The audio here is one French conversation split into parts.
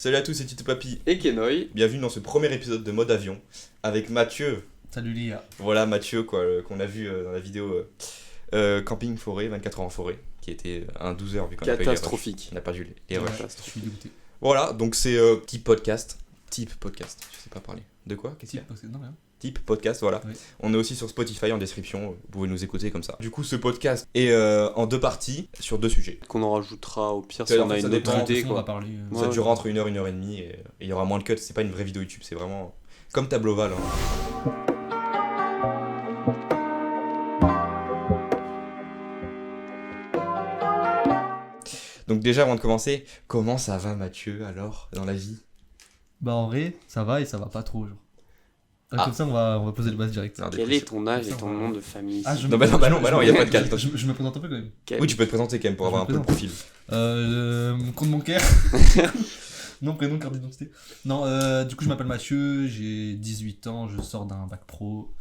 Salut à tous, c'est Tito Papy. Et Kenoy. Bienvenue dans ce premier épisode de Mode Avion avec Mathieu. Salut Lia. Voilà Mathieu qu'on a vu dans la vidéo Camping Forêt, 24 heures en forêt, qui était un 12 heures vu qu'on a pas eu les rushs. Catastrophique. On n'a pas eu les rushs. Je suis dégoûté. Voilà, donc c'est type podcast, je sais pas parler. De quoi? Qu'est-ce qu'il y a? Non, rien. Type podcast, voilà. Oui. On est aussi sur Spotify en description, vous pouvez nous écouter comme ça. Du coup, ce podcast est en deux parties sur deux sujets. Qu'on en rajoutera au pire Ça, si en on a fait, ça une autre dépend. idée On va quoi. parler. Ça Ouais, durera entre 1 heure et 1 heure et demie et il y aura moins de cuts, c'est pas une vraie vidéo YouTube, c'est vraiment comme Tableau Val. Hein. Donc déjà avant de commencer, comment ça va Mathieu alors dans la vie? Bah en vrai, ça va et ça va pas trop genre. Ah. Comme ça on va poser le base direct. Non, Quel est ton âge et Ça, ton on va- nom de famille Ah, je Non, me- bah non, y a pas de calme. Je me présente un peu quand même. Quel- Oui, tu peux te présenter quand même pour Je avoir un me peu le profil. Mon compte bancaire. Nom, prénom, carte d'identité. Non, du coup je m'appelle Mathieu, j'ai 18 ans, je sors d'un bac pro.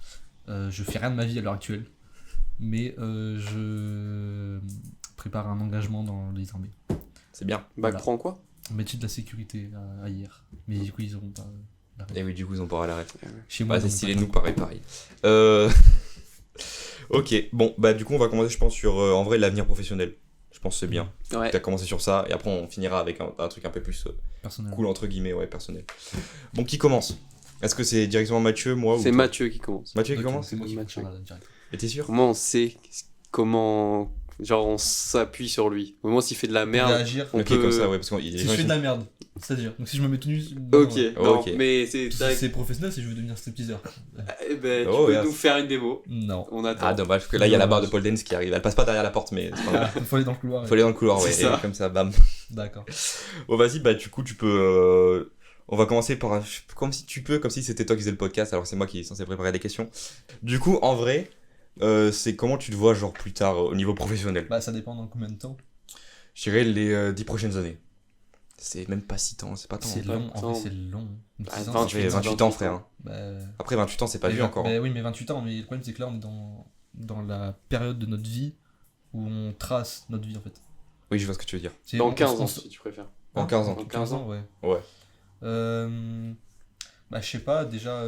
Je fais rien de ma vie à l'heure actuelle. Mais je prépare un engagement dans les armées. C'est bien. Bac Voilà. pro en quoi? Métier de la sécurité à hier. Mais du coup ils auront pas. Et oui, du coup ils ont pas à l'arrêt. Chez moi, Bah c'est ils ont stylé, pas- nous pareil. Ok, bon, bah du coup on va commencer je pense sur en vrai l'avenir professionnel. Je pense que c'est bien. Ouais. T'as commencé sur ça et après on finira avec un truc un peu plus personnellement. cool entre guillemets, ouais, personnel. Bon, qui commence? Est-ce que c'est directement Mathieu, moi ou C'est toi? Mathieu qui commence. Mathieu qui Ok, commence? C'est moi qui Mathieu. parle direct. Et t'es sûr? Comment on sait comment. Genre on s'appuie sur lui. Au moment s'il fait de la merde. Réagir. On Ok, peut- comme ça, ouais, parce que Si je fais de la merde, c'est-à-dire. Donc si je me mets tout nu. Ok, Oh, non, ok. mais c'est. Si c'est professionnel, si je veux devenir stripteaseur. Eh ben, tu Oh, peux yes. nous faire une démo. Non. On attend. Ah dommage, parce que là il y a la barre de Paul Dance qui arrive. Elle passe pas derrière la porte, mais c'est pas grave. Il faut aller dans le couloir. Faut aller dans le couloir, ouais, C'est ça. et comme ça, bam. D'accord. Bon, vas-y, bah du coup tu peux. On va commencer par comme si c'était toi qui faisais le podcast, alors c'est moi qui est censé préparer des questions. Du coup, en vrai, c'est comment tu te vois genre plus tard au niveau professionnel? Bah ça dépend dans combien de temps. Je dirais les 10 prochaines années. C'est même pas si temps, c'est pas tant. C'est hein. long, en temps. vrai c'est long. Bah, 10 ans, attends, c'est J'ai 28 ans, frère. Hein. Bah, Après 28 ans, c'est pas mais vieux vingt- encore. bah oui, mais 28 ans, mais le problème c'est que là on est dans la période de notre vie où on trace notre vie en fait. Oui, je vois ce que tu veux dire. C'est- Dans on- 15 on ans s- si tu préfères. En 15 ans. Dans 15 ans, ouais. Ouais. Bah, je sais pas, déjà,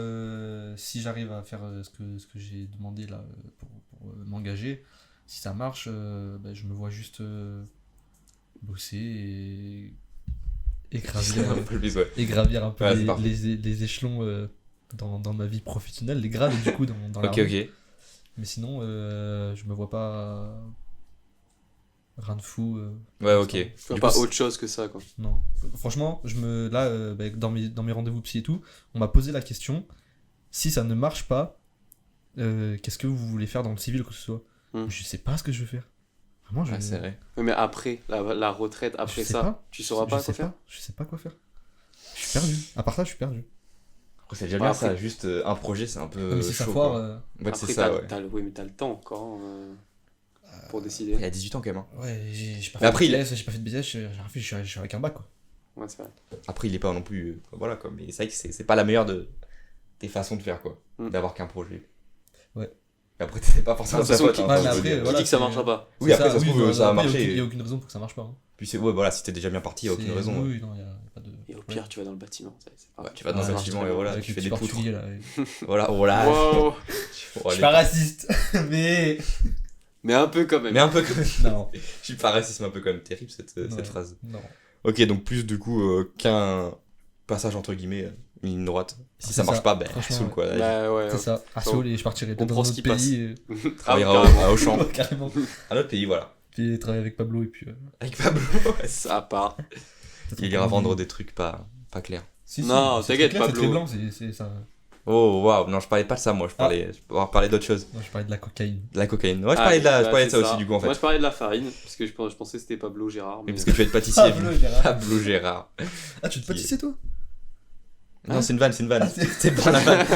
si j'arrive à faire ce que j'ai demandé là pour m'engager, si ça marche, bah, je me vois juste bosser et gravir, Un peu plus, ouais. et gravir un peu Ouais, c'est parfait. les échelons dans ma vie professionnelle, les grades du coup dans Ok, l'armée. ok. Mais sinon, je me vois pas rien de fou. Ouais, ok. Du Tu vois Du pas coup, autre chose que ça quoi. Non. Franchement, bah, dans mes rendez-vous psy et tout, on m'a posé la question, si ça ne marche pas, qu'est-ce que vous voulez faire dans le civil ou que ce soit? Je sais pas ce que je veux faire. Vraiment, je Ouais, c'est vrai. Ouais, mais après, la retraite, après je sais ça, pas. tu sauras Je pas sais quoi faire. Je sais pas quoi faire. Je suis perdu. À part ça, je suis perdu. Après, c'est déjà Ouais, bien après- ça, juste un projet, c'est un peu. Mais si ça chaud, foire, quoi. En fait, Après, c'est ça, ouais. oui, mais t'as le temps encore pour décider. Il a 18 ans quand même. Hein. ouais, j'ai pas Mais fait après, de il- BTS, j'ai pas fait de BTS, je suis avec un bac quoi. Ouais, c'est vrai. Après, il est pas non plus. Voilà quoi. Mais c'est vrai que c'est pas la meilleure des façons de faire quoi. Mm. D'avoir qu'un projet. Ouais. Mais après, c'est pas forcément De sa toute faute. façon, hein, ouais, je mais veux après, dire. Qui voilà, dit que ça c'est- marchera pas? Oui, après, ça se trouve, ça va après, marcher. Il y a aucune raison pour que ça marche pas. Hein. Puis c'est. Ouais, voilà, si t'es déjà bien parti, il y a aucune C'est- raison. Oui, non, il y a pas de. Et au pire, tu vas dans le bâtiment. C'est pas Ouais, grave. tu vas dans Ouais, un ça bâtiment marche et très voilà, Avec tu les fais des petits poutres. portugais, là. Voilà, voilà. Wow. Je suis pas raciste, mais. Mais un peu quand même. Mais un peu comme. Non. Je suis pas raciste, mais un peu quand même terrible cette Ouais. phrase. Non. Ok, donc plus du coup qu'un passage entre guillemets, une ligne droite. Si C'est ça marche ça, pas, ben franchement, saoul quoi. Bah ouais. C'est ça. À Seoul et je partirai On peut-être prend dans un ce autre qui passe. pays. Travaillera Carrément. à Auchan. Carrément. Un autre pays, voilà. Puis travailler avec Pablo et puis. Avec Pablo. Ça part. Il ira vendre des trucs pas clairs. Si, Non, c'est t'inquiète, très clair, Pablo. C'est très blanc, c'est ça. Oh waouh, non, je parlais pas de ça moi, je parlais d'autre chose. Non, je parlais de la cocaïne. De la cocaïne. Ouais, je Ah, parlais de bah, je parlais de c'est ça aussi du coup en fait. Moi, je parlais de la farine, parce que je pensais que c'était Pablo Gérard. Oui, Mais... parce que tu vas être pâtissier. Pablo Gérard. Pablo Gérard. Ah, tu te pâtissais toi? Non, c'est une vanne, c'est une vanne. Ah, c'est- C'est pas la vanne.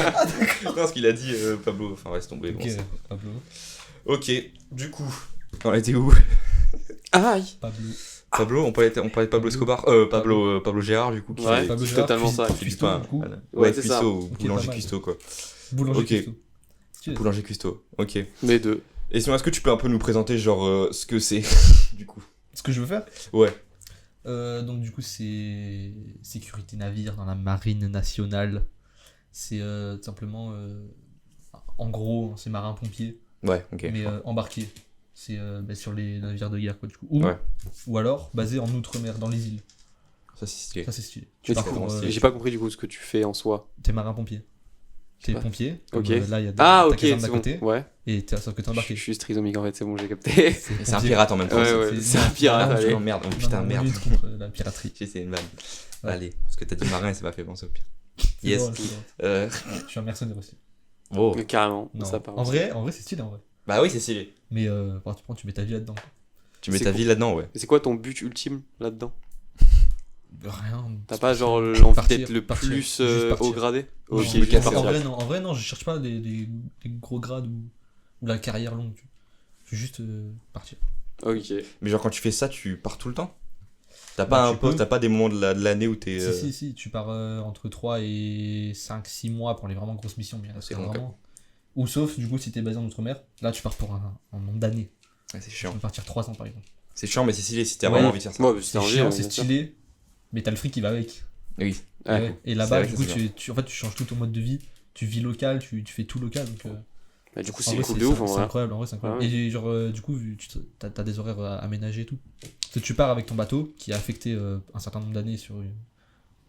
Non, ce qu'il a dit Pablo, enfin reste tomber. Bon, Ok, c'est- Pablo. ok, du coup, on était où? Aïe. Pablo. Pablo, on parlait de Pablo Escobar, Pablo Gérard du coup. Qui Ouais, fait- Pablo c'est Gérard, totalement ça. qui fait du Cuistot, pain. du coup. Ouais, Ouais, c'est ça. cuistot, Ok, boulanger pas mal. cuistot quoi. Boulanger Ok. cuistot. Stylé. Boulanger cuistot, ok. Les deux. Et sinon, est-ce que tu peux un peu nous présenter genre ce que c'est du coup? Ce que je veux faire? Ouais. Donc du coup c'est sécurité navire dans la marine nationale. C'est tout simplement, en gros, c'est marin-pompier, Ouais, ok. mais embarqué. C'est sur les navires de guerre, quoi, du coup. Ouais. Ou alors basé en outre-mer, dans les îles. Ça, c'est stylé. Ça c'est stylé. Mais Tu du coup, parcours, j'ai pas compris du coup ce que tu fais en soi. t'es marin-pompier. T'es pas. pompier. Ok. Là il y a Ah, ta ok, caserne c'est d'à bon. côté. Ouais. Et sauf que t'es Je embarqué. suis trisomique en fait, c'est bon, j'ai capté. Et c'est un pompier. pirate en même temps. Ouais, ouais, c'est un pirate, Ah, allez. oh, merde, oh, Non, putain, non, merde. lutte contre la piraterie. J'ai essayé une vanne. Ouais. Allez, parce que t'as dit marin et ça m'a fait penser au pire. C'est Yes. drôle, c'est drôle. Euh... Je suis un mercenaire aussi. Oh. Carrément, Non. ça part. En vrai c'est stylé en vrai. Bah oui, c'est stylé. Mais tu mets ta vie là-dedans. Tu mets C'est ta cool. vie là-dedans, ouais. Mais c'est quoi ton but ultime là-dedans? Rien. T'as pas genre l'envie Partir, d'être le partir, plus juste partir. haut gradé? Non, Ok, mais juste casser. en partir. vrai, non, je cherche pas des gros grades ou la carrière longue. Je veux juste partir. Ok. Mais genre, quand tu fais ça, tu pars tout le temps? T'as Bah, pas un tu poste, peux. t'as pas des moments de l'année où t'es. Si, tu pars entre 3 et 5-6 mois pour les vraiment grosses missions. Mais C'est c'est long, vraiment. Ou sauf, du coup, si t'es basé en Outre-mer, là tu pars pour un nombre d'années. Ouais, c'est Tu chiant. peux partir 3 ans par exemple. C'est chiant, mais c'est stylé si t'as Ouais. vraiment envie de faire ça. Ouais, mais C'est un chiant, jeu, c'est bien sûr. stylé, mais t'as le fric qui va avec. Oui. Ouais. Ouais. Et C'est là-bas, vrai du que coup, c'est en fait, tu changes tout ton mode de vie. Tu vis local, tu fais tout local. Donc, Bah, du coup, en c'est vrai, cool de ouf en c'est vrai. incroyable, en vrai, c'est incroyable. Ah ouais. Et genre, du coup, t'as des horaires aménagés et tout. Parce que tu pars avec ton bateau qui a affecté un certain nombre d'années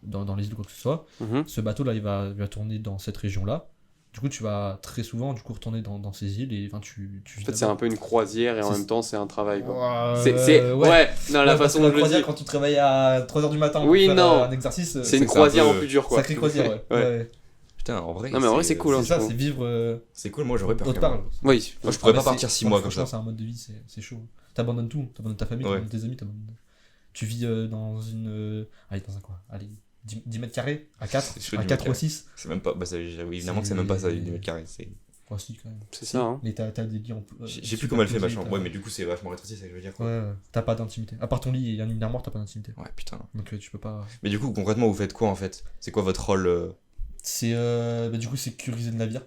dans les îles ou quoi que ce soit. Mhm. Ce bateau-là, il va tourner dans cette région-là. Du coup, tu vas très souvent retourner dans ces îles et enfin, tu vis En fait, c'est là-bas. un peu une croisière et en C'est- même temps, c'est un travail quoi. Ouais, Ouais, non, la Ouais, parce façon que dont la je le croisière, dis. quand tu travailles à 3h du matin Oui, pour faire non. un exercice, C'est une c'est un croisière peu- en plus dur quoi. sacrée croisière, ouais. Ouais. Ouais. Putain, en vrai. Non, mais en vrai, c'est cool, hein. C'est ça, je c'est vivre C'est cool, moi j'aurais peur. autre quand même. part. Oui. Moi je pourrais Ah, pas mais partir 6 mois comme franchement, ça. c'est un mode de vie, c'est chaud. T'abandonnes tout, t'abandonnes ta famille, Ouais. t'abandonnes tes amis, tu vis dans une. Allez, dans un quoi? Allez, 10 mètres carrés à 4, C'est chaud, à 10 4 mètres ou 6. C'est même pas. Bah, oui, évidemment que c'est même pas ça, 10 mètres carrés. Oh, si, quand même. C'est ça, hein. Mais t'as des lits en. J'ai plus comment elle fait ma superposés, chambre. t'as- Ouais, mais du coup, c'est vachement rétréci, c'est ça que je veux dire. Quoi. Ouais, t'as pas d'intimité. À part ton lit et un armoire, t'as pas d'intimité. Ouais, putain. Donc tu peux pas. Mais du coup, concrètement, vous faites quoi en fait? C'est quoi votre rôle C'est du coup sécuriser le navire.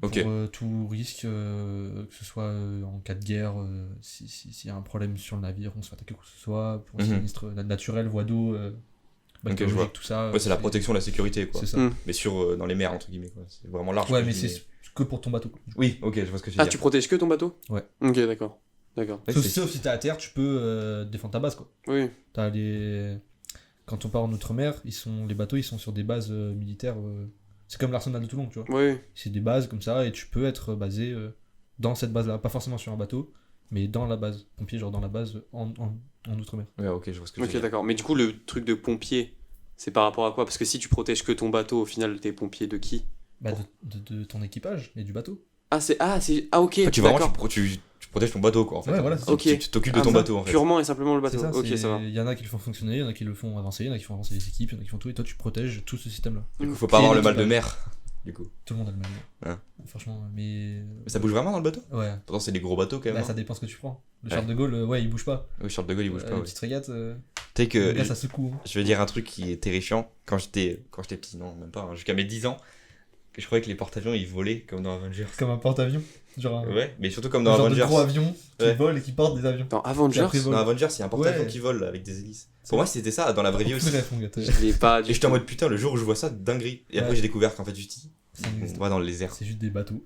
Ok. Pour tout risque, que ce soit en cas de guerre, s'il y a un problème sur le navire, on se fait attaquer quoi que ce soit, pour un Mhm. sinistre naturel, voie d'eau, je bactériologique, vois. tout ça. Ouais, c'est la protection, la sécurité quoi. C'est ça. Mm. Mais dans les mers, entre guillemets quoi. C'est vraiment large. Ouais, comme mais je dis, c'est que pour ton bateau. Oui, ok, je vois ce que tu veux Ah, dire. tu protèges que ton bateau? Ouais. Ok, d'accord. D'accord. Ouais, Sauf si t'es à terre, tu peux défendre ta base, quoi. Oui. T'as les... Quand on part en outre-mer, les bateaux, ils sont sur des bases militaires. C'est comme l'arsenal de Toulon, tu vois. Oui. C'est des bases comme ça, et tu peux être basé dans cette base-là. Pas forcément sur un bateau, mais dans la base. Pompier, genre dans la base en outre-mer. Ouais, ok, je vois ce que tu veux Ok, dire. d'accord. Mais du coup, le truc de pompier, c'est par rapport à quoi? Parce que si tu protèges que ton bateau, au final, t'es pompier de qui? Bah, de ton équipage et du bateau. Ah, ok, Ah, tu, vraiment, d'accord. tu protèges ton bateau quoi en fait. Ouais, voilà, c'est Ok. Tu t'occupes de Ah, ton ça, bateau en fait. Purement et simplement le C'est bateau. ça, Ok, ça va. il y en a qui le font fonctionner, il y en a qui le font avancer, il y en a qui font avancer les équipes, il y en a qui font tout, et toi tu protèges tout ce système-là. Du coup, faut pas Qui est avoir le mal de l'équipage. mer. Du coup. Tout le monde a le même. Hein. Franchement, mais. Mais ça bouge vraiment dans le bateau? Ouais. Pourtant, c'est des gros bateaux quand même. Bah, hein. ça dépend ce que tu prends. Le Ouais. Charles de Gaulle, ouais, il bouge pas. Oui, Charles de Gaulle il bouge pas. Les Ouais. petites régates, Tu sais que là, ça secoue. Hein. je vais dire un truc qui est terrifiant. Quand j'étais petit, non, même pas, hein, jusqu'à mes 10 ans, que je croyais que les porte-avions ils volaient comme dans Avengers. Comme un porte-avions. Genre un, Ouais, mais surtout comme un dans genre de Avengers. gros avion qui Ouais. vole et qui porte des avions. Dans Avengers, Après, Dans Avengers, il y a un porte-avions Ouais. qui vole avec des hélices. Pour moi, c'était ça dans la vraie vie Plus aussi. rêve, mon gars. je l'ai pas Et du j'étais en tout. mode putain, le jour où je vois ça, dinguerie. Et après, Ouais. j'ai découvert qu'en fait, juste, Ça n'existe on va dans les airs C'est juste des bateaux.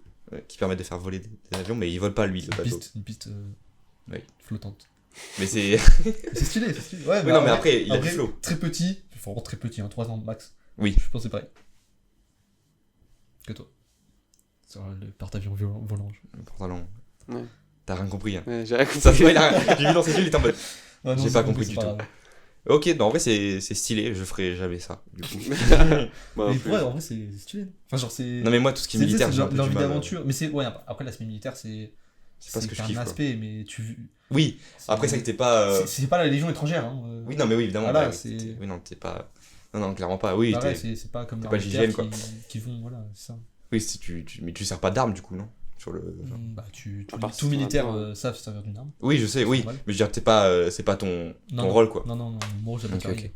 qui permettent de faire voler des avions, mais ils volent pas lui, le bateau. Une piste Ouais. flottante. Mais c'est. C'est stylé, c'est stylé. Ouais, Oui, non, mais après, il a du flow. Très petit, enfin vraiment très petit, hein, 3 ans max. Oui. Je pense que c'est pareil. Que toi. Sur le porte-avions volant. Pantalon. Ouais. T'as rien compris. Hein. Ouais, j'ai rien Ça se compris. voit, j'ai vu dans ses yeux, il était en mode. Ah non, J'ai c'est pas bon, compris c'est du pas tout. grave. Ok, non, en vrai, c'est stylé, je ferai jamais ça. Du coup. Moi non Mais plus. ouais, en vrai, c'est stylé. Enfin, genre, c'est. Non, mais moi, tout ce qui est c'est militaire, c'est j'ai un peu du l'envie mal. d'aventure. Mais c'est. Ouais, après, l'aspect militaire, c'est. C'est pas ce que je un kiffe. quoi. aspect, mais tu. Oui, après, ça que t'es pas. C'est pas la Légion étrangère. Hein. Oui, non, mais oui, évidemment. Voilà, bah, c'est- oui, non, t'es pas. Non, non, clairement pas. Oui, Pareil, t'es- c'est pas comme t'es les pas militaires l'hygiène, quoi. qui vont. Voilà, c'est ça. oui mais tu sers pas d'armes, du coup, non sur le... Bah, À part si tout c'est militaire un peu- savent servir d'une arme. Oui, je sais, oui. normal. Mais je veux dire, t'es pas, c'est pas ton Non, rôle, quoi. Non, mon rôle, c'est de Ok, carrer. ok.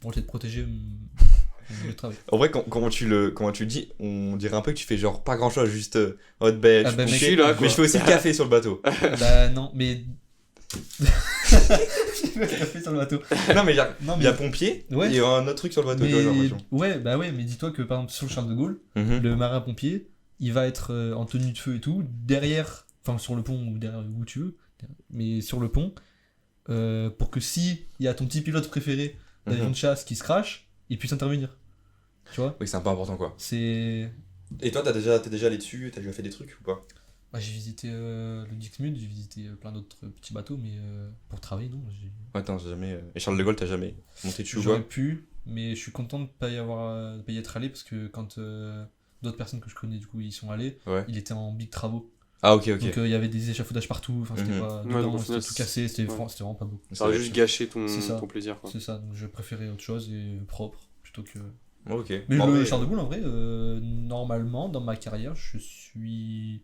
Mon rôle, c'est de protéger le travail. En vrai, comment tu le dis, on dirait un peu que tu fais genre pas grand chose, juste en mode ben, Ah, je ben, suis mec, pompier, là, mais quoi. je fais aussi le café sur le bateau. Bah, non, mais. Café sur le bateau. Non, mais Non, il y a pompier Ouais. et un autre truc sur le bateau, tu vois, j'ai Mais... l'impression. ouais, mais dis-toi que par exemple sur le Charles de Gaulle, Mhm. le marin-pompier, il va être en tenue de feu et tout, derrière, enfin sur le pont ou derrière où tu veux, mais sur le pont, pour que si il y a ton petit pilote préféré d'avion Mhm. de chasse qui se crache, il puisse intervenir. Tu vois. Oui, c'est un peu important, quoi. C'est. Et toi, t'es déjà allé dessus, t'as déjà fait des trucs ou pas? Bah, j'ai visité le Dixmude, j'ai visité plein d'autres petits bateaux, mais pour travailler, non. Attends, j'ai jamais. Et Charles de Gaulle, t'as jamais monté dessus ou J'aurais quoi? pu, mais je suis content de pas y être allé parce que quand d'autres personnes que je connais, du coup, y sont allés, Ouais. il était en big travaux. Ah, ok, ok. Donc il y avait des échafaudages partout, enfin c'était Mhm. pas Ouais, dedans, donc, au c'était final, tout cassé, c'était ouais. c'était vraiment pas beau. C'est Ça va vrai. juste gâcher C'est ça. ton plaisir, quoi. C'est ça, donc je préférais autre chose et propre plutôt que. Ok. Mais Bon, le mais- Charles de Gaulle, en vrai, normalement, dans ma carrière, je suis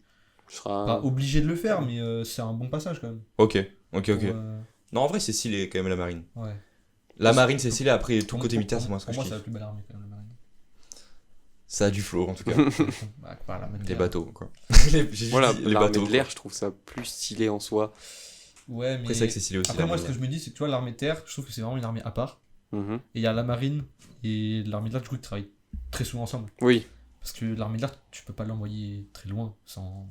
Tu seras... pas obligé de le faire, mais c'est un bon passage quand même. Ok, ok, ok. Pour, Non, en vrai, c'est stylé quand même la marine. ouais. La marine, c'est stylé. Après, tout Pour- côté pour- militaire, c'est pour- moi ce que Pour je moi, c'est kiffe. la plus belle armée quand même, la marine. Ça a du flow, en tout cas. Bah, par la Des manière. bateaux, quoi. J'ai juste Voilà, dit les l'armée bateaux. de quoi. l'air, je trouve ça plus stylé en soi. Ouais, mais. Après, c'est vrai que c'est stylé aussi. Après, moi, ce l'armée que je me dis, c'est que tu vois, l'armée de terre, je trouve que c'est vraiment une armée à part. Mhm. Et il y a la marine et l'armée de l'air, du coup, qui travaillent très souvent ensemble. Oui, Parce que l'armée de l'air, tu peux pas l'envoyer très loin sans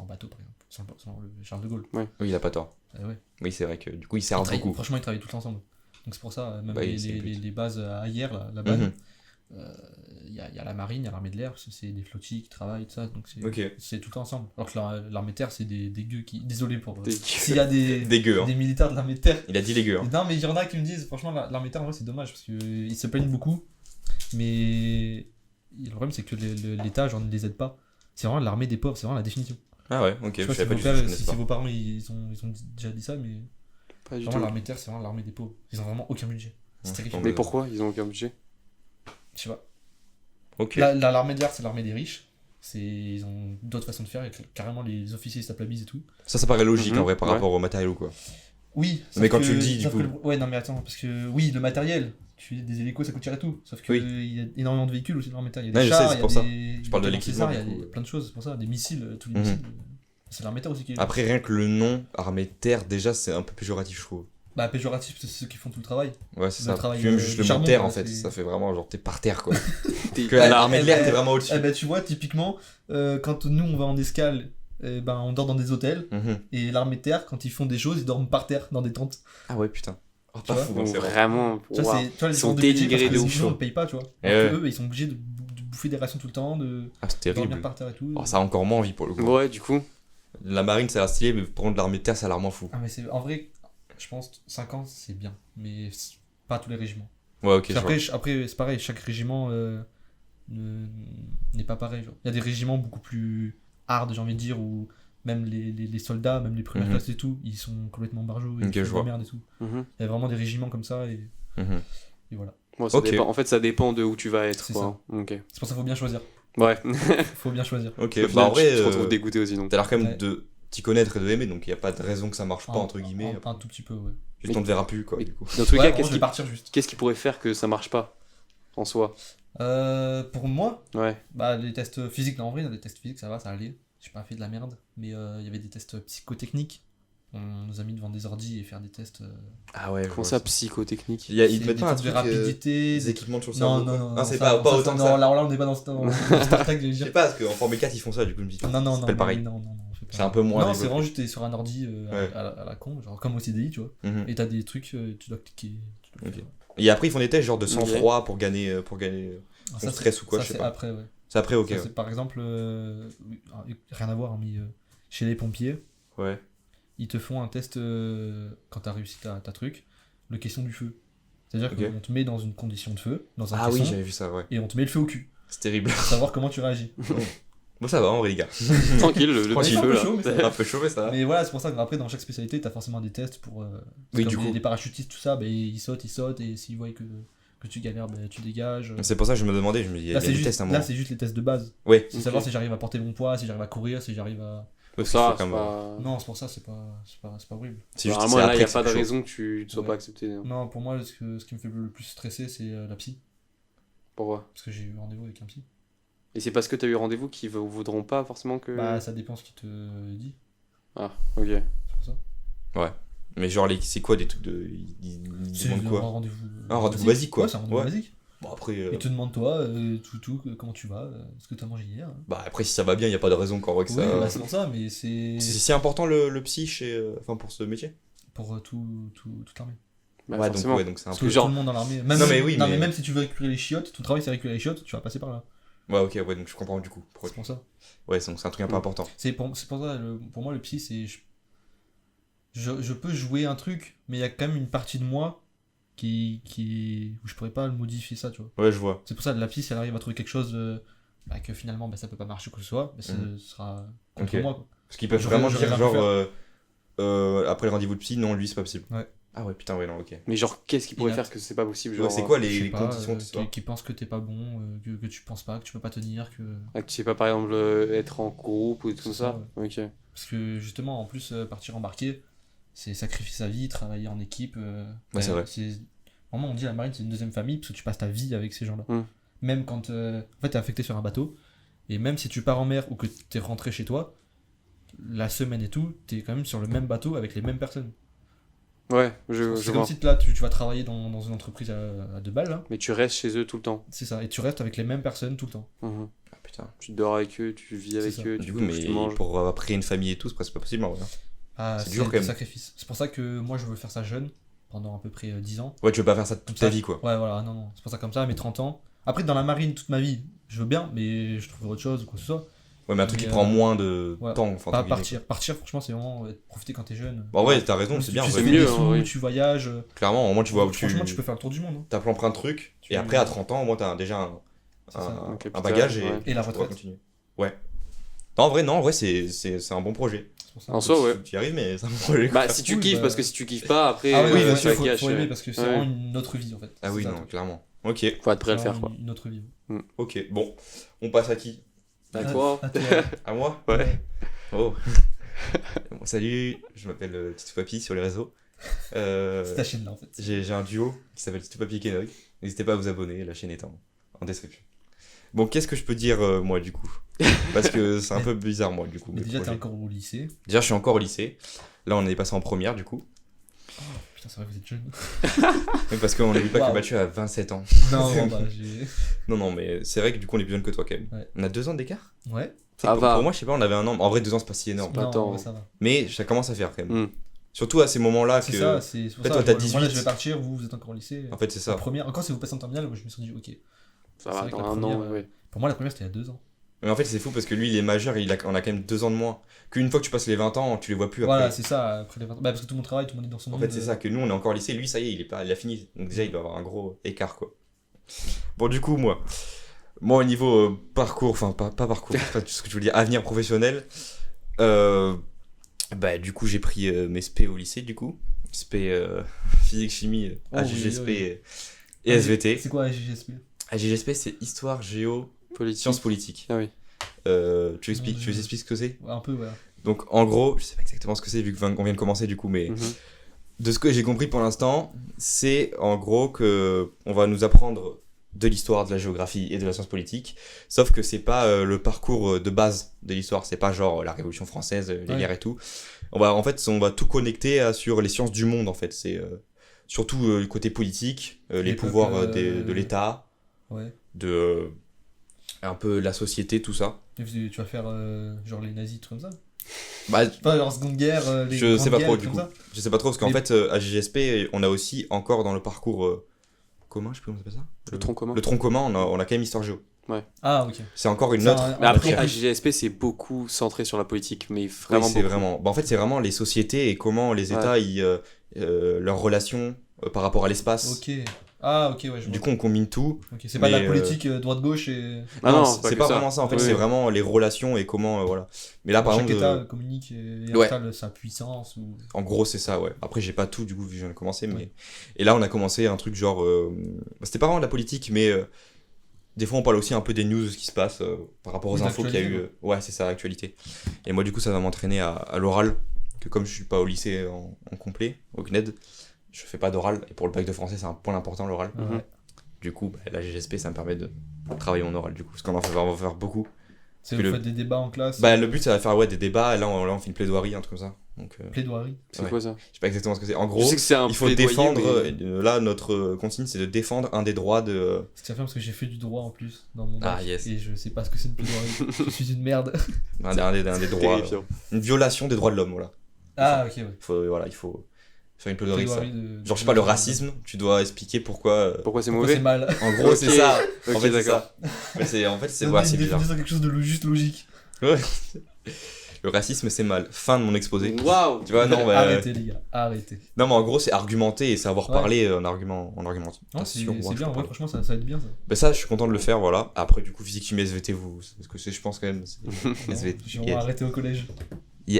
bateau, par exemple. Sans le Charles de Gaulle. Oui, il a pas tort. Ouais. Oui, c'est vrai que du coup, il sert beaucoup. Franchement, ils travaillent tout le temps ensemble. Donc c'est pour ça, même Bah oui, c'est le but. les bases à hier, là-bas, Mhm. il y a la marine, il y a l'armée de l'air, parce que c'est des flottilles qui travaillent, tout ça. Donc Ok. c'est tout le temps ensemble. Alors que l'armée de terre, c'est des gueux qui. Désolé pour. Des gueux. S'il y a des Dégueu, hein. militaires de l'armée de terre. Il a dit les gueux. Hein. Non, mais il y en a qui me disent, franchement, l'armée de terre, en vrai, c'est dommage, parce qu'ils se plaignent beaucoup. Mais le problème, c'est que l'État, genre, ne les aide pas. C'est vraiment l'armée des pauvres, c'est vraiment la définition. Ah ouais, ok, Je sais je pas savais pas si du vos tout, je pères, connais si pas. vos parents ils ont déjà dit ça, mais pas du vraiment tout. l'armée de terre, c'est vraiment l'armée des pauvres. Ils ont vraiment aucun budget. C'est Ouais, terrifiant. Mais pourquoi ils ont aucun budget? Je sais pas. Ok. L'armée de l'air, c'est l'armée des riches. Ils ont d'autres façons de faire, et carrément les officiers ils se tapent la bise et tout. Ça paraît logique Mhm, en vrai par ouais. rapport au matériel ou quoi. Oui. Mais sauf quand que- tu le dis, du sauf coup. que ouais, non, mais attends, parce que oui, le matériel, tu fais des hélicos, ça coûte cher et tout. Sauf qu'il Oui. y a énormément de véhicules aussi dans l'armée de terre. Il y a Ouais, des je sais, chars, c'est il y a pour ça. des. Je parle de des l'équipement, César, il y a du coup. plein de choses, c'est pour ça. Des missiles, tous les Mhm. missiles. C'est l'armée de terre aussi qui est. Après, rien que le nom armée de terre, déjà, c'est un peu péjoratif, je trouve. Bah, péjoratif, c'est ceux qui font tout le travail. Ouais, c'est Le ça. travail, Puis même juste le mot charbon, terre, quoi, en fait, c'est- ça fait vraiment genre t'es par terre quoi. T'es- Que l'armée de eh l'air, ben- t'es vraiment au-dessus. Eh ben, tu vois, typiquement, quand nous on va en escale, ben, on dort dans des hôtels. Mhm. Et l'armée de terre, quand ils font des choses, ils dorment par terre dans des tentes. Ah ouais, putain. Oh, Tu pas vois fou, Donc hein, c'est vrai. vraiment, Tu vois, waouh. tu vois, les Ils gens sont de budget, dénigrés parce de que ouf. sinon, on ne paye pas, tu vois. Eh Alors que ouais. eux, ils sont obligés de bouffer des rations tout le temps, de Ah, c'est dormir terrible. par terre et tout. Oh, ça a encore moins envie pour le coup. Ouais, du coup. La marine, ça a l'air stylé, mais pour contre, l'armée de terre, ça a l'air moins fou. Ah, mais c'est en vrai, je pense 5 ans, c'est bien. Mais c'est pas tous les régiments. Ouais, ok, je vois. Après, c'est pareil, chaque régiment n'est pas pareil. Genre. Il y a des régiments beaucoup plus hard, j'ai envie de dire, où même les soldats, même les premières Mhm. classes et tout, ils sont complètement barjots, ils Ok, je font de vois. la merde et tout. Mhm. Il y a vraiment des régiments comme ça et Mhm. voilà. Moi, ça Ok. dépend. En fait, ça dépend de où tu vas être. C'est Quoi. Ok. C'est pour ça qu'il faut bien choisir. Ouais. Faut bien choisir. Ok, Au bah final, en vrai, tu te retrouves dégoûté aussi. Donc. t'as l'air quand même Ouais. de t'y connaître et de aimer, donc il n'y a pas de raison que ça marche pas, entre guillemets. Un tout petit peu, ouais. Juste on te verra plus, quoi, mais- du coup. Dans tous les Ouais, cas, vraiment, je vais partir juste. qu'est-ce qui pourrait faire que ça marche pas en soi? Pour moi, Ouais. bah, les tests physiques, là en vrai, les tests physiques, ça va, ça allait. J'ai pas fait de la merde. Mais il y avait des tests psychotechniques. On nous a mis devant des ordis et faire des tests. Ah ouais, Comment ça, psychotechnique? Ils C'est te mettent des pas un tests de truc, rapidité. des équipements sur le Non, cerveau, non, quoi. non. Ah, c'est ça- pas ça, autant que non, ça. là, on n'est pas dans Star Trek, je veux Je sais dire. pas, parce qu'en Formule 4, ils font ça, du coup, je me dis, Non, non, ça s'appelle pareil. non, on fait pas. C'est un peu moins Non, c'est développé. vraiment juste t'es sur un ordi Ouais. à la con, genre comme au CDI, tu vois. Mhm. Et t'as des trucs, tu dois cliquer. Tu dois Ok. faire. Et après, ils font des tests genre de sang-froid pour gagner Ah, ton ça, stress c'est- ou quoi, ça, je sais c'est pas. après, ouais. C'est après, ok. Ça, Ouais. c'est par exemple, rien à voir, hein, mais chez les pompiers, Ouais. ils te font un test quand t'as réussi ta truc, le caisson du feu. C'est-à-dire Ok. qu'on te met dans une condition de feu, dans un Ah oui, caisson, j'avais vu ça, ouais. et on te met le feu au cul, C'est terrible. pour savoir comment tu réagis. Bon, ça va, en vrai, les gars. Tranquille, le Tranquille. petit un feu peu là. chaud, mais ça va. Un peu chaud, mais ça va. Mais voilà, c'est pour ça qu'après, dans chaque spécialité, t'as forcément des tests pour. Oui, comme du coup. les parachutistes, tout ça, bah, ils sautent, et s'ils voient que tu galères, bah, tu dégages. C'est pour ça que je me demandais, je me dis, il y a Là, des c'est juste, tests à un là, moment. c'est juste les tests de base. Ouais. C'est Ok. savoir si j'arrive à porter mon poids, si j'arrive à courir, si j'arrive à. Ouais, Ça, faut c'est comme, pas. Non, c'est pour ça, c'est pas horrible. c'est juste Normalement, c'est là, après il n'y a que pas de c'est chaud. raison que tu ne sois Ouais. pas accepté. Hein. Non, pour moi, ce qui me fait le plus stresser, c'est la psy. Pourquoi? Parce que j'ai eu rendez-vous avec un psy. Et c'est parce que tu as eu rendez-vous qu'ils voudront pas forcément que. Bah, ça dépend ce qu'il te dit. Ah, ok. C'est pour ça. Mais genre, c'est quoi des trucs de. Ils C'est demandent un quoi? rendez-vous. Un rendez-vous basique, quoi. Ouais, c'est un rendez-vous Ouais. basique. Bon, après. Il te demande toi, comment tu vas, ce que t'as mangé hier. Bah, après, si ça va bien, y a pas de raison qu'en vrai que Oui, ça. bah, c'est pour ça, mais c'est C'est si important le psy enfin, pour ce métier? pour toute l'armée. Bah, Ouais, forcément. donc c'est un Parce peu. que genre- tout le monde dans l'armée. Même, Non, mais oui, non, mais- mais même si tu veux récupérer les chiottes, ton travail c'est récupérer les chiottes, tu vas passer par là. Ouais, ok, ouais, donc je comprends du coup. C'est pour ça. Ouais, donc c'est un truc un peu important. C'est pour ça, pour moi, le psy, c'est. Je peux jouer un truc, mais il y a quand même une partie de moi où je pourrais pas le modifier ça, tu vois. Ouais, je vois. C'est pour ça que la psy, si elle arrive à trouver quelque chose que finalement ça peut pas marcher ou quoi que ce soit, ce sera contre Ok. moi. Quoi. Parce qu'ils peuvent J'aurais- vraiment j'aurais dire, rien pu genre, après le rendez-vous de psy, non, lui, c'est pas possible. Ouais. Ah ouais, putain, ouais, non, ok. Mais genre, qu'est-ce qui pourrait Il a- faire que c'est pas possible? Ouais, Genre, c'est quoi Je sais les pas, conditions, tu sais pas? qui pensent que t'es pas bon, que tu penses pas, que tu peux pas tenir, que. que tu sais pas, par exemple, être en groupe ou des trucs comme C'est ça? ça, Ok. Parce que justement, en plus, partir embarquer, c'est sacrifier sa vie, travailler en équipe. Ouais, c'est vrai. Vraiment, on dit la marine, c'est une deuxième famille parce que tu passes ta vie avec ces gens-là. Mm. Même quand en fait, t'es affecté sur un bateau, et même si tu pars en mer ou que t'es rentré chez toi, la semaine et tout, t'es quand même sur le même bateau avec les mêmes personnes. Ouais, je C'est vois. comme si là, tu vas travailler dans une entreprise à 2 balles, là. Mais tu restes chez eux tout le temps. C'est ça, et tu restes avec les mêmes personnes tout le temps. Mhm. Ah putain. Tu dors avec eux, tu vis avec ça. eux, Du tu coup, bouges, mais tu manges. pour après une famille et tout, c'est presque pas possible en vrai. Ah, C'est c'est dur, quand des même. sacrifices. C'est pour ça que moi, je veux faire ça jeune, pendant à peu près 10 ans. Ouais, tu veux pas faire ça toute Comme ta ça, vie, quoi. Ouais, voilà, non, non. C'est pour ça comme ça, à mes 30 ans. Après, dans la marine, toute ma vie, je veux bien, mais je trouverai autre chose ou quoi que ce soit. Ouais, mais un truc qui Mais, prend moins de ouais, temps. Enfin, Pas entre guillemets, partir. Partir, franchement, c'est vraiment profiter quand t'es jeune. quoi. Bon, ouais, t'as raison, Même c'est si bien. tu ouais. fais mieux, des hein, sous, oui. tu voyages. Clairement, au moins tu vois où Franchement, tu peux faire le tour du monde. Hein. T'as plein de trucs. Tu- Et après, à 30 ans, au moins, t'as déjà C'est ça, un un capital, bagage et, ouais. Et la tu pourras retraite. continuer. Ouais. Non, en vrai, c'est un bon projet. C'est pour ça. En soi, ouais. Tu y arrives, mais c'est un bon projet. quoi. Bah, si tu Oui, kiffes, bah- parce que si tu kiffes pas, après, Ah oui, bien tu sûr, la faut, gâches. faut aimer parce que c'est Ouais. vraiment une autre vie en fait. Ah oui, C'est ça, non, le truc. clairement. Ok, Faut être prêt à le C'est faire, vraiment quoi. Une autre vie. ok. Bon, on passe à qui? D'accord. À toi. À moi? Ouais. Oh. Bon, salut, je m'appelle Tito Papy sur les réseaux. C'est ta chaîne là en fait. J'ai un duo qui s'appelle Tito Papy et Kenog. N'hésitez pas à vous abonner, la chaîne est en description. Bon, qu'est-ce que je peux dire moi du coup? Parce que c'est un peu bizarre moi du coup. Mais mes déjà, t'es projets. encore au lycée. Déjà, je suis encore au lycée. Là, on est passé en première du coup. Putain, c'est vrai que vous êtes jeune. Mais parce qu'on n'oublie pas Waouh. que Mathieu a 27 ans. Non, bon, bah, j'ai. Non, mais c'est vrai que du coup, on est plus jeune que toi quand même. Ouais. On a 2 ans d'écart? Ouais. Tu sais, Ça pour, va. pour moi, je sais pas, on avait un an. En vrai, 2 ans, c'est pas si énorme. pas Non, tant. ouais, ça va. Mais ça commence à faire quand même. Hmm. Surtout à ces moments-là C'est que. ça, c'est pour En fait, ça. toi, t'as Moi, 18. là, je vais partir, vous êtes encore au lycée. En fait, c'est La ça. première, encore si vous passez en terminale, moi je me suis dit, ok. Ça C'est va, vrai que dans la un première, an, ouais. Pour moi, la première c'était il y a 2 ans. Mais en fait, c'est fou parce que lui, il est majeur, on a quand même 2 ans de moins. Qu'une fois que tu passes les 20 ans, tu les vois plus après. Voilà, c'est ça, après les 20 ans. Bah, parce que tout le monde travaille, tout le monde est dans son En monde. fait, c'est ça, que nous, on est encore au lycée. Lui, ça y est, il a fini. Donc, déjà, il doit avoir un gros écart, quoi. Bon, du coup, moi, au niveau parcours, enfin, pas parcours, c'est pas ce que je veux dire, avenir professionnel, bah, du coup, j'ai pris mes SP au lycée, du coup. SP physique, chimie, Oh, AGGSP oui, et SVT. C'est quoi AGGSP? AGGSP, c'est histoire, géo, Politique. sciences politiques. Ah oui. Tu nous expliques ce que c'est? Ouais, un peu, ouais. Donc, en gros, je sais pas exactement ce que c'est, vu qu'on vient de commencer, du coup, mais. Mhm. De ce que j'ai compris pour l'instant, c'est en gros que on va nous apprendre de l'histoire, de la géographie et de la science politique, sauf que c'est pas le parcours de base de l'histoire, c'est pas genre la Révolution française, les Ouais. guerres et tout. On va tout connecter sur les sciences du monde en fait, c'est surtout le côté politique, les Les pouvoirs peuples, de l'État, Ouais. de un peu la société, tout ça. Et tu vas faire genre les nazis, trucs comme ça? Bah, Pas genre Seconde Guerre, les je sais Grandes pas Guerres, trop trucs du coup. comme ça? Je sais pas trop parce qu'en Mais- fait à GGSP, on a aussi encore dans le parcours commun, je sais pas comment ça s'appelle ça. Le tronc commun. Le tronc commun, on a quand même histoire géo. Ah, ok. C'est encore une Ça, autre. un- Mais après, Après, AGGSP, c'est beaucoup centré sur la politique, mais Oui, vraiment c'est beaucoup. vraiment. Bah, en fait, c'est vraiment les sociétés et comment les États, leurs relations par rapport à l'espace. Ok. Ah, ok, ouais, je vois. Du coup, on combine tout. Ok, c'est pas de mais, la politique droite-gauche et. Ah non, c'est que pas ça. vraiment ça. En fait, Oui, c'est oui. vraiment les relations et comment, voilà. Mais là, par Chaque exemple, État communique et ouais. installe sa puissance. Ou... en gros, c'est ça, ouais. Après, j'ai pas tout, du coup, vu que je viens de commencer. Mais... Ouais. Et là, on a commencé un truc genre. C'était pas vraiment de la politique, mais des fois, on parle aussi un peu des news, de ce qui se passe par rapport aux Oui, infos qu'il y a eu. d'actualité, Ouais, c'est ça, l'actualité. Et moi, du coup, ça va m'entraîner à l'oral. Que comme je suis pas au lycée en complet, au CNED, je fais pas d'oral. Et pour le bac de français, c'est un point important, l'oral. Mhm. Ouais. Du coup, bah, la GGSP, ça me permet de travailler mon oral, du coup. Parce qu'on on va faire beaucoup. C'est Que vous le- faites des débats en classe. Bah, le but, ça va faire des débats. Là, on fait une plaidoirie, un truc comme ça. Donc, Plaidoirie. C'est Ouais. quoi ça? je sais pas exactement ce que c'est. En Je gros, sais que c'est un il faut plaidoyer, défendre. mais- Là, notre consigne, c'est de défendre un des droits de. C'est que ça fait parce que j'ai fait du droit en plus dans mon Ah, bac, yes. et je sais pas ce que c'est une plaidoirie. Je suis une merde. un des droits. Terrifiant. Une violation des droits de l'homme, voilà. Ah, ok, ouais. Il faut faire une plaidoirie, ça. Plaidoirie de- Genre, je sais pas, le racisme, tu dois expliquer pourquoi. Pourquoi c'est Pourquoi mauvais? c'est mal. En gros, c'est ça. Ok, En fait, c'est d'accord. ça. Mais en fait, c'est Donner ouais, une c'est bizarre. définition, quelque chose de juste logique. Le racisme, c'est mal. Fin de mon exposé. Waouh! Tu vois, non, bah, Arrêtez, les gars, arrêtez. non, mais en gros, c'est argumenter et savoir Ouais. parler en argumentation. Non, c'est Ouais, bien, je en peux vrai, pas. franchement, ça va être bien ça. Ben ça, je suis content de le faire, voilà. Après, du coup, physique, chimie, SVT, vous. Parce que c'est, je pense quand même. c'est- SVT. On va arrêter au collège.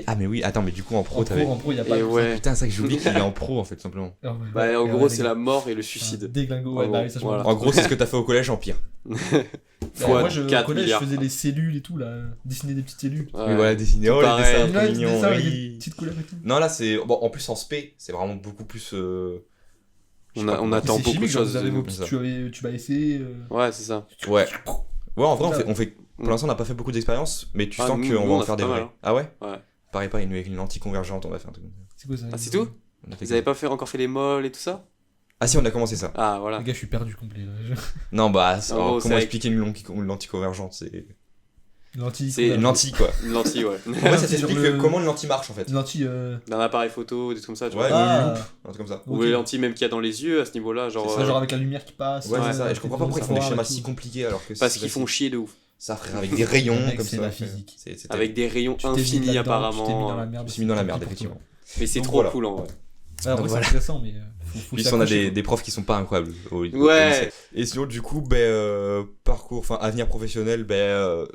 Ah, mais oui, attends, mais du coup, en pro, En t'avais. pro, il y a pas Et de ouais. Putain, c'est ça que j'ai oublié qu'il est en pro, en fait, tout simplement. Bah, en gros, c'est la mort et le suicide. Déglingo, En ouais, gros, bah oui, ça je voilà. m'en En gros, c'est ce que t'as fait au collège en pire. Fois Moi, au 4 collège, milliards. je faisais les cellules et tout, là. Dessiner des petites cellules. Ouais. Oui, voilà, dessiner. Oh, les pareil. dessins Il y en a un qui peu faisaient mignons, ça avec des oui. petites couleurs et tout. Non, là, c'est. Bon, en plus, en spé, c'est vraiment beaucoup plus. On attend C'est beaucoup de chimique, genre, choses. vous avez de vos nous. petits ça. tubes à essai. Ouais, c'est ça. Ouais. Ouais, en vrai, Là. on fait. Pour l'instant, on n'a pas fait beaucoup d'expériences, mais tu Ah, sens nous, qu'on va on en a faire fait des pas vrais. mal, hein. Ah ouais? Ouais. Pareil, nous, avec une lentille convergente, on va faire un truc. C'est quoi ça? Ah, c'est tout? On a fait Vous avez pas encore fait les molles et tout ça? Ah si, on a commencé ça. Ah, voilà. Les gars, je suis perdu complet. Là. Non, bah, En gros, c'est comment avec- expliquer une lentille convergente? C'est Lentille. C'est une lentille, quoi. Une lentille, ouais. En fait, ça C'est sur t'explique le- comment une lentille marche, en fait. Une lentille. D'un appareil photo, des trucs comme ça, tu Ouais, vois. Ah. une loupe, un truc comme ça. Ou Ok. les lentilles même qu'il y a dans les yeux à ce niveau-là, genre. C'est ça, genre avec la lumière qui passe. Ouais, c'est ça. Et je qui comprends pas pourquoi ils font des foire et schémas tout. si compliqués alors que Parce c'est qu'ils font chier de ouf. ça, frère, avec des rayons Mec, comme c'est ça. la physique. C'est Avec des rayons Tu t'es mis infinis là-dedans, apparemment. Tu t'es mis dans la merde. Je me suis mis dans la merde, Pour toi. effectivement. Mais c'est Donc trop voilà. cool en vrai. Ouais, en vrai, c'est Voilà. intéressant, mais faut Puis s'y on a accrocher, des profs qui sont pas incroyables au lycée. Ouais. Et sinon, du coup, parcours, enfin, avenir professionnel,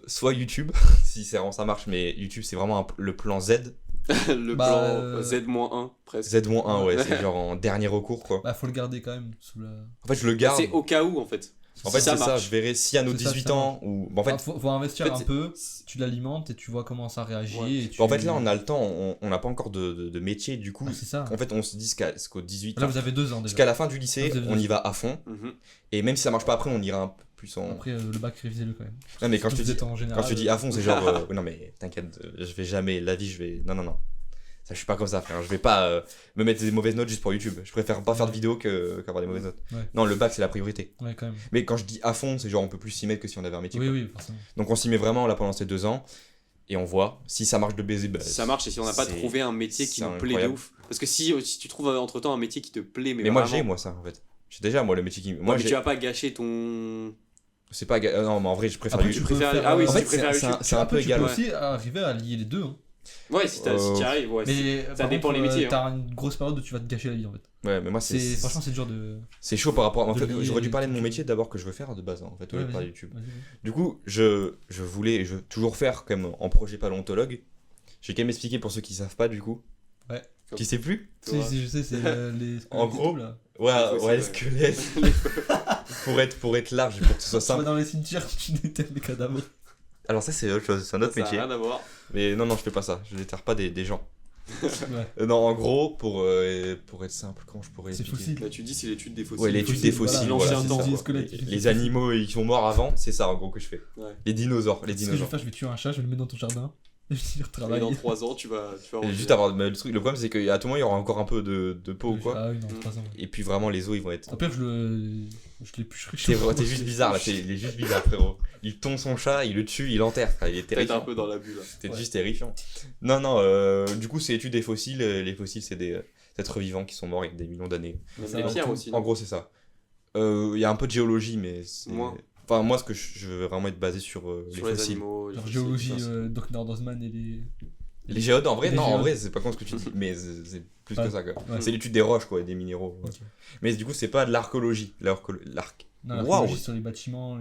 soit YouTube, si ça marche, mais YouTube, c'est vraiment le plan Z. Le Bah, plan Z-1 presque. Z-1, ouais, Ouais. c'est genre en dernier recours, quoi. Bah, faut le garder quand même. Sous la... En fait, je le garde. C'est au cas où en fait. En Si fait, ça c'est ça, marche. je verrai si à nos C'est ça, 18 ça ans, ou. En fait, faut investir en fait, un peu, tu l'alimentes et tu vois comment ça réagit. Ouais. Et tu... là, on a le temps, on n'a pas encore de métier, du coup. Ah, c'est ça. En fait, on se dit qu'au 18 Là, ans. vous avez 2 ans déjà. Jusqu'à la fin du lycée, Ah, vous avez on deux. y va à fond. Mhm. Et même si ça marche pas après, on ira un peu plus en. Après, le bac, révisez-le quand même. Non, mais quand je te Vous dis. êtes en général, Quand je te dis à fond, c'est genre. Non, mais t'inquiète, je vais jamais. La vie, je vais. Non, non, non. Ça, je suis pas comme ça, frère. Je vais pas me mettre des mauvaises notes juste pour YouTube. Je préfère pas faire de vidéos qu'avoir des mauvaises notes. Ouais. Non, le bac, c'est la priorité. Ouais, quand même. Mais quand je dis à fond, c'est genre on peut plus s'y mettre que si on avait un métier. Oui, quoi. oui, forcément. Donc on s'y met vraiment là pendant ces 2 ans. Et on voit. Si ça marche de baiser, Si ça marche et si on n'a pas c'est- trouvé un métier qui c'est nous plaît de incroyable. ouf. Parce que si tu trouves entre temps un métier qui te plaît, mais Mais moi, vraiment- j'ai moi ça en fait. J'ai déjà moi le métier qui. Ouais, Moi, mais j'ai. tu vas pas gâcher ton. C'est pas. Non, mais en vrai, je préfère Après, YouTube. tu peux préfères- faire, ah oui, en si fait, tu préfères YouTube. c'est un peu après, tu égal. peux Ouais. aussi arriver à lier les deux. Hein. Ouais, si t'y arrives, ouais. Mais ça par dépend contre, les métiers, T'as une grosse période où tu vas te gâcher la vie en fait. Ouais, mais moi, c'est. Franchement, c'est dur de. C'est chaud par rapport. En de fait, lier j'aurais dû les parler de mon trucs. métier d'abord que je veux faire de base, en fait, au lieu de Ouais, parler vas-y. YouTube. Vas-y, vas-y. Du coup, je veux toujours faire comme en projet paléontologue. Je vais quand même expliquer pour ceux qui savent pas, du coup. Ouais. Qui sait plus Si, je sais, c'est les. En squelettes et gros, tout, là. Ouais, faut ouais, ça, squelette. pour être large, pour que ce soit Tu vas simple. dans les cimetières, tu déterres les cadavres. Alors, ça, c'est autre chose, c'est un autre Ça a métier. rien à voir. Mais non, je fais pas ça. Je déterre pas des gens. Ouais. Non, en gros, pour être simple, comment je pourrais C'est expliquer fossile. Là, tu dis c'est l'étude des fossiles. Ouais, l'étude des Voilà, fossiles. l'ancien voilà, temps, c'est ça, des quoi. squelettes. Les animaux qui sont morts avant, c'est ça en gros que je fais. Ouais. Les dinosaures, Ce que je vais faire, je vais tuer un chat, je vais le mettre dans ton jardin. Et je vais dire Et travail. dans 3 ans, tu vas Et revenir. juste avoir mais le problème, c'est qu'à tout moment, il y aura encore un peu de peau ou quoi. Ah oui, non, 3 ans. Et puis vraiment, les os, ils vont être. Après, je l'éplucherai. T'es juste bizarre là, il est juste bizarre, frérot. Il tombe son chat, il le tue, il l'enterre. Frère, il est Peut-être un terrifiant. peu dans la bulle. C'est Ouais. juste terrifiant. Non, du coup, c'est étude des fossiles. Les fossiles, c'est des êtres vivants qui sont morts il y a des millions d'années. Même Ça les va, pierres tout. aussi. En gros, c'est ça. Il y a un peu de géologie, mais c'est. Moins. Enfin, moi, ce que je veux vraiment être basé sur Sur les les fossiles. animaux. les Genre fossiles, géologie, tout ça. Doc Nordosman et les. Les géodes, en vrai, Les non, en géodes. vrai, c'est pas con ce que tu dis, mais c'est plus Ouais. que ça, quoi. Ouais. C'est l'étude des roches, quoi, et des minéraux. ouais. Ok. Mais du coup, c'est pas de l'archéologie. Non, Waouh. l'archéologie sur les bâtiments.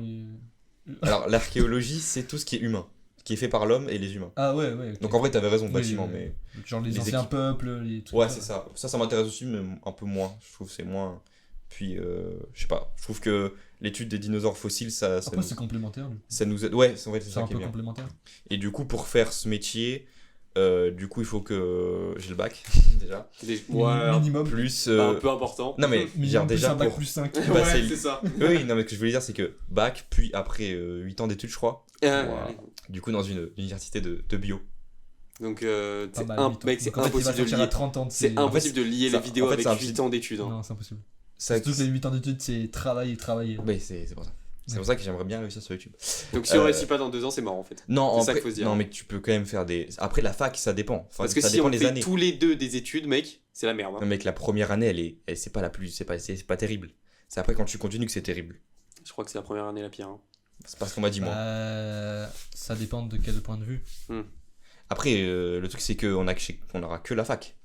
Alors, l'archéologie, c'est tout ce qui est humain, qui est fait par l'homme et les humains. Ah ouais, ouais. ok. Donc, en vrai, t'avais raison, Oui, bâtiment, oui, mais. Genre les les anciens équipes. peuples, les trucs. Ouais, comme c'est ça. Ça m'intéresse aussi, mais un peu moins. Je trouve que c'est moins. Puis, je sais pas. Je trouve que l'étude des dinosaures fossiles, ça Après, nous, c'est complémentaire. Du coup. ça nous aide. Ouais, en fait, c'est C'est ça un qui est peu bien. complémentaire. Et du coup, pour faire ce métier, du coup, il faut que j'ai le bac, déjà. Ouais, Minimum. Plus. un peu important. Non, mais Minimum genre, plus déjà un bac pour. plus 5. passer Ouais, le- c'est ça. Oui, non, mais ce que je voulais dire, c'est que bac, puis après 8 ans d'études, je crois, Euh, du coup, dans une université de bio. Donc, Pas c'est mal, 8 ans. mec, c'est Donc, en fait, il va impossible de sortir à lier. 30 ans de C'est ses- impossible de lier ça- les vidéos en fait, avec c'est un 8 ans d'études. Hein. Non, c'est impossible. Ça, Surtout que les 8 ans d'études, c'est travailler, travailler. Oui, c'est pour ça. C'est pour ça que j'aimerais bien réussir sur YouTube. Donc, si on Euh, réussit pas dans 2 ans, c'est mort en fait. Non, C'est ça après- qu'il faut se dire. non, mais tu peux quand même faire des. Après, la fac, ça dépend. Enfin, Parce que ça si dépend on des fait années. tous les deux des études, mec, c'est la merde. Hein. Non, mec, la première année, c'est pas la plus. C'est pas terrible. C'est après quand tu continues que c'est terrible. Je crois que c'est la première année la pire. Hein. C'est pas ce qu'on m'a dit, moi. Ça dépend de quel point de vue. Après, le truc, c'est qu'on aura que la fac.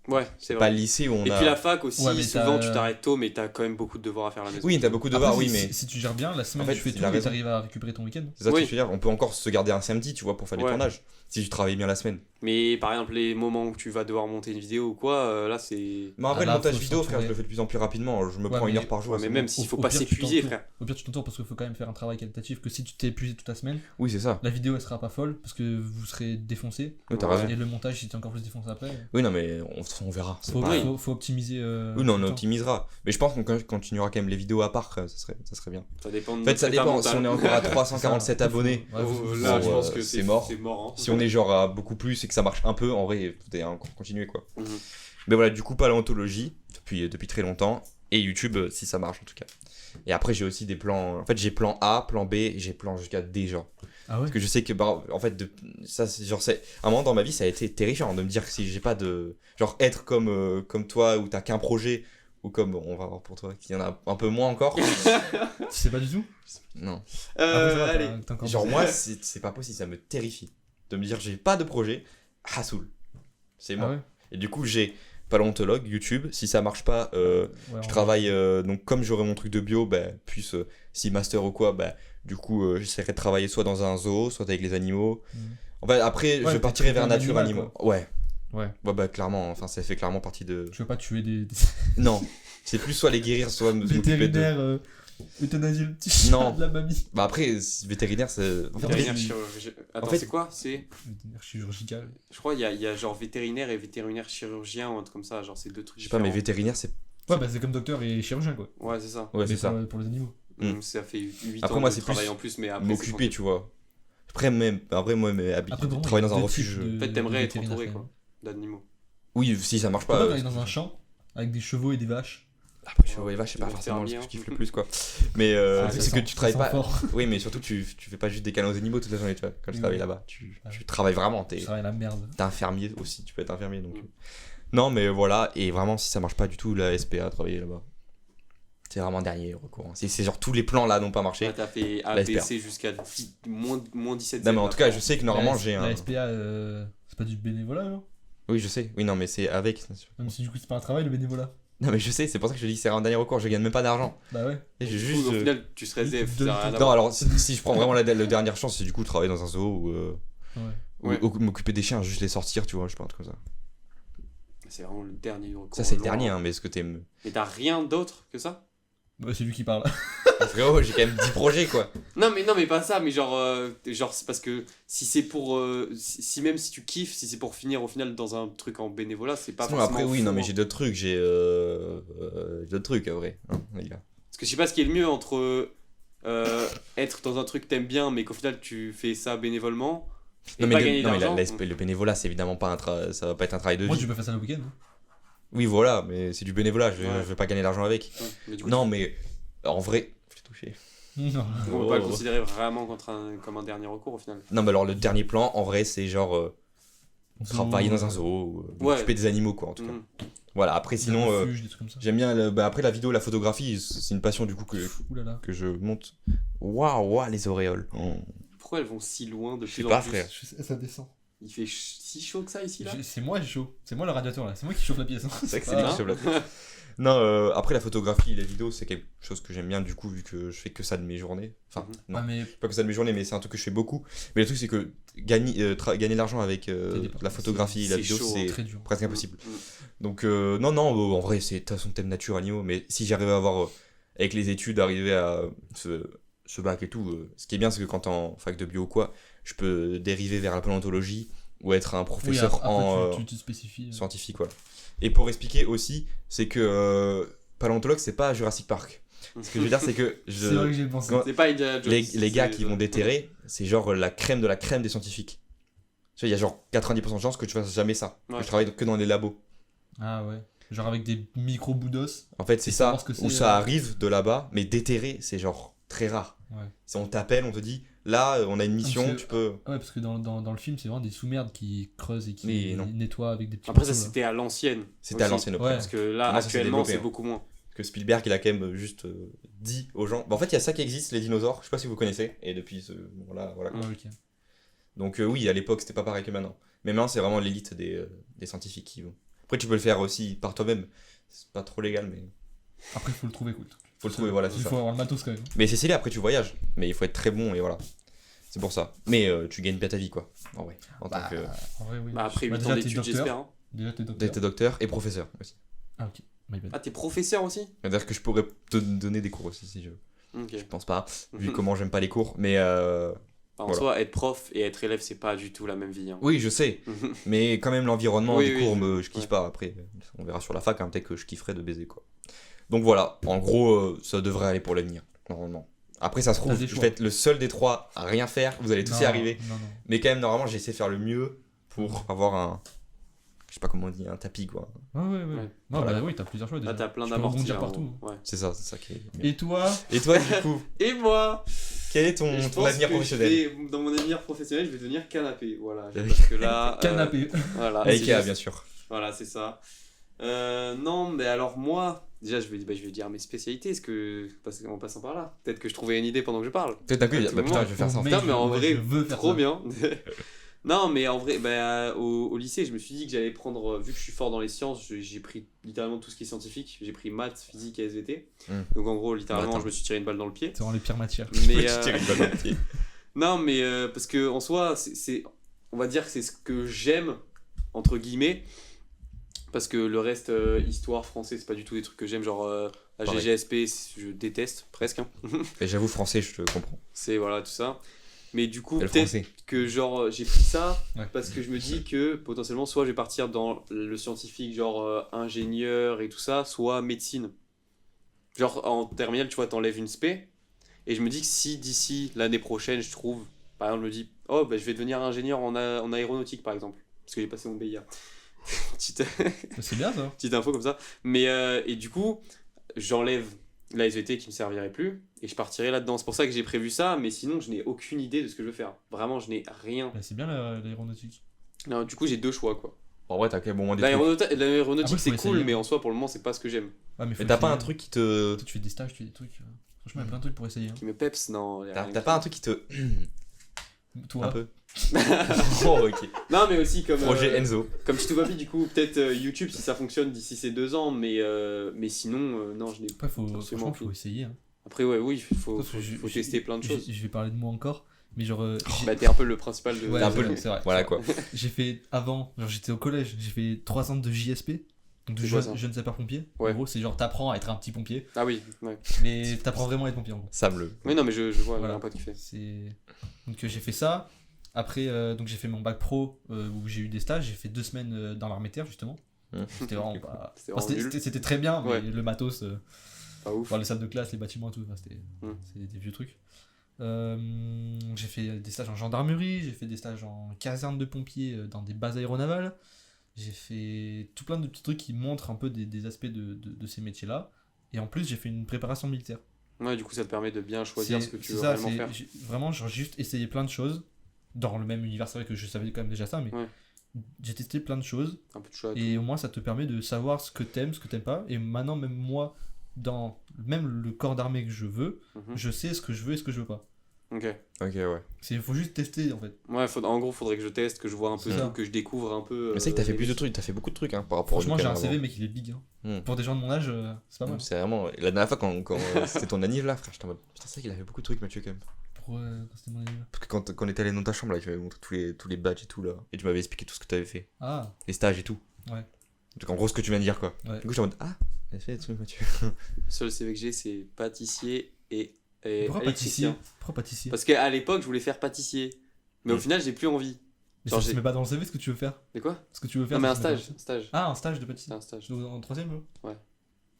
Ouais, c'est Pas vrai. le lycée où on Et a. puis la fac aussi, Ouais, mais souvent t'as- tu t'arrêtes tôt, mais t'as quand même beaucoup de devoirs à faire à la maison. Oui, t'as beaucoup de devoirs, Après, oui, si, mais. si tu gères bien, la semaine En fait, tu fais il tout a et raison. t'arrives à récupérer ton week-end. C'est ça Oui. que je veux dire. On peut encore se garder un samedi, tu vois, pour faire des Ouais. tournages. Si tu travailles bien la semaine. Mais par exemple, les moments où tu vas devoir monter une vidéo ou quoi, là c'est. Mais en vrai, là, le montage faut vidéo, frère, s'entourer. je le fais de plus en plus rapidement. Je me Ouais, prends une mais- heure par jour. Ouais, mais c'est même bon. s'il faut Au pas pire, tu s'épuiser, t'entoures. frère. Au pire, tu t'entoures parce qu'il faut quand même faire un travail qualitatif. Que si tu t'es épuisé toute la semaine, Oui, c'est ça. la vidéo elle sera pas folle parce que vous serez défoncé. Oui, t'as Ouais. raison. Et le montage, si t'es encore plus défoncé après, Oui, non, mais on verra. C'est faut, pas- Oui. faut optimiser. Oui, non, on tout le temps. optimisera. Mais je pense qu'on continuera quand même les vidéos à part, ça serait bien. Ça dépend de En fait, notre ça état dépend. Si mental. on est encore à 347 Ça, abonnés, ouais, Oh, faut- là, bon, je pense que c'est mort. C'est mort. Hein. si on est genre à beaucoup plus et que ça marche un peu, en vrai, faut encore continuer quoi. Mhm. Mais voilà, du coup, paléontologie depuis très longtemps et YouTube si ça marche en tout cas. Et après, j'ai aussi des plans. En fait, j'ai plan A, plan B et j'ai plan jusqu'à D, genre. Ah ouais. Parce que je sais que, bah, en fait, ça, c'est genre, c'est. À un moment dans ma vie, ça a été terrifiant de me dire que si j'ai pas de. Genre, être comme toi où t'as qu'un projet, ou comme on va voir pour toi, qu'il y en a un peu moins encore. Tu sais pas du tout. Non. Ah, ouais, ça va, Allez. t'as encore Genre, bossé. moi, c'est pas possible, ça me terrifie. De me dire, j'ai pas de projet, Hassoul. C'est Ah moi. ouais. Et du coup, j'ai paléontologue, YouTube. Si ça marche pas, Ouais, je en- travaille. Donc, comme j'aurai mon truc de bio, bah, puis si master ou quoi, bah, du coup, j'essaierai de travailler soit dans un zoo, soit avec les animaux. Mhm. En fait, après, Ouais, je t'es partirai vers un nature animal, animaux. Ouais. Ouais. Ouais, bah, clairement. Enfin, ça fait clairement partie de. Tu veux pas tuer des Non. C'est plus soit les guérir, soit m'occuper de. vétérinaires, euthanasier le petit chat Non. de la mamie. Bah, après, vétérinaire, c'est. En fait, Vétérinaire fait, chirurgien. Attends, en fait- c'est quoi? C'est. Vétérinaire chirurgical. Je crois qu'il y a genre vétérinaire et vétérinaire chirurgien ou un truc comme ça. Genre, c'est deux trucs je sais pas, mais différents. vétérinaire, c'est. Ouais, bah c'est comme docteur et chirurgien quoi. Ouais, c'est ça. Ouais, Mais c'est ça. pour les animaux. Mm. Ça fait 8 Après, ans moi, de c'est travail plus en plus, mais après. M'occuper, tu vois. Après, même. Après, moi, mais Après, vraiment, travailler il y a dans un deux refuge. types de- Peut-être t'aimerais de être vétérinaires, entouré, quand quoi. même. D'animaux. Oui, si ça marche Pas pas. d'aller dans un champ avec des chevaux et des vaches. Après, je suis ouais, vache, c'est pas Des forcément fermiers, ce que je kiffe le hein. plus, quoi. Mais Ah, le truc, ça c'est que sent- tu ça travailles sent pas. fort. Oui, mais surtout, tu fais pas juste des câlins aux animaux toute la journée, tu vois. Quand tu Oui. travailles là-bas, tu Ouais. travailles vraiment. Je travaille la merde. T'es infirmier aussi, tu peux être infirmier. Donc. Mm. Non, mais voilà. Et vraiment, si ça marche pas du tout, la SPA, travailler là-bas. C'est vraiment dernier recours. Hein. C'est genre tous les plans là n'ont pas marché. Là, t'as fait La SPA. ABC jusqu'à moins 17. Non, mais en tout cas, je sais que normalement, La- j'ai La un. SPA, c'est pas du bénévolat alors. Oui, je sais. Oui, non, mais c'est avec. Non, mais si du coup c'est pas un travail le bénévolat. Non, mais je sais, c'est pour ça que je dis que c'est un dernier recours. Je gagne même pas d'argent. Bah ouais. Et j'ai Du juste. coup, au final, tu serais ZF. de- ça a rien à Non, voir. alors si je prends vraiment la dernière chance, c'est du coup travailler dans un zoo ou. Ouais. Ouais. Ou m'occuper des chiens, juste les sortir, tu vois, je sais pas, un truc comme ça. C'est vraiment le dernier recours. Ça, c'est le loin. dernier, hein, mais est-ce que t'es. Mais t'as rien d'autre que ça? Bah c'est lui qui parle. Frérot, j'ai quand même 10 projets, quoi. Non, mais pas ça, mais genre c'est parce que si c'est pour. Si même si tu kiffes, si c'est pour finir au final dans un truc en bénévolat, c'est pas Sinon, forcément. après, oui, fou, non, mais hein. j'ai d'autres trucs, j'ai d'autres trucs, à vrai, hein, les gars. Parce que je sais pas ce qui est le mieux entre être dans un truc que t'aimes bien, mais qu'au final tu fais ça bénévolement. Et Non, pas mais, gagner non, mais d'argent. le bénévolat, c'est évidemment pas ça va pas être un travail de Moi vie. je peux faire ça le week-end. hein. Oui, voilà, mais c'est du bénévolat, je Ouais. vais pas gagner d'argent avec. Ouais, mais du coup, Non, mais en vrai, je t'ai touché. Non. on peut pas le Oh. considérer vraiment comme un dernier recours au final. Non, mais alors, le dernier plan, en vrai, c'est genre travailler dans un zoo, Ouais. m'occuper des animaux, quoi, en tout cas. Mhm. Voilà, après, sinon, Des refuges, des trucs comme ça. j'aime bien, après la vidéo, la photographie, c'est une passion, du coup, Ouh là là. que je monte. Waouh, waouh, les auréoles. Oh. Pourquoi elles vont si loin de Je sais plus pas, en plus frère. Ça descend. Il fait si chaud que ça ici là? C'est moi chaud. C'est moi le radiateur là. C'est moi qui chauffe la pièce. hein. C'est vrai que c'est Ah. bien sur la Non, après la photographie et les vidéos, c'est quelque chose que j'aime bien du coup, vu que je fais que ça de mes journées. Enfin, Mhm. non, Ouais, mais pas que ça de mes journées, mais c'est un truc que je fais beaucoup. Mais le truc, c'est que gagner de l'argent avec dépend. la photographie et la C'est vidéo, chaud, c'est très dur. presque impossible. Mhm. Donc, non, en vrai, c'est de toute façon thème nature, animaux. Mais si j'arrive à avoir, avec les études, arriver à ce bac et tout, ce qui est bien, c'est que quand t'es en fac de bio ou quoi, je peux dériver vers la paléontologie ou être un Oui, professeur après, en. tu te spécifies. Scientifique, voilà. Et pour expliquer aussi, c'est que paléontologue, c'est pas Jurassic Park. Ce que je veux dire, c'est que C'est vrai que j'ai pensé. Quand- C'est pas Indiana Jones. les gars c'est- qui vont déterrer, c'est genre la crème de la crème des scientifiques. Tu vois, il y a genre 90% de chances que tu fasses jamais ça. Ouais. Que je travaille que dans les labos. Ah ouais. Genre avec des micro bouts d'os. En fait, c'est Et ça, savoir ce que où c'est, ça arrive de là-bas, mais déterré, c'est genre très rare. Ouais. Si on t'appelle, on te dit, là, on a une mission, parce que- tu peux... Ouais, parce que dans le film, c'est vraiment des sous-merdes qui creusent et qui Oui, non. nettoient avec des petits Après, ça, morceaux, là. c'était à l'ancienne. C'était à aussi. l'ancienne. Ouais. Parce que là, Comment ça s'est actuellement, développé, c'est hein. beaucoup moins. Parce que Spielberg, il a quand même juste dit aux gens... Bah, en fait, il y a ça qui existe, les dinosaures, je sais pas si vous connaissez, et depuis ce... Voilà, voilà. Ouais, ok. Donc oui, à l'époque, c'était pas pareil que maintenant. Mais maintenant, c'est vraiment l'élite des scientifiques qui vont. Après, tu peux le faire aussi par toi-même. C'est pas trop légal, mais Après, il faut le trouver cool. faut le trouver, voilà, c'est Il ça. faut avoir le matos quand même. Mais c'est stylé, après tu voyages. Mais il faut être très bon, et voilà. C'est pour ça. Mais tu gagnes bien ta vie, quoi. En vrai. En tant que... En vrai, oui. Bah, après 8 déjà, ans t'es d'études, docteur. j'espère. Hein. Déjà, t'es docteur. T'es docteur et professeur aussi. Ah, ok. My bad. Ah, t'es professeur aussi? C'est-à-dire que je pourrais te donner des cours aussi, si je veux. Ok. Je pense pas, vu comment j'aime pas les cours. Mais En Voilà. soi, être prof et être élève, c'est pas du tout la même vie. Hein. oui, je sais. Mais quand même, l'environnement Oui, des oui, cours, je kiffe ouais. pas. Après, on verra sur la fac, hein, peut-être que je kifferais de baiser, quoi. Donc voilà, en gros, ça devrait aller pour l'avenir, normalement. Après, ça se trouve, T'as des je choix. vais être le seul des trois à rien faire. Vous allez tous y Non, arriver. Non, non. Mais quand même, normalement, j'ai essayé de faire le mieux pour avoir un. Je sais pas comment on dit, un tapis, quoi. Ouais, ouais, ouais. Ouais. Non, Voilà. bah oui, t'as plusieurs choix déjà. Là, t'as plein Tu peux d'amortis. rebondir partout. Ouais. C'est ça qui est. Et toi Et toi, du coup, Et moi, quel est ton, je ton pense avenir que professionnel dans mon avenir professionnel, je vais devenir canapé. Voilà. Parce que là. Canapé. Voilà. Avec c'est Ikea, juste- bien sûr. Voilà, c'est ça. Non, mais alors moi, déjà, je vais dire mes spécialités, en passant par là. Peut-être que je trouvais une idée pendant que je parle. Peut-être d'un coup, il dit, tout bah moment. putain, je vais faire ça. Oh, Putain, mais en ouais, vrai, je veux faire trop ça. bien. Non, mais en vrai, au lycée, je me suis dit que j'allais prendre, vu que je suis fort dans les sciences, j'ai pris littéralement tout ce qui est scientifique. J'ai pris maths, physique et SVT. Donc en gros, littéralement, Attends. je me suis tiré une balle dans le pied. C'est vraiment les pires matières. Mais, Je tire une balle dans le pied. non, mais parce que en soi, on va dire que c'est ce que j'aime, entre guillemets. Parce que le reste, histoire, français, c'est pas du tout des trucs que j'aime. Genre, la Pareil. GGSP, je déteste presque. Hein. Et j'avoue, français, je te comprends. C'est voilà, tout ça. Mais du coup, Et le peut-être français. que genre j'ai pris ça Ouais. parce que je me dis que potentiellement soit je vais partir dans le scientifique genre ingénieur et tout ça, soit médecine. Genre en terminale, tu vois, t'enlèves une spé et je me dis que si d'ici l'année prochaine, je trouve, par exemple, je me dis oh bah, je vais devenir ingénieur en aéronautique par exemple parce que j'ai passé mon BIA. petite, C'est bien ça. petite info comme ça. Mais et du coup, j'enlève la SVT qui me servirait plus et je partirai là-dedans. C'est pour ça que j'ai prévu ça, mais sinon je n'ai aucune idée de ce que je veux faire. Vraiment, je n'ai rien. Bah, c'est bien l'aéronautique. Non, du coup, j'ai deux choix quoi. En vrai, t'as quand même au moins des trucs. L'aéronautique Après, c'est faut cool, essayer. mais en soi pour le moment c'est pas ce que j'aime. Ouais, faut Mais t'as pas essayer. un truc qui te. Toi, tu fais des stages, tu fais des trucs. Franchement, il y a plein de trucs pour essayer. hein. Qui me peps, non. y a T'as rien t'as qui- pas un truc qui te. Toi, Un peu. Oh, ok. Non, mais aussi comme. Projet Enzo. Comme Ch'toupapi, du coup, peut-être YouTube si ça fonctionne d'ici ces 2 ans, mais sinon, non, je n'ai après, absolument franchement, plus. faut essayer. hein. Après, ouais, oui, faut Parce que faut tester plein de choses. Je vais parler de moi encore, mais genre. Bah, t'es un peu le principal de. Ouais, T'es un c'est peu vrai, le- c'est vrai. Voilà quoi. J'ai fait avant, genre j'étais au collège, j'ai fait 3 ans de JSP, donc de C'est quoi, ça jeune sapeur-pompier. Ouais. En gros, c'est genre t'apprends à être un petit pompier, Ah oui, ouais. mais t'apprends vraiment à être pompier en gros. Sam le. Oui, non, mais je vois, Voilà. un pote qui fait. Donc j'ai fait ça. Après, donc j'ai fait mon bac pro où j'ai eu des stages. J'ai fait 2 semaines dans l'armée de terre justement. C'était vraiment pas. C'était Enfin, vraiment nul. c'était très bien, mais Ouais. le matos, Pas ouf. enfin, les salles de classe, les bâtiments, tout, enfin, Mm. c'est des vieux trucs. J'ai fait des stages en gendarmerie, j'ai fait des stages en caserne de pompiers dans des bases aéronavales. J'ai fait tout plein de petits trucs qui montrent un peu des aspects de ces métiers-là. Et en plus, j'ai fait une préparation militaire. Ouais, du coup, ça te permet de bien choisir ce que tu c'est veux ça, réellement faire. Vraiment, j'ai juste essayé plein de choses dans le même univers. C'est vrai que je savais quand même déjà ça, mais Ouais. j'ai testé plein de choses. Un peu de choix. Et au moins, ça te permet de savoir ce que t'aimes, ce que t'aimes pas. Et maintenant, même moi, dans même le corps d'armée que je veux, Mhm. je sais ce que je veux et ce que je veux pas. Ok. Ok, ouais. Il faut juste tester en fait. Ouais, en gros, faudrait que je teste, que je vois un peu C'est ça. tout, que je découvre un peu. Mais c'est que t'as fait les plus de métiers. trucs, t'as fait beaucoup de trucs hein, par rapport au Franchement, j'ai un auquel CV, avant. mais il est big. hein. Hmm. Pour des gens de mon âge, c'est pas mal. C'est vraiment. La dernière fois quand c'était ton anniv là, frère, j'étais en mode. Putain, c'est vrai qu'il a fait beaucoup de trucs, Mathieu, quand même. Pour, quand c'était mon anniversaire. Parce que quand on était allé dans ta chambre là, tu m'avais montré tous les badges et tout là. Et tu m'avais expliqué tout ce que t'avais fait. Ah, Les stages et tout. Ouais. Donc en gros, ce que tu viens de dire quoi. Ouais. Du coup, j'étais en mode. Ah, j'ai fait des trucs, Mathieu. Le seul CV que j'ai, c'est pâtissier et pourquoi électricien. pâtissier Pourquoi pâtissier Parce qu'à l'époque, je voulais faire pâtissier. Mais au Mm. final, j'ai plus envie. Mais genre, ça se j'ai- met pas dans le CV ce que tu veux faire. Mais quoi? Ce que tu veux faire. Non, mais un ça se met stage. dans le- Stage. Ah, un stage de pâtissier. Un stage. Donc, en troisième, Ouais.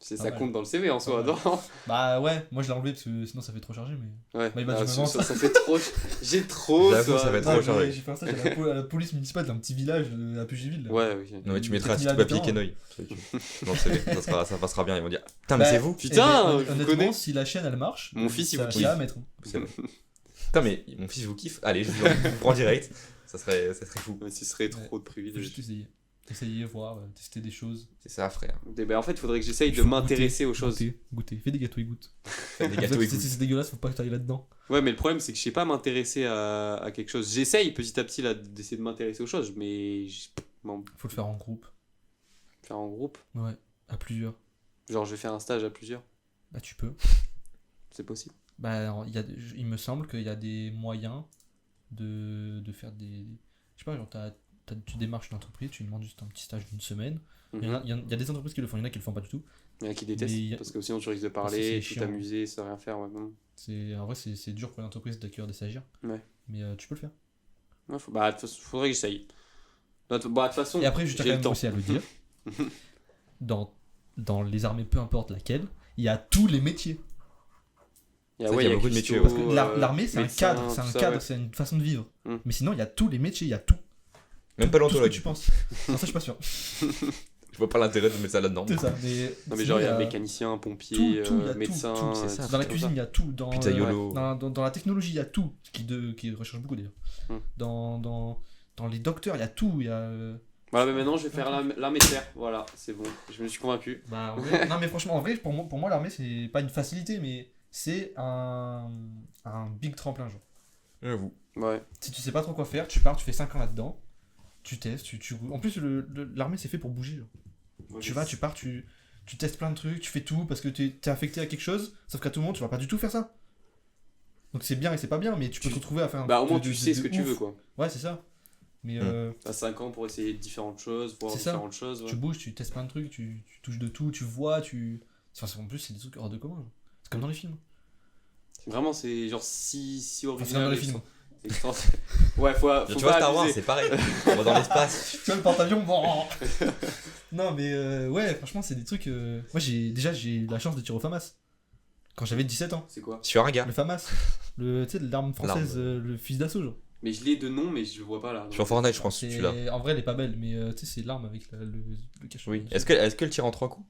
Ça Pas mal. compte dans le CV en soi, Pas non? Bah ouais, moi je l'ai enlevé parce que sinon ça fait trop chargé, mais. Ouais, Bah, il m'a dit, ça, maman, ça fait trop. J'ai trop, J'avoue, ça va être Non, trop mais chargé. j'ai fait un stage à la police municipale d'un petit village à Pugéville. là. Ouais, ok. Non, mais tu Il mettras était petit papier 1000 Kenoy. Dans le CV, ça passera bien. Ils vont dire putain, mais Bah, c'est vous. Putain, eh ben, je vous honnêtement, connais. si la chaîne elle marche, Mon fils, il ça vous c'est kiffe. à mettre. C'est vrai. Putain, mais mon fils vous kiffe. Allez, je vous prends direct. Ça serait fou. Ouais, ce serait trop de Faut privilèges. juste essayer. Essayer, voir, tester des choses. C'est ça, frère. En fait, il faudrait que j'essaye Il de faut m'intéresser aux choses. Goûter. Fais des gâteaux et goûte. Faites des gâteaux et Si goûte. c'est dégueulasse, faut pas que tu ailles là-dedans. Ouais, mais le problème, c'est que je sais pas m'intéresser à quelque chose. J'essaye petit à petit là d'essayer de m'intéresser aux choses, mais bon, Faut le faire en groupe. faire en groupe. Ouais, à plusieurs. Genre, je vais faire un stage à plusieurs. Bah tu peux. C'est possible. Bah alors, il me semble qu'il y a des moyens de faire des. Je sais pas, genre tu démarches une entreprise, tu demandes juste un petit stage d'une semaine. Il y, en a, il y a des entreprises qui le font, il y en a qui le font pas du tout. Il y en a qui détestent, Mais parce que sinon tu risques de c'est parler, tout chiant. t'amuser, sans rien faire. Ouais, bon. En vrai, c'est dur pour une entreprise d'accueillir des stagiaires. Ouais. Mais tu peux le faire. Ouais, bah, de toute façon, faudrait que j'essaye. Bah, de toute façon, Et après, je tiens j'ai quand le même temps. aussi à le dire. dans les armées, peu importe laquelle, il y a tous les métiers. Il y C'est vrai qu'il y a beaucoup de cuistot, métiers, Parce que l'armée, c'est un médecin, cadre, tout ça, ouais. c'est une façon de vivre. Mm. Mais sinon, il y a tous les métiers, il y a tout. Même pas Tout ce que l'ontologue. tu penses. Non, ça, je suis pas sûr. Je vois pas l'intérêt de mettre ça là-dedans. C'est ça. Mais, Non, mais sinon, genre, il y a mécanicien, pompier, tout, il y a tout, médecin. tout, c'est ça. Dans la tout cuisine, ça. il y a tout. Dans, Pizzaiolo. dans la technologie, il y a tout. Qui recherche beaucoup d'ailleurs. Mm. Dans les docteurs, il y a tout. Il y a. Voilà, mais maintenant je vais faire l'armée de terre. Voilà, c'est bon. Je me suis convaincu. Bah, en vrai- non, mais franchement, en vrai, pour moi l'armée, c'est pas une facilité, mais c'est un big tremplin. Genre. J'avoue. Ouais. Si tu sais pas trop quoi faire, tu pars, tu fais 5 ans là-dedans, tu testes, en plus, l'armée, c'est fait pour bouger. Genre. Tu vas, tu pars, tu testes plein de trucs, tu fais tout parce que t'es affecté à quelque chose, sauf qu'à tout le monde, tu vas pas du tout faire ça. Donc c'est bien et c'est pas bien, mais tu peux te retrouver à faire un Bah, au truc moins de- tu de- sais de ce que tu ouf. veux, quoi. Ouais, c'est ça. Mais T'as 5 ans pour essayer différentes choses, voir C'est ça. différentes choses. Ouais. tu bouges, tu testes plein de trucs, tu touches de tout, tu vois, Enfin, en plus, c'est des trucs hors de commun. Genre. C'est comme dans les films. Vraiment, c'est genre si Enfin, c'est original. dans les films. Ouais, faut Tu pas vois, Star Wars, abuser. c'est pareil. On va dans l'espace. Tu vois le porte-avions, bon. Non, mais ouais, franchement, c'est des trucs. Moi, j'ai eu la chance de tirer au FAMAS quand j'avais 17 ans. C'est quoi? Sur un gars. Le FAMAS, tu sais, l'arme française, le fils d'assaut, genre. Mais je l'ai de nom, mais je le vois pas là. Sur Fortnite, je pense, C'est- tu l'as. En vrai, elle est pas belle, mais tu sais, c'est l'arme avec le cachot. Oui. Est-ce qu'elle tire en 3 coups?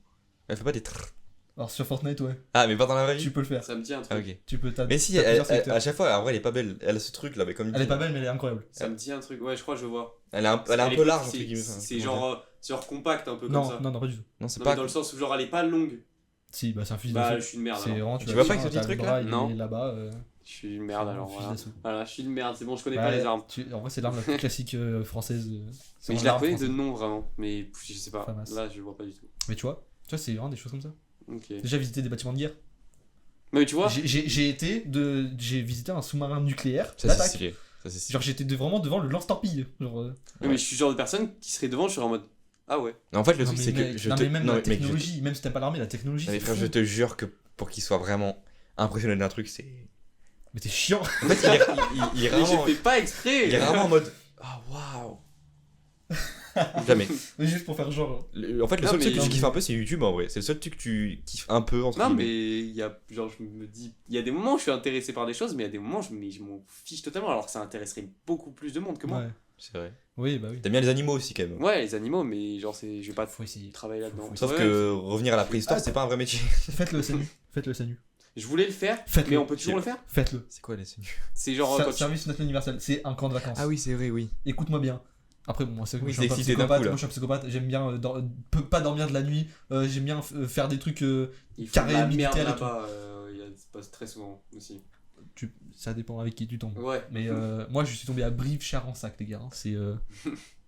Elle fait pas des trrr. Alors, sur Fortnite, ouais, Ah, mais pas dans la vraie vie? tu peux le faire. Ça me dit un truc. Ah, ok. Tu peux, Mais si, t'as plusieurs sélecteurs. à chaque fois, en vrai, elle est pas belle. Elle a ce truc là, mais comme il Elle est dit. pas belle, mais elle est incroyable. Ça me dit un truc. Ouais, je crois que je vois. Elle est un Elle peu est- large, entre c'est- guillemets. C'est Enfin, genre compact, un peu comme Non, ça. non, non, pas du tout. Non, c'est Non, pas. mais dans le sens où genre elle est pas longue. Si, bah, c'est un fusil Bah, je d'assaut. suis une merde C'est alors. vraiment, Tu vas vois le pas avec ce tirer, petit t'as truc, le bras, là? il est là-bas. Je suis une merde c'est un alors. fusil Voilà. d'assaut. Voilà, je suis une merde. C'est bon, je connais Bah, pas les armes. En vrai, c'est l'arme la plus classique française. C'est Mais je vraiment la l'arme connais de française. nom vraiment. Mais je sais pas. FAMAS. Là, je vois pas du tout. Mais tu vois, c'est vraiment des choses comme ça. Ok. Déjà visiter des bâtiments de guerre. Mais tu vois, J'ai visité un sous-marin nucléaire. Ça, c'est L'attaque. stylé. Ça, c'est stylé. Genre j'étais vraiment devant le lance-torpille. Genre. mais je suis le genre de personne qui serait devant, je serais en mode. Ah ouais. En fait, le Non, truc, mais c'est que mec, je non, te. mais même Non, la mais mec, technologie, même si t'aimes pas l'armée, la technologie. Non, mais c'est frère, fou. je te jure que pour qu'il soit vraiment impressionné d'un truc, c'est. Mais t'es chiant. En fait, il est Mais je vraiment. fais pas exprès. Il est vraiment en mode. Ah, waouh! Jamais. Mais juste pour faire genre. En fait, le Non, seul truc mais- que tu kiffes un peu, c'est YouTube en vrai. C'est le seul truc que tu kiffes un peu entre Non, guillemets. mais il y a, genre, je me dis, il y a des moments où je suis intéressé par des choses, mais il y a des moments où je m'en fiche totalement, alors que ça intéresserait beaucoup plus de monde que moi. Ouais. C'est vrai. Oui, bah oui. T'aimes bien les animaux aussi quand même. Ouais, les animaux, mais genre, je vais pas Faut essayer. travailler là-dedans. Sauf Ouais, que revenir à la préhistoire, Ah, c'est pas un vrai métier. Faites-le, SANU. Faites-le, SANU. je voulais le faire, Faites-le. mais on peut toujours le faire. Faites-le. C'est quoi les signes? C'est genre, quand tu... Service national universel, c'est un camp de vacances. oui, c'est vrai, oui. Écoute-moi bien. Après, bon, moi, c'est Oui, je suis c'est un peu excité d'un psychopathe. coup, là. Moi, je suis un psychopathe. J'aime bien pas dormir de la nuit. J'aime bien faire des trucs. ils font carré de la militaire merde et tout. là-bas, ça passe très souvent aussi. Ça dépend avec qui tu tombes. Ouais, Mais moi, je suis tombé à Brive-Charensac, les gars. C'est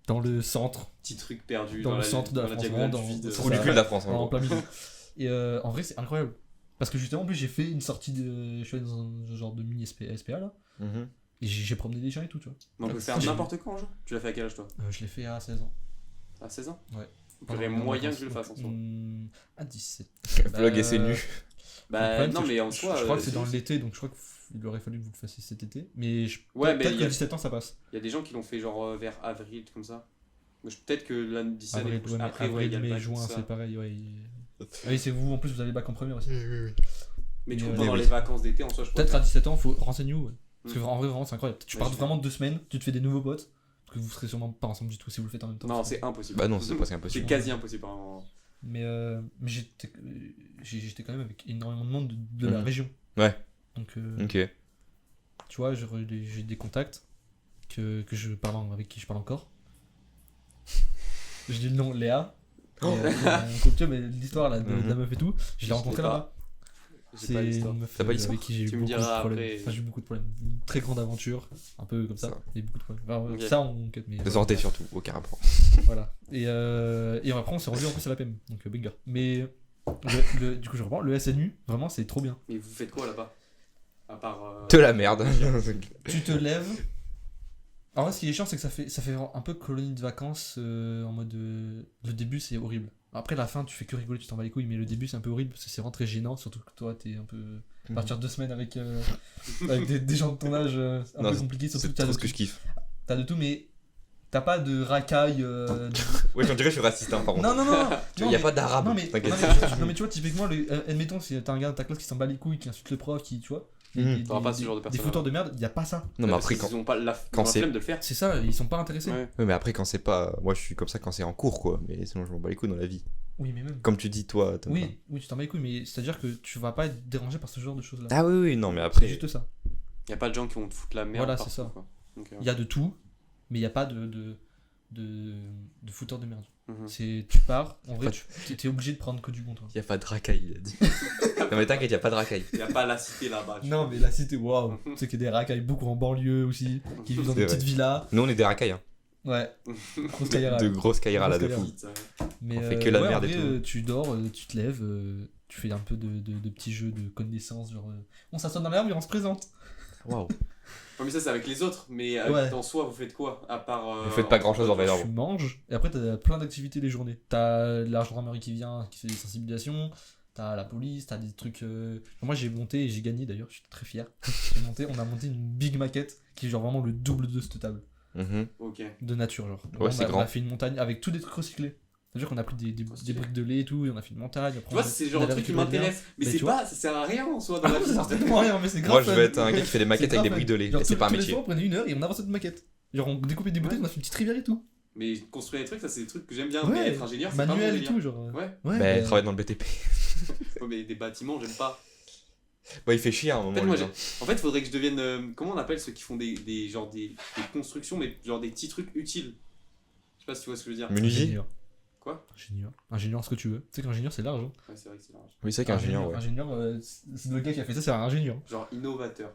dans le centre. petit truc perdu Dans le la- centre de la dans France, diagonale vraiment du vide. dans- Trou du cul de la France en en gros. plein milieu. Et en vrai, c'est incroyable. Parce que justement, en plus, j'ai fait une sortie de. Je suis allé dans un genre de mini SPA là. Mhm. Et j'ai promené des chiens et tout, tu vois. Mais on peut faire J'ai- n'importe quand, genre. Tu l'as fait à quel âge, toi? Je l'ai fait à 16 ans. À 16 ans? Ouais. Il y aurait moyen que je le fasse en soi. À 17. Vlog et c'est nu. Bah, Le problème, non, c'est que mais en je soi. crois que c'est dans l'été, donc je crois qu'il aurait fallu que vous le fassiez cet été. Mais Ouais, mais peut-être il que y a- 17 ans, ça passe. Il y a des gens qui l'ont fait genre vers avril, comme ça. Mais peut-être que d'ici l'année Avril, prochaine, ouais, mais après, ouais, il y a avril, le mai, bac, juin, tout ça. c'est pareil. Ouais, Oui, c'est vous, en plus, vous avez le bac en première aussi. Mais du coup, Mais pendant oui. les vacances d'été, en soi, je Peut-être à pourrais 17 ans, faut renseignez-vous. Ouais. Parce que Mm. en vrai, vraiment, c'est incroyable. Tu Ouais, pars je vraiment 2 semaines, tu te fais des nouveaux potes. Parce que vous serez sûrement pas ensemble du tout si vous le faites en même temps. Non, c'est impossible. Bah non, c'est presque C'est impossible. quasi impossible. Hein. Mais j'étais quand même avec énormément de monde de la Mhm. région. Ouais. Donc, Ok. tu vois, j'ai des contacts avec qui je parle encore. Je dis le nom, Léa. Oh. Mon copieux, mais l'histoire là, de Mhm. la meuf et tout, je l'ai Je rencontrée l'ai pas. là-bas. J'ai C'est pas l'histoire. une meuf T'as pas l'histoire avec qui j'ai eu Tu me beaucoup de diras problèmes. après. Enfin, j'ai eu beaucoup de problèmes. Une très grande aventure, un peu comme ça. Ça. Et beaucoup de problèmes. Enfin, Ok. ça, on cut, mais. De santé surtout, aucun rapport. Voilà. Et après, on s'est revu en plus à la PM. Donc, banger. Mais du coup, je reprends. Le SNU, vraiment, c'est trop bien. Mais vous faites quoi là-bas? À part. De la merde. Tu te lèves. En vrai, ce qui est chiant, c'est que ça fait un peu colonie de vacances en mode. Le début, c'est horrible. Après, la fin, tu fais que rigoler, tu t'en bats les couilles, mais le début, c'est un peu horrible parce que c'est vraiment très gênant. Surtout que toi, t'es un peu. Partir 2 semaines avec des gens de ton âge, un Non, peu compliqué. Surtout C'est que t'as trop de ce que je tout. kiffe. T'as de tout, mais t'as pas de racaille. Ouais, j'en dirais que je suis raciste, hein, par contre. Non, non, non, non. Il n'y a pas d'arabe. Non mais, T'inquiète. non, mais tu vois, typiquement, admettons, si t'as un gars de ta classe qui s'en bat les couilles, qui insulte le prof, qui, tu vois, Mhm. T'auras pas ce genre de des personnes, fouteurs de merde, y a pas ça. Non, mais Parce après, qu'ils quand. ont pas la quand c'est- flemme de le faire. C'est ça, ils sont pas intéressés. Ouais. Ouais, mais après, quand c'est pas. Moi, je suis comme ça quand c'est en cours, quoi. Mais sinon, je m'en bats les couilles dans la vie. Oui, mais même. Comme tu dis, toi. t'aimes Oui, oui, tu t'en bats les couilles, mais c'est-à-dire que tu vas pas être dérangé par ce genre de choses-là. pas. Ah oui, oui, non, mais C'est après. juste ça. Y a pas de gens qui vont te foutre la merde. Voilà, partout, c'est ça. quoi. Donc, Il y a de tout, mais il y a pas de fouteurs de merde. mhm. Tu pars, en vrai, Pas- t'es obligé de prendre que du bon, toi. Il n'y a pas de racaille, il a dit. Non, mais t'inquiète, il n'y a pas de racaille. Y a pas la cité là-bas. tu Non, vois. mais la cité, waouh. Tu sais qu'il y a des racailles beaucoup en banlieue aussi, qui vivent dans des C'est vrai. petites villas. Nous, on est des racailles, hein. Ouais, grosse caillera. De grosses caillara là de Grosse fou. caillera. Vite, Mais On fait que la ouais, merde en et vrai, tout. tu dors, tu te lèves, tu fais un peu de petits jeux de connaissances, genre on s'assoit dans l'herbe et on se présente. Waouh. Ouais, mais ça, c'est avec les autres. Mais Ouais. en soi, vous faites quoi? À part. Vous faites pas grand chose en vrai, Tu manges et après t'as plein d'activités les journées. T'as la gendarmerie qui vient, qui fait des sensibilisations, t'as la police, t'as des trucs. Moi j'ai monté et j'ai gagné d'ailleurs, je suis très fier. On a monté une big maquette qui est genre vraiment le double de cette table Ok. de nature genre. c'est On grand. a fait une montagne avec tous des trucs recyclés. C'est-à-dire qu'on a pris des briques de lait et tout, et on a fait une montagne. Après Tu vois, c'est le genre de truc qui m'intéresse. Mais Mais c'est tu pas. Ça sert à rien en soi dans Ah la non, vie. ça sert strictement à rien, mais c'est grave. Moi, je fun. vais être un gars qui fait des maquettes C'est avec des grave briques de lait. Genre, Et c'est pas un tous les métier. soirs, on prenait 1 heure et on avance cette maquette. Genre, on découpait des bouteilles, on a fait une petite rivière et tout. Mais construire des trucs, ça, c'est des trucs que j'aime bien. Ouais. Mais être ingénieur, c'est pas mon Manuel et délire. tout, genre. Ouais. Ouais. Bah, mais- travaille dans le BTP. Ouais, mais des bâtiments, j'aime pas. Bah, il fait chier à un En moment. fait, moi, lui, hein. en fait, faudrait que je devienne. Comment on appelle ceux qui font des constructions, mais genre des petits trucs utiles. Je sais pas si tu vois ce que je veux dire. Menuisier. Ingénieur. Quoi? Ingénieur, ce que tu veux. Tu sais qu'ingénieur, c'est large. Hein. Ouais, c'est vrai que c'est large. Oui, c'est qu'ingénieur, ouais. Ingénieur, c'est le gars qui a fait ça, c'est un ingénieur. Genre innovateur.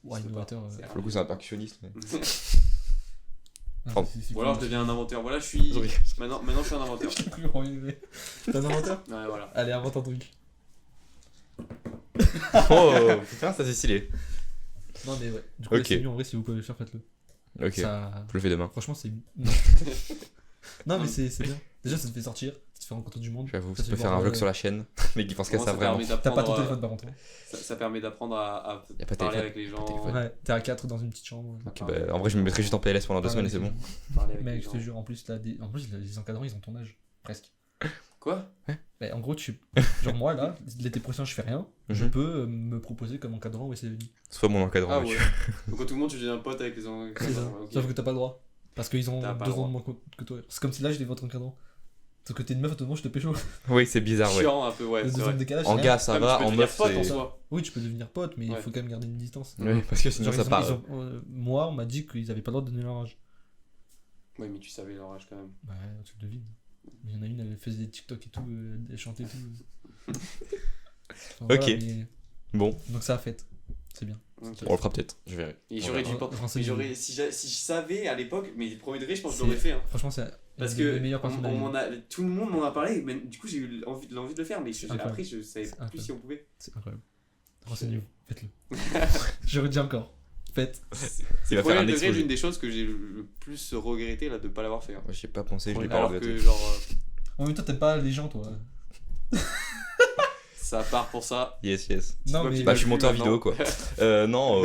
Ouais, Je sais innovateur. pas, c'est Pour le coup, c'est un percussionniste. Mais... Ah, Pardon. Ou alors je deviens un inventeur. Voilà, je suis. Oui. Maintenant, je suis un inventeur. Je l'ai plus envie. T'es un inventeur? Ouais, voilà. Allez, invente un truc. Oh, putain, ça c'est stylé. Non, mais ouais. Du coup, Ok. c'est mieux en vrai, si vous pouvez le faire, faites-le. Ok, Ça... je le fais demain. Franchement, c'est. Non, mais c'est bien. Déjà, ça te fait sortir, ça te fait rencontrer du monde. J'avoue, Ça ça fait peut faire voir, un vlog sur la chaîne. Mais qui pense qu'à Moi, ça vraiment. permet T'as pas ton d'apprendre, téléphone par contre. Hein. ça permet d'apprendre à Y a pas de parler téléphone. avec les gens. téléphone. Ouais, t'es à 4 dans une petite chambre. Ok, bah, en vrai, je me mettrais juste en PLS pendant 2 semaines et c'est bon. Parler avec les Mec, je te gens. jure, en plus, là, les encadrants, ils ont ton âge. Presque. Quoi? Bah, en gros, genre moi, là, l'été prochain, je fais rien. Je Mhm. peux me proposer comme encadrant au SVI. Soit mon encadrant. Ah mec. ouais. Donc quand tout le monde, tu deviens pote avec les gens. C'est ça. Ok. Sauf que t'as pas le droit. Parce qu'ils ont T'as 2 pas le ans de moins que toi. C'est comme si là, j'étais votre encadrant. Sauf que t'es une meuf, à tout le monde, je te pécho. Oui, c'est bizarre, ouais. Chiant un peu, ouais. Le c'est 2 ans vrai. de décalage. En c'est gars, rien. ça Ouais, mais va, tu peux en devenir meuf, pote en c'est. soi. Oui, tu peux devenir pote, mais il Ouais. faut quand même garder une distance. Oui, parce que sinon Genre, ça part. moi, on m'a dit qu'ils avaient pas le droit de donner leur âge. Ouais, mais tu savais leur âge quand même. Bah, tu le devines. Il y en a une, elle faisait des TikTok et tout, elle chantait et tout. Enfin, Ok. mais- Bon, Donc ça a fait. C'est bien. Ok. on le fera peut-être, je verrai. Et On j'aurais verra. dû pas. Renseignez-vous. Mais si je savais à l'époque, mais premier degré, je pense que je C'est- l'aurais fait. Hein. Franchement, c'est Parce une que des meilleures parties de ma vie. tout le monde m'en a parlé, mais du coup j'ai eu l'envie de le faire, mais incroyable. après je savais C'est plus incroyable. si on pouvait. C'est incroyable. Renseignez-vous, faites-le. Je redis encore. Faites. Il va faire Premier un degré, exposé. l'une des choses que j'ai le plus regretté là de pas l'avoir fait. Hein. Moi, j'y ai pas pensé, je l'ai pas Alors regretté. que genre. En même temps, t'aimes pas les gens, toi. Ça part pour ça. Yes. Non, moi mais. qui Bah, je suis plus monteur maintenant. vidéo, quoi. Non,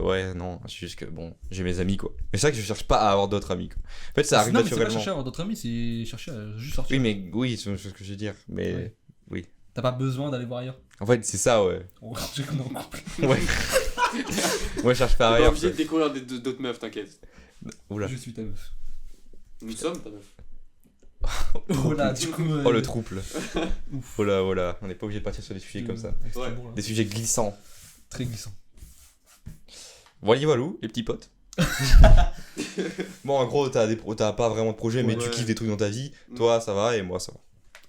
ouais, non. C'est juste que, bon, j'ai mes amis, quoi. Mais c'est vrai que je cherche pas à avoir d'autres amis, quoi. En fait, ça arrive Non, mais c'est pas naturellement. chercher à avoir d'autres amis, c'est chercher à juste sortir. Oui, mais oui, c'est ce que je veux dire. Mais Ouais. T'as pas besoin d'aller voir ailleurs. en fait, c'est ça, ouais. J'ai qu'on est en couple. Ouais. Moi, je cherche pas T'es pas ailleurs. obligé de découvrir d'autres meufs, t'inquiète. Oula. Je suis ta meuf. Nous sommes ta meuf. Oh là, du coup. Oh, le trouble. Ouf. Oh là. On n'est pas obligé de partir sur des sujets comme ça. C'était Ouais. bon, là. Des sujets glissants. Très glissant. Voilà, les petits potes. Bon, en gros, t'as pas vraiment de projet, mais tu Ouais. kiffes des trucs dans ta vie. Toi, ça va, et moi, ça va.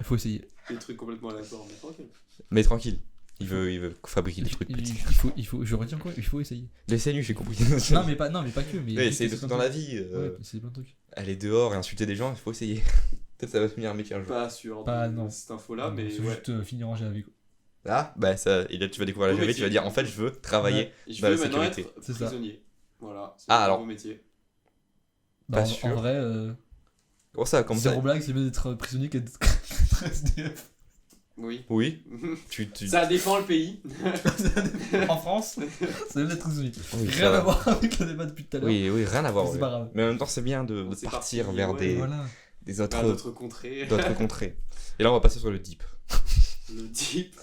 Il faut essayer. Des trucs complètement aléatoires, mais tranquille. Mais tranquille. Il veut fabriquer des trucs petits. Il faut, je retiens quoi. Il faut essayer. Les CNU, j'ai compris. Non, mais pas que. Mais Ouais, juste essayer des essayer trucs plein dans de la vie. Ouais, c'est plein de trucs. Aller dehors et insulter des gens, il faut essayer. Peut-être ça va devenir un métier un jour. Pas sûr Pas, de non. cette info-là, Non, mais c'est ouais. juste finir en GAV quoi. Ah, bah ça, et là tu vas découvrir la Nouveau GAV, tu vas métier. dire en fait je veux travailler. Ouais. Et je Dans veux la maintenant sécurité. être C'est ça. prisonnier. Voilà, c'est Ah, un alors. nouveau métier. Pas Bah, sûr. En vrai, Comment ça, comme ça zéro blague, c'est mieux d'être prisonnier qu'être SDF. Oui. Oui, tu. Ça dépend le pays. En France, c'est mieux d'être prisonnier. Oui, Rien ça- à voir avec le débat depuis tout à l'heure. Oui, rien à voir. C'est ouais. pas grave. Mais en même temps, c'est bien de C'est partir parti, vers ouais, des Voilà. autres, Vers d'autres contrées. d'autres contrées. Et là, on va passer sur le deep. Le deep.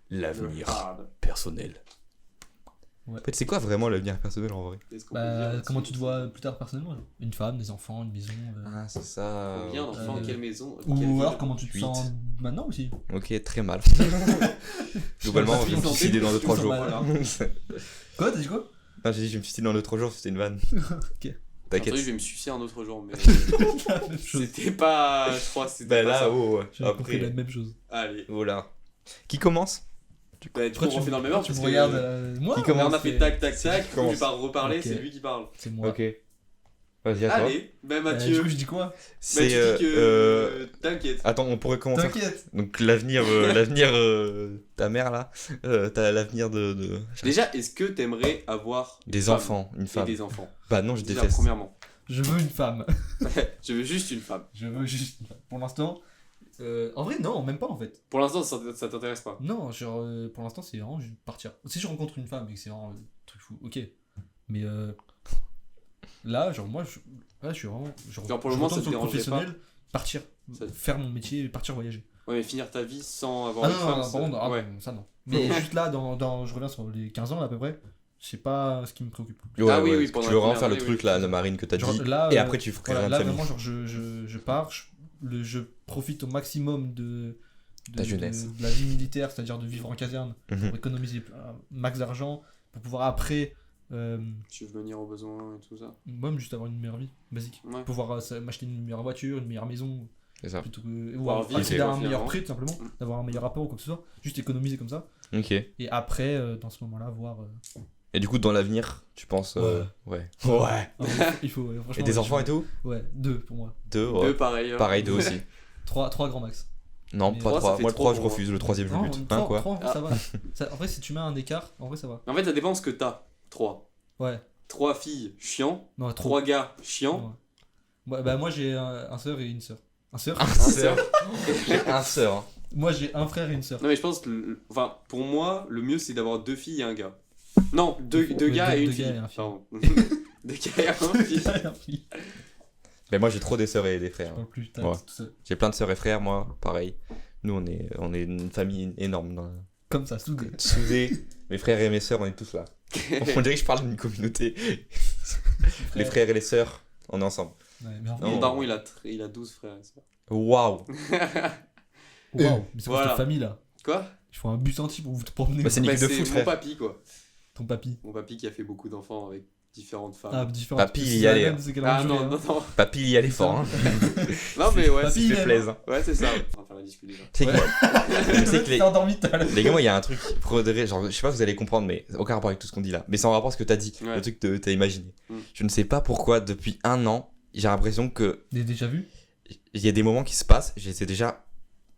L'avenir Le hard. personnel. Ouais. En fait, c'est quoi vraiment l'avenir personnel en vrai? Qu'est-ce qu'on peut Bah, dire comment là-dessus tu te vois plus tard personnellement genre une femme, des enfants, une maison. Ah, c'est ça. Combien d'enfants, Euh, quelle maison quelle Ou ville alors comment tu te Huit. sens maintenant aussi. Ok, très mal. Globalement, je vais me Santé, suicider dans 2-3 jours. voilà. Quoi, t'as dit quoi? Non, j'ai dit je vais me suicider dans 2-3 jours, c'était une vanne. Ok. J'ai T'inquiète. entendu, je vais me sucer un autre jour, mais La même chose. c'était pas. Je crois que c'était Bah pas là, ça. oh, ouais. J'avais compris la Après, même chose. Allez. oh là. Qui commence? Bah, du coup, on refait dans le même ordre. Tu me parce que- regardes. Moi Qui Là, commence on a fait tac, tac, C'est tac. qui Du coup, je vais commence. pas reparler, Ok. c'est lui qui parle. C'est moi. Ok. Vas-y, à toi. Allez, bah Du Mathieu. coup, je dis quoi? Bah, tu C'est. dis que. T'inquiète. Attends, on pourrait commencer. T'inquiète. Donc l'avenir, ta mère là, t'as l'avenir de. Déjà, est-ce que t'aimerais avoir une Des femme enfants, une et femme. des enfants? Bah non, je Déjà, déteste. premièrement. Je veux une femme. Je veux juste une femme. Je veux juste une femme. Pour l'instant. En vrai, non, même pas en fait. Pour l'instant, ça t'intéresse pas. Non, genre, pour l'instant, c'est vraiment juste partir. Si je rencontre une femme et que c'est vraiment truc fou, ok. Mais là, genre, là, je suis vraiment. Genre, pour le je moment, retourne ça te sur le dérangerait professionnel, partir, Ça- faire mon métier, partir voyager. Ouais, mais finir ta vie sans avoir Ah une non, femme. non, ça- par contre, ouais. ça non. Mais juste là, je reviens sur les 15 ans à peu près, c'est pas ce qui me préoccupe. Ouais, Ah oui, ouais, oui, parce que pendant tu la veux vraiment première faire le année, truc oui. là, la marine que t'as Genre, dit. là, Et après, tu ferais Voilà, rien de là famille. vraiment, genre, je pars, je profite au maximum de Ta jeunesse. de la vie militaire, c'est-à-dire de vivre en caserne, Mhm. pour économiser un max d'argent, pour pouvoir après, Subvenir aux besoins et tout ça. même juste avoir une meilleure vie, basique. Ouais. Pouvoir m'acheter une meilleure voiture, une meilleure maison, C'est ça. plutôt que. Ou Pouvoir vivre, accéder à un finalement. meilleur prix, tout simplement, Mm. d'avoir un meilleur rapport ou quoi que ce soit, juste économiser comme ça. Ok. Et après, dans ce moment-là, voir. Et du coup, dans l'avenir, tu penses. Ouais. Ouais. Il faut, ouais, Et franchement, des ouais, enfants et tout? Ouais, 2 pour moi. 2, ouais. Deux, pareil. hein. Pareil, 2 aussi. 3 grand max. Non, Mais pas trois, ça 3. fait Moi, le trop 3, je pour refuse. Le 3ème, je Non, bute. Hein, 3, quoi? ça va. En vrai, si tu mets un écart, en vrai, ça va. En fait, ça dépend ce que t'as. 3. Ouais. 3 filles, chiant. Non, 3 gars, chiant. Ouais. Bah, moi, j'ai un sœur et une sœur. Un sœur Un sœur. Un sœur. hein. Moi, j'ai un frère et une sœur. Non, mais je pense que. Enfin, pour moi, le mieux, c'est d'avoir 2 filles et un gars. Non, deux gars et une deux gars fille. et un fille. Pardon. 2 gars et un fille. Mais moi, j'ai trop des sœurs et des frères. Je parle plus, t'as Ouais. tout seul. J'ai plein de sœurs et frères, moi, pareil. Nous, on est une famille énorme. Comme ça, soudé. Soudés, mes frères et mes sœurs, on est tous là. On dirait que je parle d'une communauté. Les frères et les sœurs, on est ensemble. Ouais, mais en Non. vrai, Mon daron, il a 12 frères et sœurs. Waouh! waouh, mais c'est quoi Voilà. cette famille là? Quoi? Il faut un bus entier pour vous promener. Bah, c'est une Bah, équipe de c'est foot, mon frère. papy, quoi. Ton papy. Mon papy qui a fait beaucoup d'enfants avec différentes femmes. Ah, différent. Papy, Si il y c'est la allait, même, hein. c'est qu'elle Ah, a non, duré, non, hein. non. Papy, il y allait fort, hein. Non, mais ouais, Papy, Il il fait aime. plaisir. ouais, c'est ça. On va faire la discussion déjà. Tu sais que Ouais. moi- je sais que T'es endormi tout à l'heure. les gars, moi, il y a un truc, faudrait, genre, je sais pas si vous allez comprendre, mais aucun rapport avec tout ce qu'on dit là. Mais c'est en rapport avec ce que t'as dit, Ouais. le truc que t'as imaginé. Mm. Je ne sais pas pourquoi, depuis 1 an, j'ai l'impression que Des déjà vu? il y a des moments qui se passent, je les ai déjà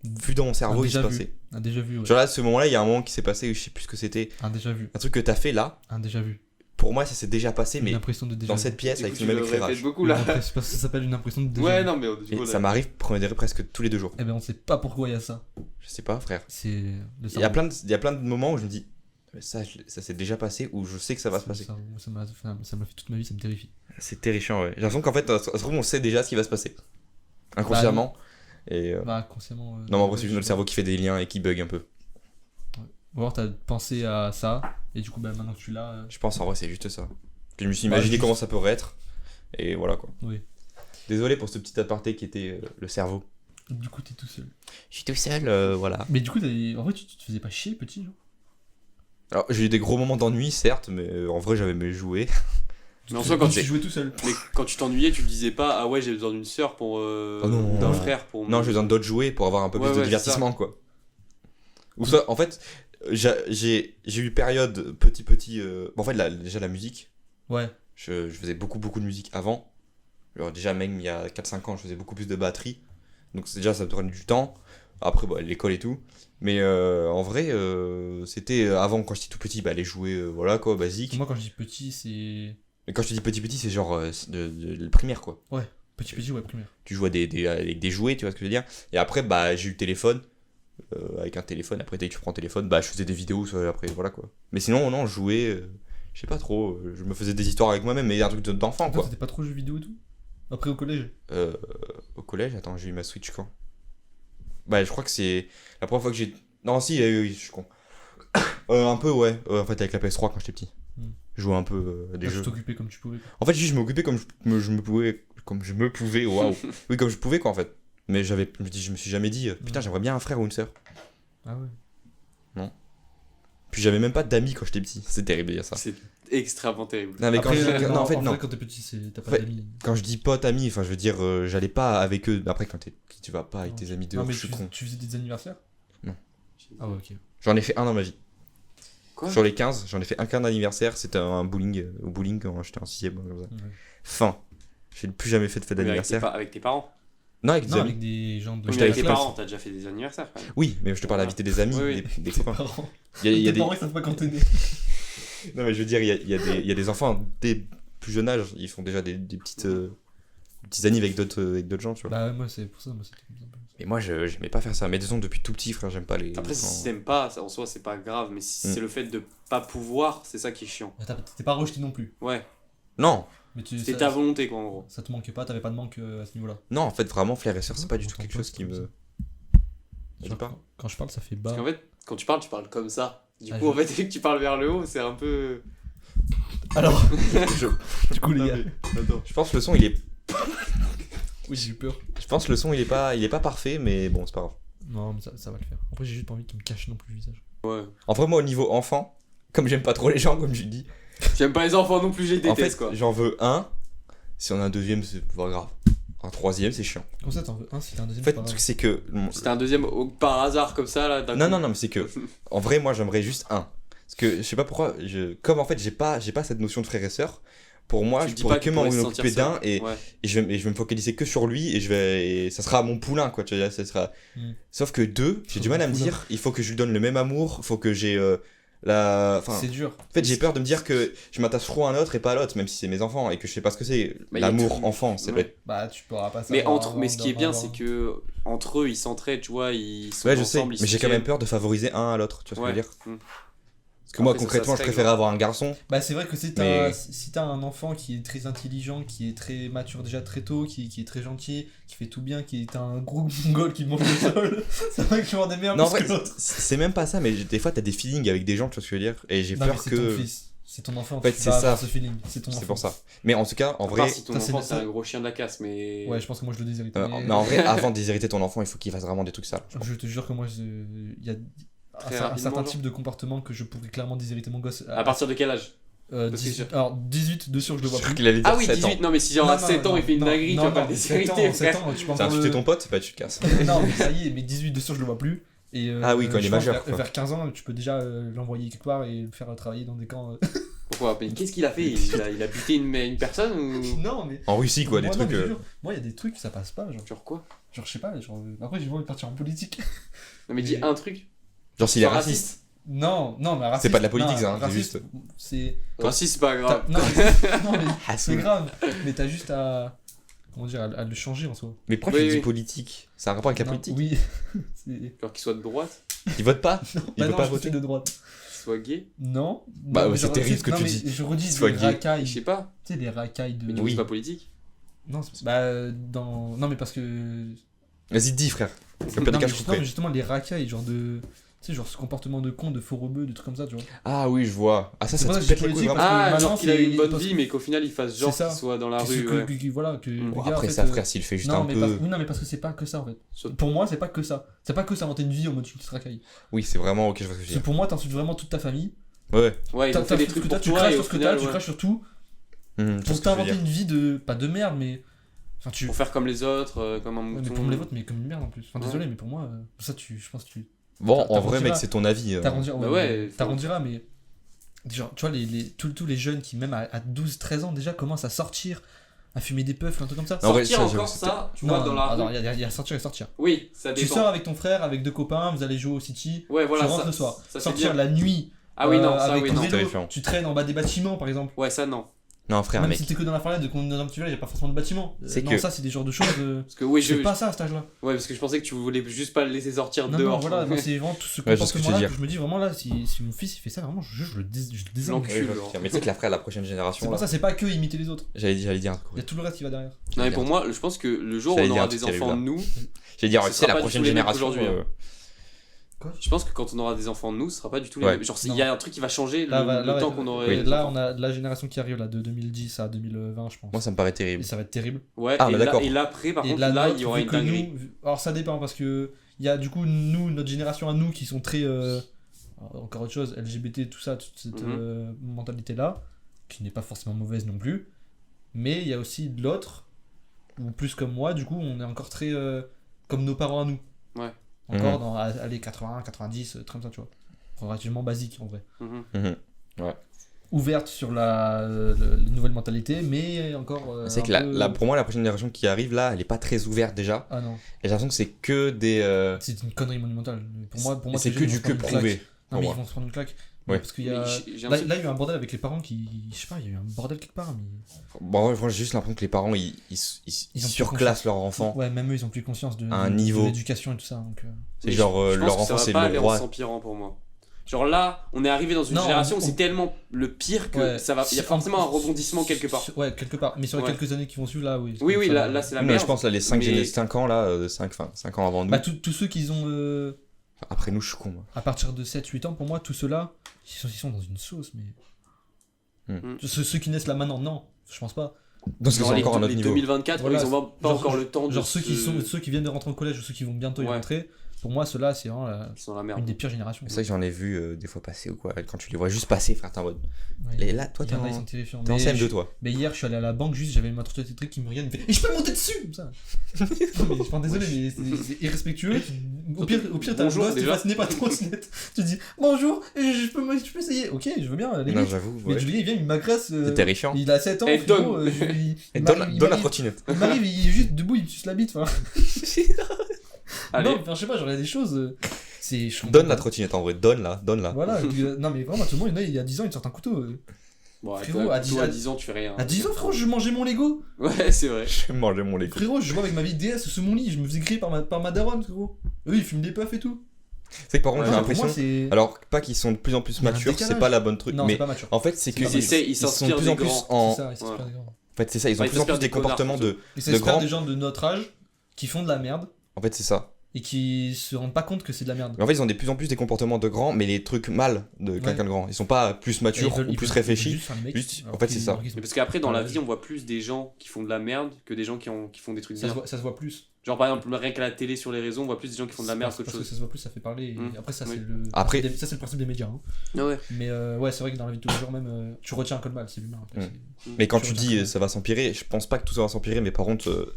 vus dans mon cerveau, Un il se déjà vu. passait. Un déjà vu, ouais. Genre là, ce moment-là, il y a un moment qui s'est passé, je sais plus ce que c'était. Un déjà vu. Un truc que t'as fait là, Un déjà vu. pour moi, ça s'est déjà passé, Une mais impression de déjà dans vu. cette pièce Du coup, avec tu le même le répètes éclairage. beaucoup là. C'est parce que ça s'appelle une impression de déjà Ouais, vu. non, mais du coup, Et là- ça m'arrive, on dirait presque tous les 2 jours. Eh ben on sait pas pourquoi il y a ça. Je sais pas, frère. C'est le Il y a plein de moments où je me dis, mais ça s'est déjà passé, ou je sais que ça va se passer. Ça m'a fait toute ma vie, ça me terrifie. C'est terrifiant, ouais. J'ai l'impression qu'en fait, ça se trouve, on sait déjà ce qui va se passer. Inconsciemment. Et, Bah, consciemment. non, mais en vrai, c'est je juste notre sais cerveau qui fait des liens et qui bug un peu. pas. Ou alors t'as pensé à ça, et du coup, bah maintenant que tu l'as. Je pense, en vrai, c'est juste ça. Puis je me suis Bah, imaginé juste- comment ça pourrait être. Et voilà, quoi. Oui. Désolé pour ce petit aparté qui était le cerveau. Du coup, t'es tout seul. Je suis tout seul, voilà. Mais du coup, en vrai, tu te faisais pas chier petit, genre. Alors, j'ai eu des gros moments d'ennui, certes, mais en vrai, j'avais mes jouets. Mais en soi, quand tu tu jouais tout seul. mais quand tu t'ennuyais, tu te disais pas ah ouais, j'ai besoin d'une sœur pour Oh non, d'un non. frère pour Non, j'ai besoin d'autres jouets pour avoir un peu Ouais, plus de ouais, divertissement, quoi. Ou ça, en fait, j'ai eu une période petit. Bon, en fait, déjà la musique, Ouais. je faisais beaucoup de musique avant. Alors, déjà, même il y a 4-5 ans, je faisais beaucoup plus de batterie. Donc, déjà, ça me prenait du temps. Après, bah, l'école et tout. Mais en vrai, c'était avant, quand j'étais tout petit, bah, les jouets, voilà, quoi, basique. Moi, quand je dis petit, c'est. Mais quand je te dis petit, c'est genre de primaire, quoi. Petit, ouais, primaire. Tu joues avec des jouets, tu vois ce que je veux dire. Et après, bah, j'ai eu le téléphone. Avec un téléphone, après dès que tu prends le téléphone, bah je faisais des vidéos, après voilà quoi. Mais sinon, non, je jouais, je sais pas trop, je me faisais des histoires avec moi-même, mais un truc d'enfant Toi, quoi. c'était pas trop jeux vidéo et tout. Après, au collège. Au collège, attends, j'ai eu ma Switch quand? Bah, je crois que c'est la première fois que j'ai. Non, si, oui, je suis con. Un peu, ouais. En fait, avec la PS3 quand j'étais petit. Hmm. Je jouais un peu à des Toi, tu jeux. t'occupais comme tu pouvais. quoi. En fait, juste, je m'occupais comme je me pouvais. Comme je me pouvais, waouh. Oui, comme je pouvais quoi en fait. Mais je me suis jamais dit, putain, j'aimerais bien un frère ou une sœur. Ah ouais. Puis j'avais même pas d'amis quand j'étais petit. C'est terrible de dire ça. C'est extrêmement terrible. Non, mais Après, non, en fait, non. vrai, quand t'es petit, t'as pas En fait, d'amis. Quand je dis potes, amis, enfin, je veux dire, j'allais pas avec eux. Après, quand tu vas pas avec Non. tes amis Non, dehors, mais je suis con. tu faisais des anniversaires. Ah ouais, ok. J'en ai fait un dans ma vie. Quoi? Sur les 15, j'en ai fait un qu'un d'anniversaire. C'était un bowling, au bowling quand j'étais en 6ème. Comme ça. Ouais. Fin. J'ai plus jamais fait de fête Mais d'anniversaire. avec tes parents. Non, avec des Non, amis. avec des gens de. Mais j'étais avec avec tes la parents, t'as déjà fait des anniversaires quand même. Oui, mais je te parle d'inviter des amis, Oui, oui. des Tes copains. parents. Il y a Tes des... parents, ils savent pas quand t'es né. Non, mais je veux dire, il y a des enfants dès plus jeune âge, ils font déjà des petites anniv avec d'autres gens, tu vois. Bah, ouais, moi, c'est pour ça. Moi, c'était comme ça. Mais moi, j'aimais pas faire ça. Mais disons, depuis tout petit, frère, j'aime pas les. Après, si t'aimes pas, ça, en soi, c'est pas grave. Mais si Mm. c'est le fait de pas pouvoir, c'est ça qui est chiant. Mais t'es pas rejeté non plus. Ouais, Non, Mais c'était ça- ta volonté quoi en gros. Ça te manquait pas, t'avais pas de manque à ce niveau-là. non, en fait, vraiment, frères et sœurs, c'est pas du tout Autant quelque pas, chose c'est qui comme me. ça. Vas-y Genre, pas. quand je parle, ça fait bas. Parce qu'en fait, quand tu parles comme ça. Du Ah, coup, en fait, dès que tu parles vers le haut, c'est un peu. Alors, Je... du coup, les gars. je pense que le son, il est. Oui, j'ai eu peur. Je pense que le son, il est pas parfait, mais bon, c'est pas grave. Non, mais ça va le faire. Après, j'ai juste pas envie qu'il me cache non plus le visage. Ouais. En vrai, moi, au niveau enfant, comme j'aime pas trop les gens, comme je dis, J'aime pas les enfants non plus, j'ai en déteste fait, quoi. j'en veux un. Si on a un deuxième, c'est pas grave. Un troisième, c'est chiant. Comme ça, t'en veux un, si t'as un En deuxième, fait, c'est pas le truc, grave. c'est que. C'était un deuxième par hasard comme ça là. d'un Non, coup. non, non, mais c'est que. En vrai, moi, j'aimerais juste un. Parce que je sais pas pourquoi. Comme en fait, j'ai pas cette notion de frère et sœur. Pour moi, Tu je dis pourrais pas que que m'en tu pourrais se occuper sentir d'un et, seul. Ouais. je vais me focaliser que sur lui et ça sera mon poulain quoi. Tu vois, ça sera. Mm. Sauf que deux, j'ai du mal à me Poulain. dire. Il faut que je lui donne le même amour. Faut que j'ai Enfin, C'est dur. en fait, j'ai peur de me dire que je m'attache trop à un autre et pas à l'autre, même si c'est mes enfants et que je sais pas ce que c'est. Bah, y a L'amour tout. enfant, c'est Ouais. vrai. Bah, tu pourras pas Mais, savoir avant mais ce qui est bien, d'avoir- c'est que entre eux, ils s'entraident, tu vois, ils sont Ouais, je sais. ensemble, ils Mais se j'ai quand même soutiennent. peur de favoriser un à l'autre. Tu vois ce que je veux dire? Mm. Parce que moi, Après, ça, concrètement, ça je se préférais règle. avoir un garçon. Bah, c'est vrai que si Mais- t'as un enfant qui est très intelligent, qui est très mature déjà très tôt, qui est très gentil, qui fait tout bien, qui est un gros mongol qui mange le sol, c'est vrai que tu en aimes un Non, en plus vrai, que l'autre. c'est même pas ça, mais des fois, t'as des feelings avec des gens, tu vois ce que je veux dire? Et j'ai Non, mais peur c'est que. ton fils, c'est ton enfant, En fait, tu c'est vas ça. avoir ce feeling, c'est ton enfant. C'est pour ça. Mais en tout cas, en À vrai. part si ton ça, c'est enfant le- c'est un gros chien de la casse, mais. Ouais, je pense que moi je le déshérite. Mais en vrai, avant de déshériter ton enfant, il faut qu'il fasse vraiment des trucs sales. Je te jure que moi, il y a Très un rapidement, certain genre. type de comportement que je pourrais clairement déshériter mon gosse. À partir de quel âge? parce que 18, alors 18 de sûr, je le vois Je crois plus. qu'il allait dire Ah oui, 7 ans. 18, non, mais si genre à 7 ans il fait une dinguerie, tu vas pas le déshériter, 7 frère. ans, tu peux T'as encore insulté le... ton pote, bah tu te casses. Non, mais ça y est, mais 18 de sûr, je le vois plus. Et, Ah oui, quand il je est pense majeur, Vers, quoi. vers 15 ans, tu peux déjà l'envoyer quelque part et le faire travailler dans des camps. Pourquoi? Mais qu'est-ce qu'il a fait? Il a buté une personne ou. Non, mais. En Russie, quoi, des Moi, non, trucs. mais je te jure, moi, il y a des trucs, ça passe pas. Genre quoi? Genre je sais pas, après, j'ai envie de partir en politique. Non, mais dis Mais- un truc. Genre s'il est Sois raciste. Non, mais raciste. C'est pas de la politique, non, ça, hein, c'est raciste, juste- C'est. Si, c'est pas grave. Non, non, mais Ah, c'est grave. Mais t'as juste à. Comment dire, à le changer en soi. Mais pourquoi Oui, tu dis oui. politique? C'est un rapport avec la Non, politique? Oui. C'est- Genre qu'il soit de droite, Ils votent pas? Ils Bah veulent non, pas je voter? suis de droite. qu'il soit gay. Non. Bah, Non, ouais, mais c'est je- terrible ce que non, tu mais dis. Je redis Soit des gay. racailles. Je sais pas. Tu sais, des racailles de. Mais du coup, Oui. c'est pas politique. Non, bah, dans. Non, mais parce que. Vas-y, dis, frère. Le pire Non, des mais cas, je justement, couperai. justement, les racailles, genre de. Tu sais, genre ce comportement de con, de faux rebeux, de trucs comme ça, tu vois. Ah oui, je vois. Ah, ça C'est te pour ça que pète je les dis couilles, politique, vraiment. parce que Ah, maintenant, genre qu'il a c'est- eu une bonne parce- vie, mais qu'au final, il fasse genre C'est ça. qu'il soit dans la Que ce rue. que- Ouais. voilà, que le Bon, gars, en après fait, ça, frère, s'il fait juste non, un mais peu. oui, non, mais parce que c'est pas que ça en fait. Sauf- Pour moi, c'est pas que ça. C'est pas que s'inventer une vie en mode tu te racailles. Oui, c'est vraiment ok, je vois ce que je veux Parce que dire. pour moi, t'insultes vraiment toute ta famille. Ouais. Ouais, ils T'as- ont fait t'as des ce trucs que pour t'as, tu toi craches et sur au ce que final, t'as, tu ouais. craches sur tout. Je vois Pour ce que je veux t'inventer dire. une vie de. Pas de merde, mais. Enfin, tu. Pour faire comme les autres, comme un Ouais, mais mouton. pour me les votes, mais comme une merde en plus. Enfin, Ouais. désolé, mais pour moi, ça, je pense que tu. Bon, en vrai, t'arrondiras. mec, c'est ton avis. T'arrondiras, Bah ouais, faut- t'arrondiras, mais. Genre, tu vois, tous les jeunes qui, même à 12-13 ans, déjà commencent à sortir, à fumer des puffs, un truc comme ça. Non, en vrai, Sortir ça, encore j'avoue, ça, tu Non, vois, dans la attends, rue. il y a sortir et sortir. Oui, ça Tu dépend. sors avec ton frère, avec deux copains, vous allez jouer au City. Ouais, voilà, tu rentres ça, le soir. ça c'est Sortir bien. la nuit. Ah oui, non, ça avec oui, ton non. C'est vélo, terrifiant. tu traînes en bas des bâtiments par exemple. Ouais, ça non. Non, frère, Même mec. si t'es que dans la farlade, dans un petit village, il n'y a pas forcément de bâtiment. C'est non, que- ça c'est des genres de choses. Parce que oui, C'est pas ça à cet âge-là. Ouais, parce que je pensais que tu voulais juste pas le laisser sortir Non, dehors. non, voilà, non, c'est vraiment tout ce Ouais, je vois ce que tu veux comportement-là dire. que je me dis vraiment là, si mon fils il fait ça, vraiment, je le désarme. L'encule. Ouais, je vois ce que tu veux dire. Mais tu sais que la frère, la prochaine C'est génération. pour Là, ça, c'est pas que imiter les autres. j'allais dire un truc. Il y a tout le reste qui va derrière. Non, mais pour moi, je pense que le jour où J'allais on dire aura un truc des enfants de terrible, nous, J'allais dire, Ce tu sais, sera la pas du prochaine tout les mêmes génération. qu'aujourd'hui, euh, je pense que quand on aura des enfants de nous, ce sera pas du tout les Ouais. mêmes. Genre, il Non. y a un truc qui va changer Là, le temps ouais, qu'on aurait. oui, des là, enfants. on a la génération qui arrive là, de 2010 à 2020, je pense. Moi, ça me paraît Et terrible. ça va être terrible. Ouais, Ah, et mais là- d'accord. et l'après, par Et contre, la là, nôtre, il y aura vu une que dinguerie. alors ça dépend parce que il y a du coup nous, notre génération à nous qui sont très encore autre chose, LGBT, tout ça, toute cette mentalité là, qui n'est pas forcément mauvaise non plus. Mais il y a aussi de l'autre, ou plus comme moi, du coup on est encore très comme nos parents à nous. Ouais. Encore dans allez 80, 90, trucs comme ça, tu vois. Relativement basique en vrai. Mhm. Mhm. Ouverte sur la nouvelle mentalité, mais encore. C'est un que peu- pour moi, la prochaine génération qui arrive là, elle est pas très ouverte déjà. Ah non, Et j'ai l'impression que c'est que des. c'est une connerie monumentale. Pour moi, et c'est ces que jeunes, du ils vont que se prendre une claque. prouvé. Non, pour mais moi. ils vont se prendre une claque. Ouais. Parce qu'il y a. Mais j'ai Là, l'impression- là, il y a eu un bordel avec les parents qui. Je sais pas, il y a eu un bordel quelque part. Mais... Bon, ouais, j'ai juste l'impression que les parents ils Ils ont surclassent leur enfant. Ouais, même eux, ils ont plus conscience de, À un de niveau. l'éducation et tout ça. Donc, C'est Mais genre je pense leur que enfant, ça c'est va pas le aller en roi. s'empirant pour moi. Genre là, on est arrivé dans une Non, génération où on- c'est tellement le pire que ouais. ça va. Il y a forcément un rebondissement quelque part. Ouais, quelque part. Mais sur les Ouais. quelques années qui vont suivre, là, oui. Oui, oui, Ça là, va. là c'est la Non, merde. je pense là les 5 mais- ans là, 5 ans avant nous. Bah, tous ceux qui ont. Après nous, je suis con. Moi. À partir de 7-8 ans, pour moi, tous ceux-là, ils sont dans une sauce. Mais. Ceux qui naissent là maintenant, non. Je pense pas. Donc c'est Genre les, encore à notre les niveau. 2024, Voilà, ils ont pas genre- encore le temps de. Genre ceux qui se- ceux qui viennent de rentrer au collège ou ceux qui vont bientôt y Ouais. rentrer, pour moi, ceux-là, c'est vraiment Ils sont dans la une merde. des pires générations. C'est vrai que j'en ai vu des fois passer ou quoi. Quand tu les vois juste passer, frère, t'es en mode. Ouais, Et là, toi, il y t'es en a, ils en sont terrifiants. t'es en Mais CM2, je- toi. Mais hier, je suis allé à la banque, juste, j'avais ma trottinette électrique qui me regarde, il me fait « Et je peux monter dessus !» comme ça. Non, mais, enfin, désolé, mais c'est irrespectueux. Au pire, t'as un Bonjour, gosse, tu déjà. fascines pas ta trottinette. Tu dis « Bonjour, je peux essayer. » Ok, je veux bien, à la Non, limite. j'avoue. Mais Ouais. Julien, il vient, il m'agresse. C'est terrifiant. Il a 7 ans, Et frérot, donne. il Et m'arrive- donne il la m'arrive- trottinette. Il m'arrive, il est juste debout, il me suce la bite. Enfin. Allez, Non, enfin, je sais pas, genre, il y a des choses. Je comprends Donne la pas. trottinette en vrai, donne-la. Voilà, et puis, non mais vraiment, tout le monde, il y a 10 ans, il te sort un couteau. bon, frérot, toi, à toi, à 10 10 ans, tu fais rien. À 10 ans, frérot, je mangeais mon Lego. Ouais, c'est vrai. Je vais manger mon Lego. Frérot, je jouais avec ma vieille DS sous mon lit, je me faisais griller par ma daronne, frérot. Eux, ils fument des puffs et tout. C'est que par contre, Ouais, j'ai Pour moi, l'impression. c'est. Alors, pas qu'ils sont de plus en plus Il y a un matures, c'est décalage. pas la bonne truc. Non, Mais c'est pas mature. en fait, c'est que pas mature. ils sont de s'inspirent plus en des plus grands. en. C'est ça, ils s'inspirent Ouais. des grands. En fait, c'est ça, ils ont Ouais, de plus en plus s'inspirent des des connards, comportements de. Ils s'inspirent grands- des gens de notre âge qui font de la merde En fait, c'est ça. et qui se rendent pas compte que c'est de la merde. Mais en fait, ils ont de plus en plus des comportements de grands, mais les trucs mal de quelqu'un de grand. Ils sont pas plus Et matures ils veulent- ou ils plus veulent réfléchis. juste faire les mecs, Juste- alors en fait, c'est qu'ils- ça. alors qu'ils sont- Mais parce qu'après, dans la Ouais. vie, on voit plus des gens qui font de la merde que des gens qui font des trucs bien. Ça se voit plus. Genre, par exemple, rien qu'à la télé sur les réseaux, on voit plus des gens qui font de la merde Parce qu'autre que chose. ça se voit plus, ça fait parler. Et Mm. après, ça, Oui. c'est le. Après- Ça, c'est le principe des médias. Hein. Ah ouais. Mais ouais, c'est vrai que dans la vie de tous les jours, même, tu retiens que le mal, c'est l'humain. après, Mm. c'est- Mais quand Tu tu retiens dis que- ça va s'empirer, je pense pas que tout ça va s'empirer, mais par contre,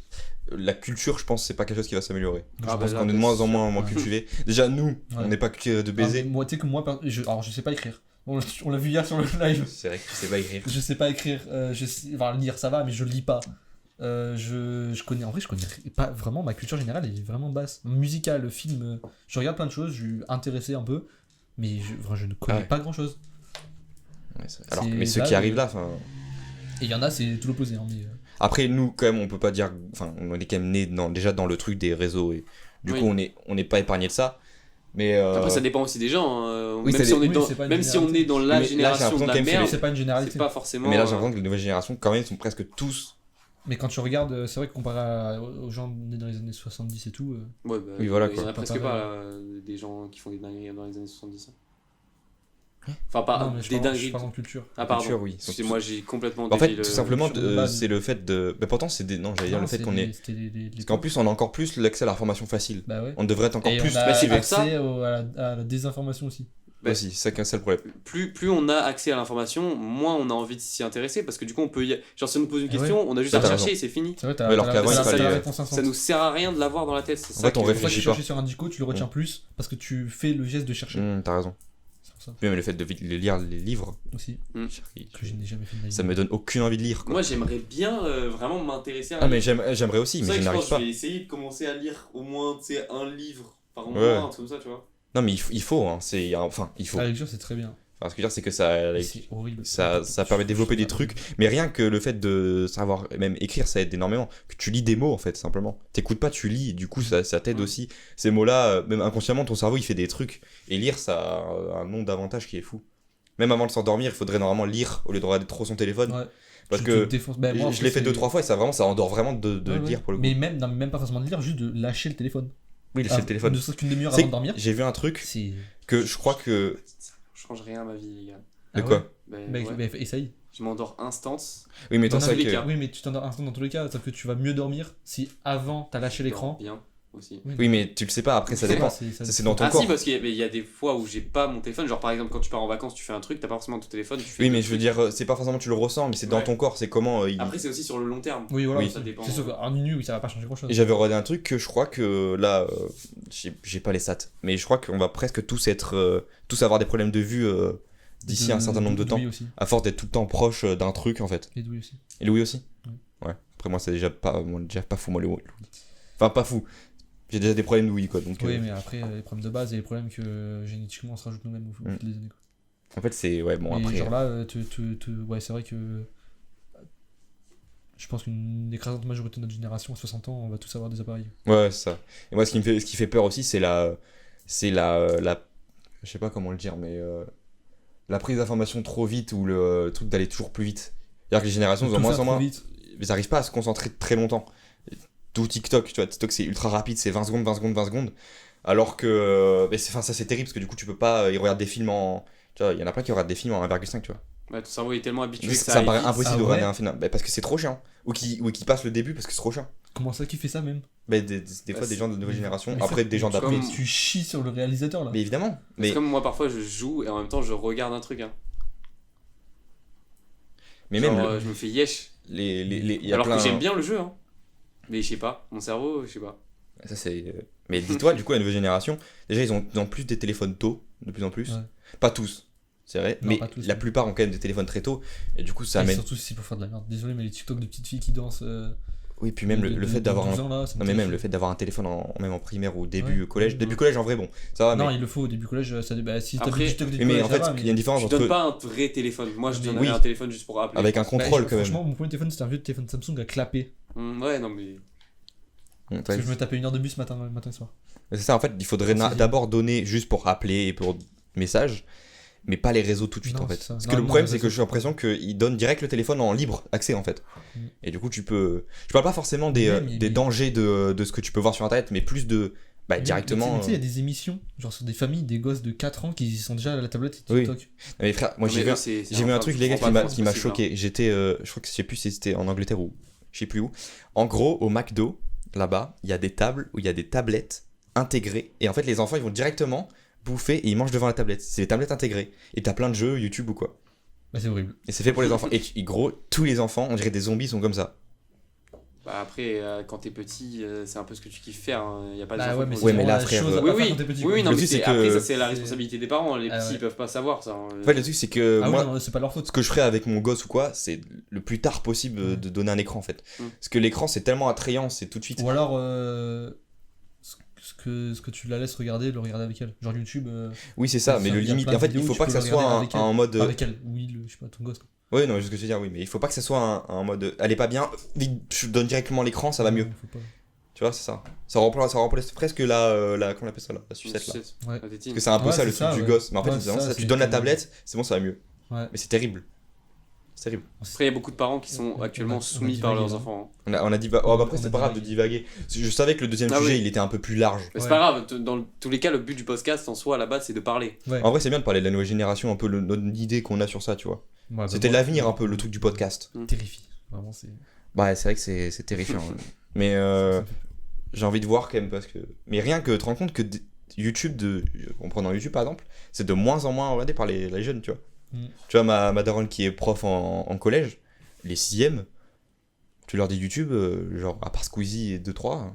la culture, je pense, c'est pas quelque chose qui va s'améliorer. Je Ah, pense bah, On est de moins en moins Ouais. cultivés. Déjà, nous, on Ouais. n'est pas cultivés de Ah, baiser. moi, tu sais que moi, alors je sais pas écrire. On l'a vu hier sur le live. C'est vrai que tu sais pas écrire. Je sais pas écrire. Enfin, lire ça va, mais je lis pas. Je connais, en vrai, je connais pas vraiment. Ma culture générale est vraiment basse. Musicale, film, je regarde plein de choses, je suis intéressé un peu, Mais je ne connais Ah ouais. pas grand chose. Ouais, alors, C'est mais ceux là, qui arrivent là, enfin. Et il y en a, c'est tout l'opposé. Hein, mais, Après, nous, quand même, on peut pas dire. Enfin, on est quand même né déjà dans le truc des réseaux. Et du Oui. coup, on n'est pas épargné de ça. Mais. Après, ça dépend aussi des gens. Oui, Même ça si on est oui, dans, c'est pas une même si on est dans Mais la là, j'ai génération l'impression de la quand même que merde, c'est pas une généralité. c'est pas forcément. Mais là, j'ai l'impression que les nouvelles générations, quand même, sont presque tous. Mais quand tu regardes, c'est vrai que comparé aux gens nés dans les années 70 et tout, Ouais, bah, Oui, voilà, il y en quoi. a presque Pas pas pareil. là, des gens qui font des dingueries dans les années 70. Enfin, pas non, mais je des parle dingueries. en culture. Ah, pardon. Culture, oui. Moi, j'ai complètement En fait, dévié tout simplement, culture de base. c'est le fait de. Mais pourtant, c'est des. Non, j'allais dire Non, le fait c'est qu'on est. c'était Parce qu'en plus, on a encore plus l'accès à l'information facile. Bah ouais. On devrait être encore Et plus on a motivé. accès à la désinformation aussi. Bah, Aussi, c'est ça le problème. plus on a accès à l'information, moins on a envie de s'y intéresser parce que du coup, on peut genre si on nous pose une Ah ouais. question, on a juste Ça, à t'as chercher raison. et c'est fini. C'est vrai, Ouais, alors qu'avant, t'as il fallait- la réponse Ça instante. nous sert à rien de l'avoir dans la tête. C'est En ça fait, on que- C'est pour ça que réfléchit tu pas. cherches sur un disco, tu le retiens plus parce que tu fais le geste de chercher. T'as raison. C'est pour ça Même le fait de lire les livres, aussi que je n'ai jamais fait de ma vie. ça me donne aucune envie de lire. Quoi. Moi, j'aimerais bien vraiment m'intéresser à un Ah, mais livre. j'aimerais aussi, C'est mais ça je que je n'arrive pense, pas. je vais essayer de commencer à lire au moins tu sais, un livre par mois, Ouais. un truc comme ça, tu vois. Non, mais il faut, hein. Enfin, il faut. La lecture, c'est très bien. Enfin, ce que je veux dire, c'est que ça. Mais c'est horrible. Ça permet de développer des trucs, mais rien que le fait de savoir même écrire, ça aide énormément. Que tu lis des mots en fait, simplement. T'écoutes pas, tu lis, du coup ça t'aide Ouais. aussi. Ces mots-là, même inconsciemment, ton cerveau il fait des trucs. Et lire, ça a un nombre d'avantages qui est fou. Même avant de s'endormir, il faudrait normalement lire au lieu de regarder trop son téléphone. Ouais. Parce Tu que te défonces. Bah, moi, je l'ai fait après, 2-3 fois et ça endort vraiment de Ouais, ouais. lire pour le coup. Mais même, non, mais même pas forcément de lire, juste de lâcher le téléphone. Oui, c'est le téléphone. Ne serait-ce qu'une demi-heure C'est avant de dormir. J'ai vu un truc C'est. que je crois que. Je change rien à ma vie, les gars. De Ah quoi ouais Ben, Bah, ouais. bah, essaye. Je m'endors instant. Oui, mais toi, Non, c'est non, vrai les que. cas. Oui, mais tu t'endors instant dans tous les cas, sauf que tu vas mieux dormir si avant t'as lâché l'écran. Bien aussi. Oui, mais tu le sais pas, après ça Je sais dépend. pas, Ça, c'est dans ton Ah corps. si, parce qu'il y a des fois où j'ai pas mon téléphone. Genre par exemple, quand tu pars en vacances, tu fais un truc, t'as pas forcément ton téléphone. Tu fais Oui, deux mais je veux trucs. dire, c'est pas forcément tu le ressens, mais c'est dans Ouais. ton corps, c'est comment. Après, c'est aussi sur le long terme. Oui, voilà, Oui. Ça dépend. c'est sûr qu'en une nuit, oui, ça va pas changer grand chose. Et j'avais regardé un truc que je crois que là, j'ai pas les stats, mais je crois qu'on va presque tous tous avoir des problèmes de vue d'ici un certain nombre de temps, Oui, aussi. à force d'être tout le temps proche d'un truc en fait. Et Louis aussi. Et Louis aussi. Oui. Ouais. Après moi c'est déjà pas fou moi Louis. Enfin pas fou. J'ai déjà des problèmes de Louis quoi donc. Oui, mais après, les problèmes de base et les problèmes que génétiquement on se rajoute nous-mêmes au fil des années. Quoi. En fait c'est ouais bon Mais après. genre là, ouais, c'est vrai que. Je pense qu'une écrasante majorité de notre génération, à 60 ans, on va tous avoir des appareils. Ouais c'est ça. Et moi ce qui fait peur aussi c'est la je sais pas comment le dire mais la prise d'information trop vite ou le truc d'aller toujours plus vite. C'est-à-dire que les générations ont Tout moins faire en trop moins. vite. Ils n'arrivent pas à se concentrer très longtemps. Tout TikTok, tu vois, TikTok c'est ultra rapide, c'est 20 secondes, 20 secondes, 20 secondes. Alors que, ça c'est terrible parce que du coup tu peux pas, ils regardent des films en, tu vois, il y en a plein qui regardent des films en 1,5 tu vois. Ouais, ton cerveau est tellement habitué que Ça ça me paraît aille vite. impossible Ah de regarder ouais un film, parce que c'est trop chiant. Ou qui passent le début parce que c'est trop chiant. Comment ça, qui fait ça même Des fois Bah, des gens de nouvelle génération, Mais après ça, des gens d'après. comme- Tu chies sur le réalisateur là. Mais évidemment, C'est mais comme moi parfois je joue et en même temps je regarde un truc. Hein. même Genre, je me fais yesh. il y a Alors plein. que j'aime bien le jeu. Hein. Mais je sais pas, mon cerveau, je sais pas. Ça c'est. Mais dis-toi, du coup, la nouvelle génération, déjà ils ont plus des téléphones tôt, de plus en plus. Ouais. Pas tous, c'est vrai, Non, mais pas tous, la ouais. plupart ont quand même des téléphones très tôt, et du coup ça Et amène. surtout si c'est pour faire de la merde. Désolé, mais les TikTok de petites filles qui dansent. Oui, puis même le fait d'avoir 12 un. ans, là, ça me Non mais même terrifie. le fait d'avoir un téléphone même en primaire ou début Ouais. collège. Ouais. Début collège en vrai bon, ça va Non, mais. il le faut au début collège. Si t'as Après- des TikTok début Mais collège, en ça fait, va, il y a une différence Je entre. donne pas un vrai téléphone. Moi je Mais donnerais oui. un téléphone juste pour appeler. Avec un Bah, contrôle quand même. Franchement, mon premier téléphone c'était un vieux téléphone Samsung à clapper. Ouais, non mais. Ouais, Parce que je me tapais 1 heure de bus matin et soir. c'est ça en fait, il faudrait C'est d'abord donner juste pour appeler et pour message, mais pas les réseaux tout de suite Non, en fait. c'est ça. Parce Non, que le non, problème les c'est que réseaux, j'ai l'impression qu'ils donnent direct le téléphone en libre accès en fait. Mm. Et du coup tu peux. Je parle pas forcément des Mais- dangers de ce que tu peux voir sur internet, mais plus de. Bah directement. Mais tu sais, il y a des émissions, genre sur des familles, des gosses de 4 ans qui sont déjà à la tablette et Oui. TikTok. Non, mais frère, moi Non, j'ai mais vu eux, un- c'est J'ai vu un truc, les gars, comprends pas qui m'a c'est choqué. J'étais, je crois que je sais plus si c'était en Angleterre ou je sais plus où. En gros, au McDo, là-bas, il y a des tables où il y a des tablettes intégrées. Et en fait, les enfants, ils vont directement bouffer et ils mangent devant la tablette. C'est des tablettes intégrées. Et t'as plein de jeux, YouTube ou quoi. Bah, c'est horrible. Et c'est fait pour les enfants. Et gros, tous les enfants, on dirait des zombies, sont comme ça. Bah après, quand t'es petit, c'est un peu ce que tu kiffes faire. Hein. Y a pas de Bah enfants ouais, mais qui Ouais, c'est mais vraiment là, la frère, chose à oui, pas faire oui, quand t'es petit. oui, quoi. non, Le mais truc, c'est après, que- ça c'est la responsabilité des parents. Les Ah petits ouais. ils peuvent pas savoir ça. Hein. En fait, le truc, c'est que Ah moi, oui, non, c'est pas leur faute. ce que je ferais avec mon gosse ou quoi, c'est le plus tard possible Ouais. de donner un écran en fait. Mm. Parce que l'écran, c'est tellement attrayant, c'est tout de suite. Ou alors, ce que tu la laisses regarder, le regarder avec elle. Genre YouTube. Oui, c'est ça, mais il le y a limite. plein En fait, de il vidéos, faut tu pas que peux ça le soit regarder avec un elle. mode. Avec elle, oui, je sais pas, ton gosse. Quoi. Ouais, non, c'est ce que je veux dire, oui, mais il faut pas que ça soit un mode. Elle est pas bien, vite, je donne directement l'écran, ça va mieux. Faut pas. Tu vois, c'est ça. Ça remplace presque comment on appelle ça là, la sucette là. Ouais. Parce que c'est un peu Ouais, ça le c'est truc ça, du ouais. gosse. Mais en fait, Ouais, c'est vraiment ça, ça. Tu c'est donnes la comme- tablette, c'est bon, ça va mieux. Ouais. Mais c'est terrible. C'est terrible. Après, il y a beaucoup de parents qui sont On a- actuellement on a soumis divagué, par leurs là. enfants. On a dit. Oh, bah après, On c'est a pas grave de divaguer. Je savais que le deuxième Ah sujet, oui. il était un peu plus large. Mais c'est Ouais. pas grave, dans tous les cas, le but du podcast en soi, à la base, c'est de parler. Ouais. En vrai, c'est bien de parler de la nouvelle génération, un peu notre idée qu'on a sur ça, tu vois. Ouais, bah, C'était moi, l'avenir, un peu, le truc du podcast. Terrifie. Vraiment, c'est. Bah, c'est vrai que c'est terrifiant. Ouais. Mais ça fait peur. j'ai envie de voir quand même, parce que. Mais rien que te rends compte que YouTube, en prenant YouTube par exemple, c'est de moins en moins regardé par les jeunes, tu vois. Tu vois, ma daronne qui est prof en collège, les 6e, tu leur dis YouTube, genre, à part Squeezie et 2-3,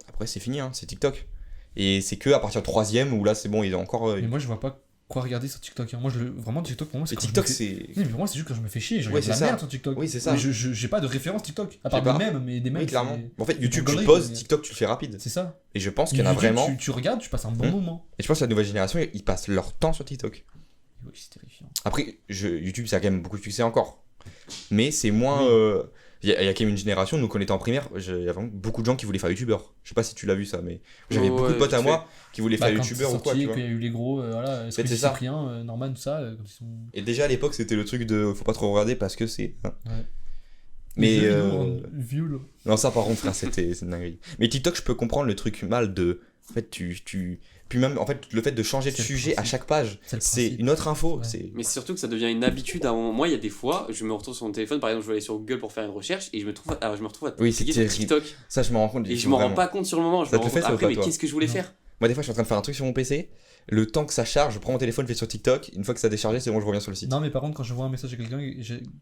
après c'est fini, hein, c'est TikTok. Et c'est que à partir de 3e où là c'est bon, il est encore. Mais moi, je vois pas quoi regarder sur TikTok. Hein. Moi, vraiment, TikTok pour moi, c'est Mais quand TikTok je me fais- c'est. Oui, mais pour moi, c'est juste quand je me fais chier. Je Ouais, regarde c'est de la ça. merde sur TikTok. Oui, c'est ça. Mais j'ai pas de référence TikTok. À part Je sais des pas. mèmes, mais des mèmes. Oui, clairement. c'est- En fait, YouTube, tu conneries, le poses, mais- TikTok, tu le fais rapide. C'est ça. Et je pense Mais qu'il y en a YouTube, vraiment. Tu regardes, tu passes un bon moment. Et je pense que la nouvelle génération, ils passent leur temps sur TikTok. Oui, c'est terrifiant. Après, YouTube, ça a quand même beaucoup de succès encore. Mais c'est moins. Oui. Il y a quand même une génération, nous, quand on était en primaire, il y a vraiment beaucoup de gens qui voulaient faire youtubeur. Je sais pas si tu l'as vu ça, mais j'avais beaucoup de potes à vite moi qui voulaient Bah, faire quand youtubeur c'est ou quoi, sorti, tu vois. qu'il y a eu les gros, voilà, fait, Squeezie, c'est ça. Cyprien, Norman, tout ça, quand ils sont. Et déjà à l'époque, c'était le truc de faut pas trop regarder parce que c'est. Ouais. Mais. Les jeux vidéo rendent vieux, là. Non, ça par contre, frère, c'est une dinguerie. Mais TikTok, je peux comprendre le truc mal de. En fait, Puis même, en fait, le fait de changer de C'est le sujet à principe. chaque page, C'est le c'est principe. une autre info. Ouais. C'est. Mais c'est surtout que ça devient une habitude à un moment. Moi, il y a des fois, je me retrouve sur mon téléphone, par exemple, je vais aller sur Google pour faire une recherche et je me retrouve à Oui, c'est cliquer sur terrible. TikTok. Ça, je me rends compte. Et je m'en rends pas compte sur le moment. Je Ça me te rends fait compte ça ou après, pas, mais toi qu'est-ce que je voulais Non. faire? Moi, des fois, je suis en train de faire un truc sur mon PC. Le temps que ça charge, je prends mon téléphone, je vais sur TikTok. Une fois que ça a déchargé, c'est bon, je reviens sur le site. Non, mais par contre, quand je vois un message à quelqu'un,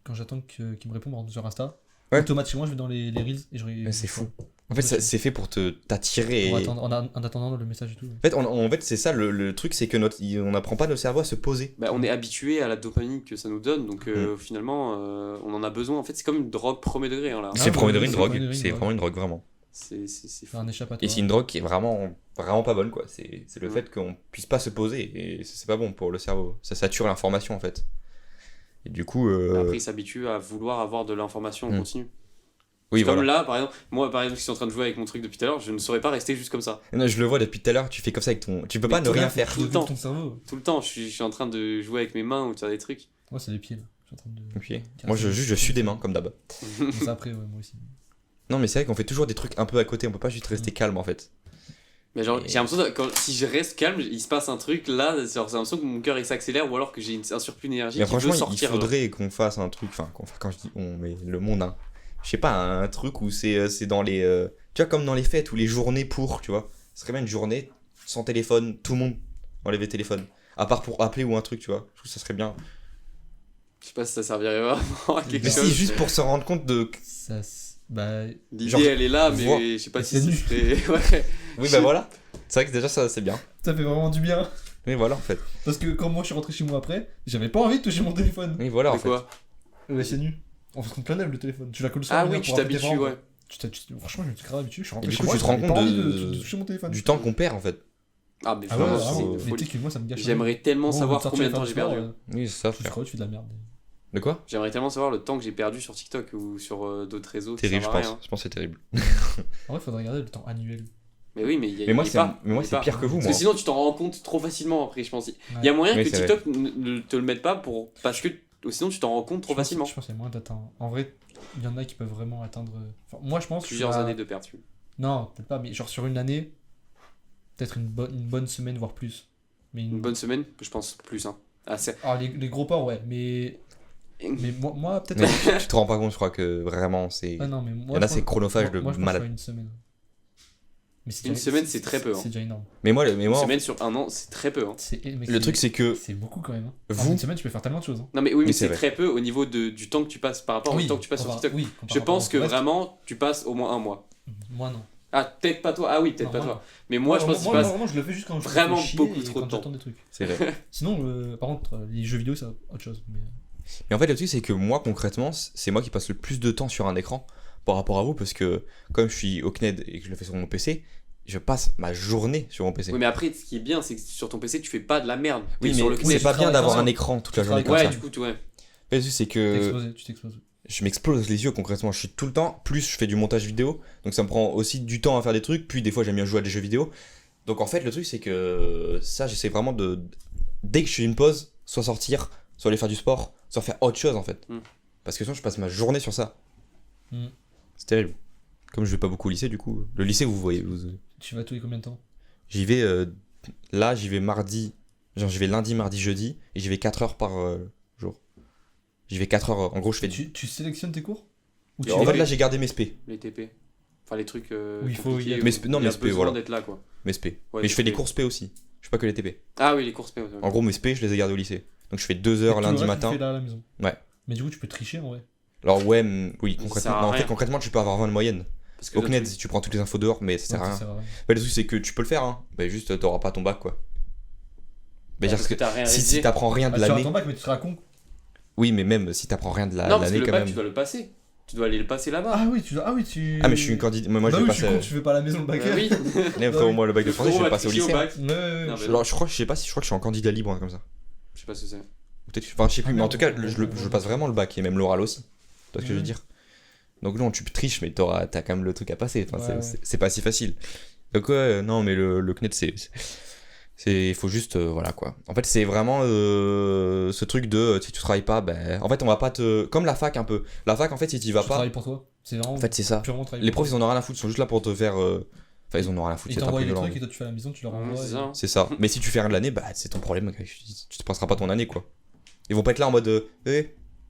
quand j'attends qu'il me réponde par exemple, sur Insta, Ouais. automatiquement, je vais dans les Reels et je Mais c'est fou. En fait, c'est fait pour t'attirer. Pour Et... attendre, en attendant le message et tout. En fait, en fait c'est ça le truc, c'est que on n'apprend pas nos cerveaux à se poser. Bah, on est habitué à la dopamine que ça nous donne, donc finalement, on en a besoin. En fait, c'est comme une drogue premier degré. Hein, là. C'est bah, premier oui, degré une c'est drogue. premier degré, C'est une vraiment une drogue, vraiment. C'est C'est fou. un échappatoire. Et c'est une drogue qui est vraiment, vraiment pas bonne, quoi. C'est le Ouais. fait qu'on puisse pas se poser. Et c'est pas bon pour le cerveau. Ça sature l'information, en fait. Et du coup. Après, il s'habitue à vouloir avoir de l'information en Mm. continu. Oui, C'est comme voilà. là, par exemple, moi, par exemple, qui suis en train de jouer avec mon truc depuis tout à l'heure, je ne saurais pas rester juste comme ça. Non, je le vois depuis tout à l'heure, tu fais comme ça avec ton. Tu peux pas ne rien faire. tout le temps. Ton cerveau. Tout le temps, je suis en train de jouer avec mes mains ou de faire des trucs. Moi, c'est les pieds là. Je suis en train de. Ok. Moi, je suis des mains, comme d'hab. Mais ça après, ouais, moi aussi. Non, mais c'est vrai qu'on fait toujours des trucs un peu à côté. On peut pas juste rester calme, en fait. Mais genre, Et- j'ai l'impression que si je reste calme, il se passe un truc là, genre, j'ai l'impression que mon cœur il s'accélère ou alors que j'ai un surplus d'énergie Mais qui veut franchement, il sortir. faudrait qu'on fasse un truc. Enfin, quand je dis on, mais le monde, hein. Je sais pas, un truc où c'est dans les. Tu vois, comme dans les fêtes ou les journées pour, tu vois. Ce serait bien une journée sans téléphone, tout le monde enlève les téléphones. À part pour appeler ou un truc, tu vois. Je trouve que ça serait bien. Je sais pas si ça servirait vraiment à quelque Mais chose. si, juste pour se rendre compte de. Bah. L'idée genre, elle est là, mais voir- je sais pas si c'est ce nu. serait. Ouais. Oui, bah voilà. C'est vrai que déjà, ça, c'est bien. Ça fait vraiment du bien. Oui, voilà, en fait. Parce que quand moi je suis rentré chez moi après, j'avais pas envie de toucher mon téléphone. Oui, voilà, en C'est fait. quoi? Ouais, c'est nu. On se compte plein d'aile le téléphone. Tu l'as que le soir. Ah une oui, heure tu pour appeler tes t'habitues, parents, ouais. Franchement, je me suis grave habitué. Je suis Et rentré du chez coup, moi, tu te rends j'avais compte pas envie de- de toucher mon téléphone. Du temps qu'on perd, en fait. Ah, mais Ah ouais, vraiment, vraiment. c'est Mais une tu sais folie. que moi ça me gâche. J'aimerais tellement Bon, savoir sortir combien de faire temps du j'ai perdu. sport, Oui, c'est ça, Tu frère. scrolles, tu fais de la merde. De quoi J'aimerais tellement savoir le temps que j'ai perdu sur TikTok ou sur d'autres réseaux. qui Terrible, je servent à pense. rien. Je pense que c'est terrible. En vrai, faudrait regarder le temps annuel. Mais oui, mais il y a Mais moi, il y a c'est pas. mais moi, Il y a c'est pas. pire que vous, Parce moi. que sinon, tu t'en rends compte trop facilement après, je pense. Il y Ouais. a moyen Oui, que c'est TikTok ne te le mette pas parce que sinon tu t'en rends compte trop facilement. Je pense qu'il y a moins d'atteindre. En vrai, il y en a qui peuvent vraiment atteindre. Enfin, moi, je pense. Plusieurs je suis à- années de perdu. Non, peut-être pas, mais genre sur une année, peut-être une bonne semaine, voire plus. Mais Une bonne semaine, je pense plus. Hein. Ah, c'est- Ah, les gros pas, ouais, mais moi peut-être. Mais tu te rends pas compte, je crois que vraiment, c'est. Ah non, mais Il moi. y en a, je c'est pense- chronophage de moi, je pense malade. que une semaine. Mais c'est Une déjà- semaine, c'est très peu, hein. C'est déjà énorme. Mais moi, Une semaine sur un an, c'est très peu. Hein. le truc, c'est que C'est beaucoup quand même. Hein. Vous- En une semaine, tu peux faire tellement de choses. Hein. Non, mais oui, mais Oui, c'est c'est vrai. très peu au niveau du temps que tu passes par rapport au temps que tu passes sur comparé- TikTok. oui, Je comparé pense que au reste. vraiment, tu passes au moins un mois. Moi, non. Ah, peut-être pas toi. Ah oui, peut-être Non, pas moi, toi. Mais moi, je pense que tu moi, passes. vraiment, je le fais juste quand je vraiment me fais chier beaucoup et trop de quand temps. j'attends des trucs. c'est vrai. Sinon, par contre, les jeux vidéo, c'est autre chose. Mais... Mais en fait, le truc, c'est que moi, concrètement, c'est moi qui passe le plus de temps sur un écran par rapport à vous, parce que comme je suis au CNED et que je le fais sur mon PC, je passe ma journée sur mon PC. Oui, mais après, ce qui est bien, c'est que sur ton PC, tu fais pas de la merde. Oui, T'es mais sur le c'est PC. pas tu bien d'avoir travailles un écran toute la tu journée comme travailles ça. Ouais, du coup, ouais. Le truc, c'est que Tu t'exploses. je m'explose les yeux concrètement. Je suis tout le temps, plus je fais du montage vidéo, donc ça me prend aussi du temps à faire des trucs, puis des fois j'aime bien jouer à des jeux vidéo. Donc en fait, le truc, c'est que ça, j'essaie vraiment de. Dès que je fais une pause, soit sortir, soit aller faire du sport, soit faire autre chose en fait. Mm. Parce que sinon, je passe ma journée sur ça. Mm. C'est terrible. Comme je vais pas beaucoup au lycée, du coup. Le lycée, vous voyez. Tu vas tous les combien de temps? J'y vais. Là, j'y vais mardi. Genre, j'y vais lundi, mardi, jeudi. Et j'y vais 4 heures par jour. J'y vais 4 heures. En gros, je fais. Tu sélectionnes tes cours? Ou Et tu En les fait, fais? là, j'ai gardé mes SP. Les TP. Enfin, les trucs. Où il faut compliqués, y où Mais SP non, il y a mais SP, besoin voilà. d'être là, quoi. Mes SP. Ouais, mais je fais SP. des courses P aussi. Je fais pas que les TP. Ah oui, les courses P. Ouais. En gros, mes SP, je les ai gardés au lycée. Donc, je fais 2 Et heures tout le lundi reste, tu matin. le fais là à la maison. Ouais. Mais du coup, tu peux tricher en vrai. Alors, ouais, oui, Ça concrètement. sert à Non, en fait, rien. concrètement, tu peux avoir 20 de moyenne. Parce que Au toi, CNED, tu- si tu prends toutes les infos dehors, mais ça sert à Ouais, rien. ça sert à rien. Le truc, c'est que tu peux le faire, hein. Bah, juste, t'auras pas ton bac, quoi. Mais parce dire que t'as rien si révisé. t'apprends rien de Ah, tu auras l'année. ton bac, mais tu seras con. Oui, mais même si t'apprends rien de Non, parce que l'année, le quand bac, même. tu dois le passer. Tu dois aller le passer là-bas. Ah oui, tu. Ah, mais je suis une candidat. Moi, Bah je oui, vais je suis con, passer. tu fais pas à la maison le bac. Oui. Mais frérot, moi, le bac de français, je vais On le va passer au tricher lycée. bac. Ouais, ouais, Non, ouais. mais- Alors, je sais pas si je crois que je suis en candidat libre, un truc comme ça. Je sais pas ce que c'est. Peut-être, enfin, je sais plus, Ah, mais en merde, tout cas, ouais, je ouais, passe vraiment le bac et même l'oral aussi. Tu vois ce que je veux Mhm. dire? Donc, non, tu triches, mais t'as quand même le truc à passer. Enfin, Ouais, c'est pas si facile. Donc, ouais, non, mais le CNED, il faut juste, voilà quoi. En fait, c'est vraiment ce truc de si tu travailles pas, ben. En fait, on va pas te. Comme la fac un peu. La fac, en fait, si tu y vas Tu pas. travailles pour toi. C'est vraiment En fait, c'est ça. purement travail. Les profs, ils en ont rien à foutre, ils sont juste là pour te faire. Enfin, ils en ont rien à foutre, Ils c'est pas t'envoient plus les violent. trucs et toi tu fais à la maison, tu leur Ouais, envoies. c'est et- ça. hein. C'est ça. Mais si tu fais rien de l'année, bah c'est ton problème. Tu te passeras pas ton année, quoi. Ils vont pas être là en mode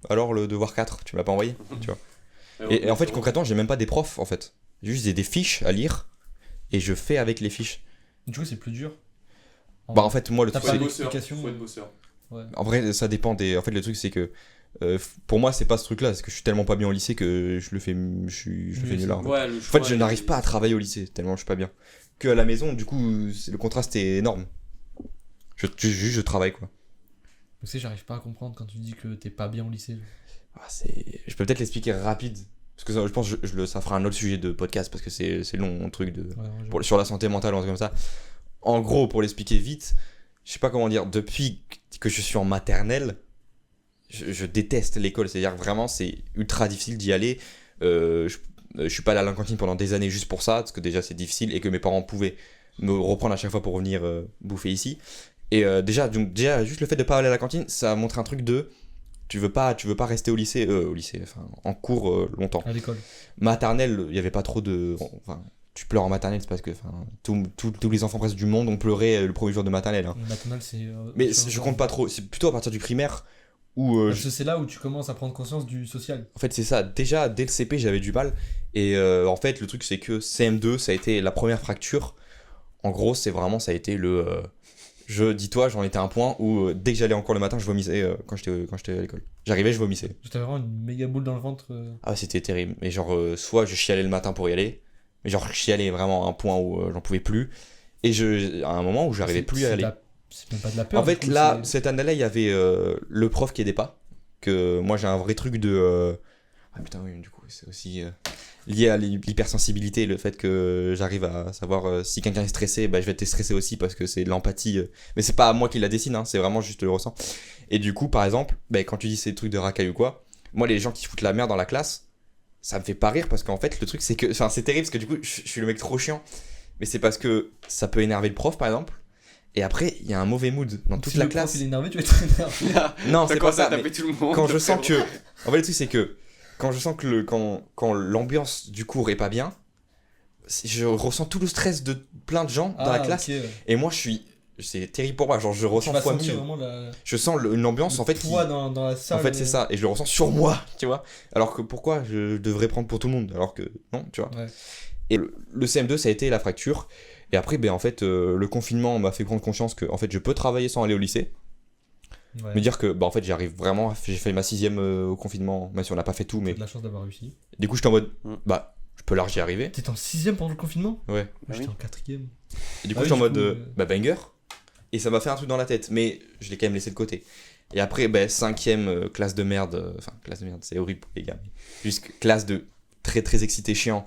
alors le devoir 4, tu me l'as pas envoyé, tu vois. Et en fait, concrètement, j'ai même pas des profs, en fait. J'ai juste des fiches à lire et je fais avec les fiches. Du coup, c'est plus dur. Bah, en fait, moi, le T'as truc, pas c'est. l'explication. Faut être bosseur. En vrai, ça dépend des. En fait, le truc, c'est que. Pour moi, c'est pas ce truc-là, parce que je suis tellement pas bien au lycée que je le fais nul là. En fait. Ouais, le En fait, je n'arrive pas à travailler au lycée, tellement je suis pas bien. Que à la maison, du coup, le contraste est énorme. Je travaille, quoi. Tu sais, j'arrive pas à comprendre quand tu dis que t'es pas bien au lycée. Je peux peut-être l'expliquer rapide. Parce que ça, je pense que ça fera un autre sujet de podcast, parce que c'est long, mon truc de. Ouais, Sur la santé mentale ou un truc comme ça. En gros, pour l'expliquer vite, je sais pas comment dire, depuis que je suis en maternelle, je déteste l'école. C'est-à-dire vraiment, c'est ultra difficile d'y aller. Je suis pas allé à la cantine pendant des années juste pour ça, parce que déjà c'est difficile et que mes parents pouvaient me reprendre à chaque fois pour revenir bouffer ici. Et déjà, juste le fait de pas aller à la cantine, ça a montré un truc de. Tu veux pas rester au lycée, enfin, en cours longtemps. à l'école. Maternelle, il y avait pas trop de. Enfin, tu pleures en maternelle, c'est parce que tous les enfants presque du monde ont pleuré le premier jour de maternelle. Hein. Le maternelle, c'est. Mais je compte pas trop, c'est plutôt à partir du primaire où. Parce que c'est là où tu commences à prendre conscience du social. En fait, c'est ça. Déjà, dès le CP, j'avais du mal. Et en fait, le truc, c'est que CM2, ça a été la première fracture. En gros, ça a été le. Dis-toi, j'en étais à un point où dès que j'allais en cours le matin, je vomissais quand j'étais à l'école. J'arrivais, je vomissais. T'avais vraiment une méga boule dans le ventre. Ah, c'était terrible. Mais genre, soit je chialais le matin pour y aller, mais genre, je chialais vraiment à un point où j'en pouvais plus. Et à un moment où j'arrivais plus à aller. C'est même pas de la peur. En fait, là, cette année-là, il y avait le prof qui aidait pas. Que moi, j'ai un vrai truc de. Ah putain, oui, du coup, c'est aussi lié à l'hypersensibilité, le fait que j'arrive à savoir si quelqu'un est stressé, bah, je vais être stressé aussi parce que c'est de l'empathie. Mais c'est pas moi qui la dessine, hein, c'est vraiment juste le ressent. Et du coup, par exemple, bah, quand tu dis ces trucs de racaille ou quoi, moi, les gens qui foutent la merde dans la classe, ça me fait pas rire parce qu'en fait, le truc, c'est que. Enfin, c'est terrible parce que du coup, je suis le mec trop chiant. Mais c'est parce que ça peut énerver le prof, par exemple. Et après, il y a un mauvais mood dans toute la classe. Si le prof il est énervé, tu vas être énervé. Non, c'est pas ça. à mais taper tout le monde. quand je sens que. En fait, le truc, c'est que. Quand je sens que quand l'ambiance du cours est pas bien, je ressens tout le stress de plein de gens dans la classe. Ok, ouais. Et moi, c'est terrible pour moi. Genre, je Tu ressens vas fois sentir 1000. vraiment la. Je sens une ambiance, en fait, qui. poids dans la salle. En fait, c'est ça. Et je le ressens sur moi, tu vois. Alors que pourquoi je devrais prendre pour tout le monde? Alors que non, tu vois. Ouais. Et le CM2, ça a été la fracture. Et après, ben, en fait, le confinement m'a fait prendre conscience que en fait, je peux travailler sans aller au lycée. Ouais. Me dire que, bah, en fait, j'arrive vraiment. J'ai fait ma 6ème au confinement, même si on n'a pas fait tout. T'as Mais de la chance d'avoir réussi. du coup, j'étais en mode, Mm. bah, je peux large y arriver. T'étais en 6ème pendant le confinement? Ouais. Moi, Ah j'étais oui. en 4ème. Et du Ah coup, oui, j'étais en du mode, coup, bah, banger. Et ça m'a fait un truc dans la tête. Mais je l'ai quand même laissé de côté. Et après, bah, 5ème, classe de merde. Enfin, classe de merde, c'est horrible pour les gars. Mais juste classe de très très excité chiant.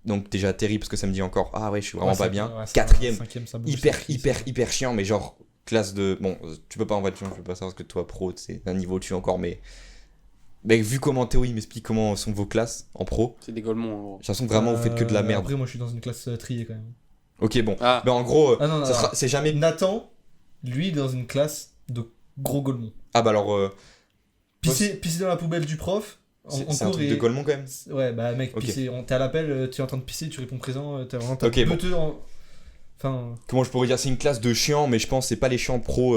Donc déjà terrible parce que ça me dit encore ah ouais je suis vraiment Ouais, pas ça- bien. ouais, ça- Quatrième, cinquième, ça bouge, hyper ça crie, hyper ça- hyper chiant mais genre classe de bon tu peux pas en voiture je peux pas savoir parce que toi pro c'est un niveau au-dessus encore mais vu comment Théo il m'explique comment sont vos classes en pro C'est des Golemons, en gros. j'ai l'impression que vraiment vous faites que de la merde. Après, moi, je suis dans une classe triée quand même. Ok bon Ah, mais en gros Ah non, non, ça sera- c'est jamais Nathan, lui, est dans une classe de gros golemons. ah bah alors Pisser dans la poubelle du prof. c'est un truc de Golemont quand même. Ouais, bah mec, Ok. pisser. T'es à l'appel, tu es en train de pisser, tu réponds présent, t'as vraiment. Ok, bon. Enfin. Comment je pourrais dire c'est une classe de chiants mais je pense que c'est pas les chiants pro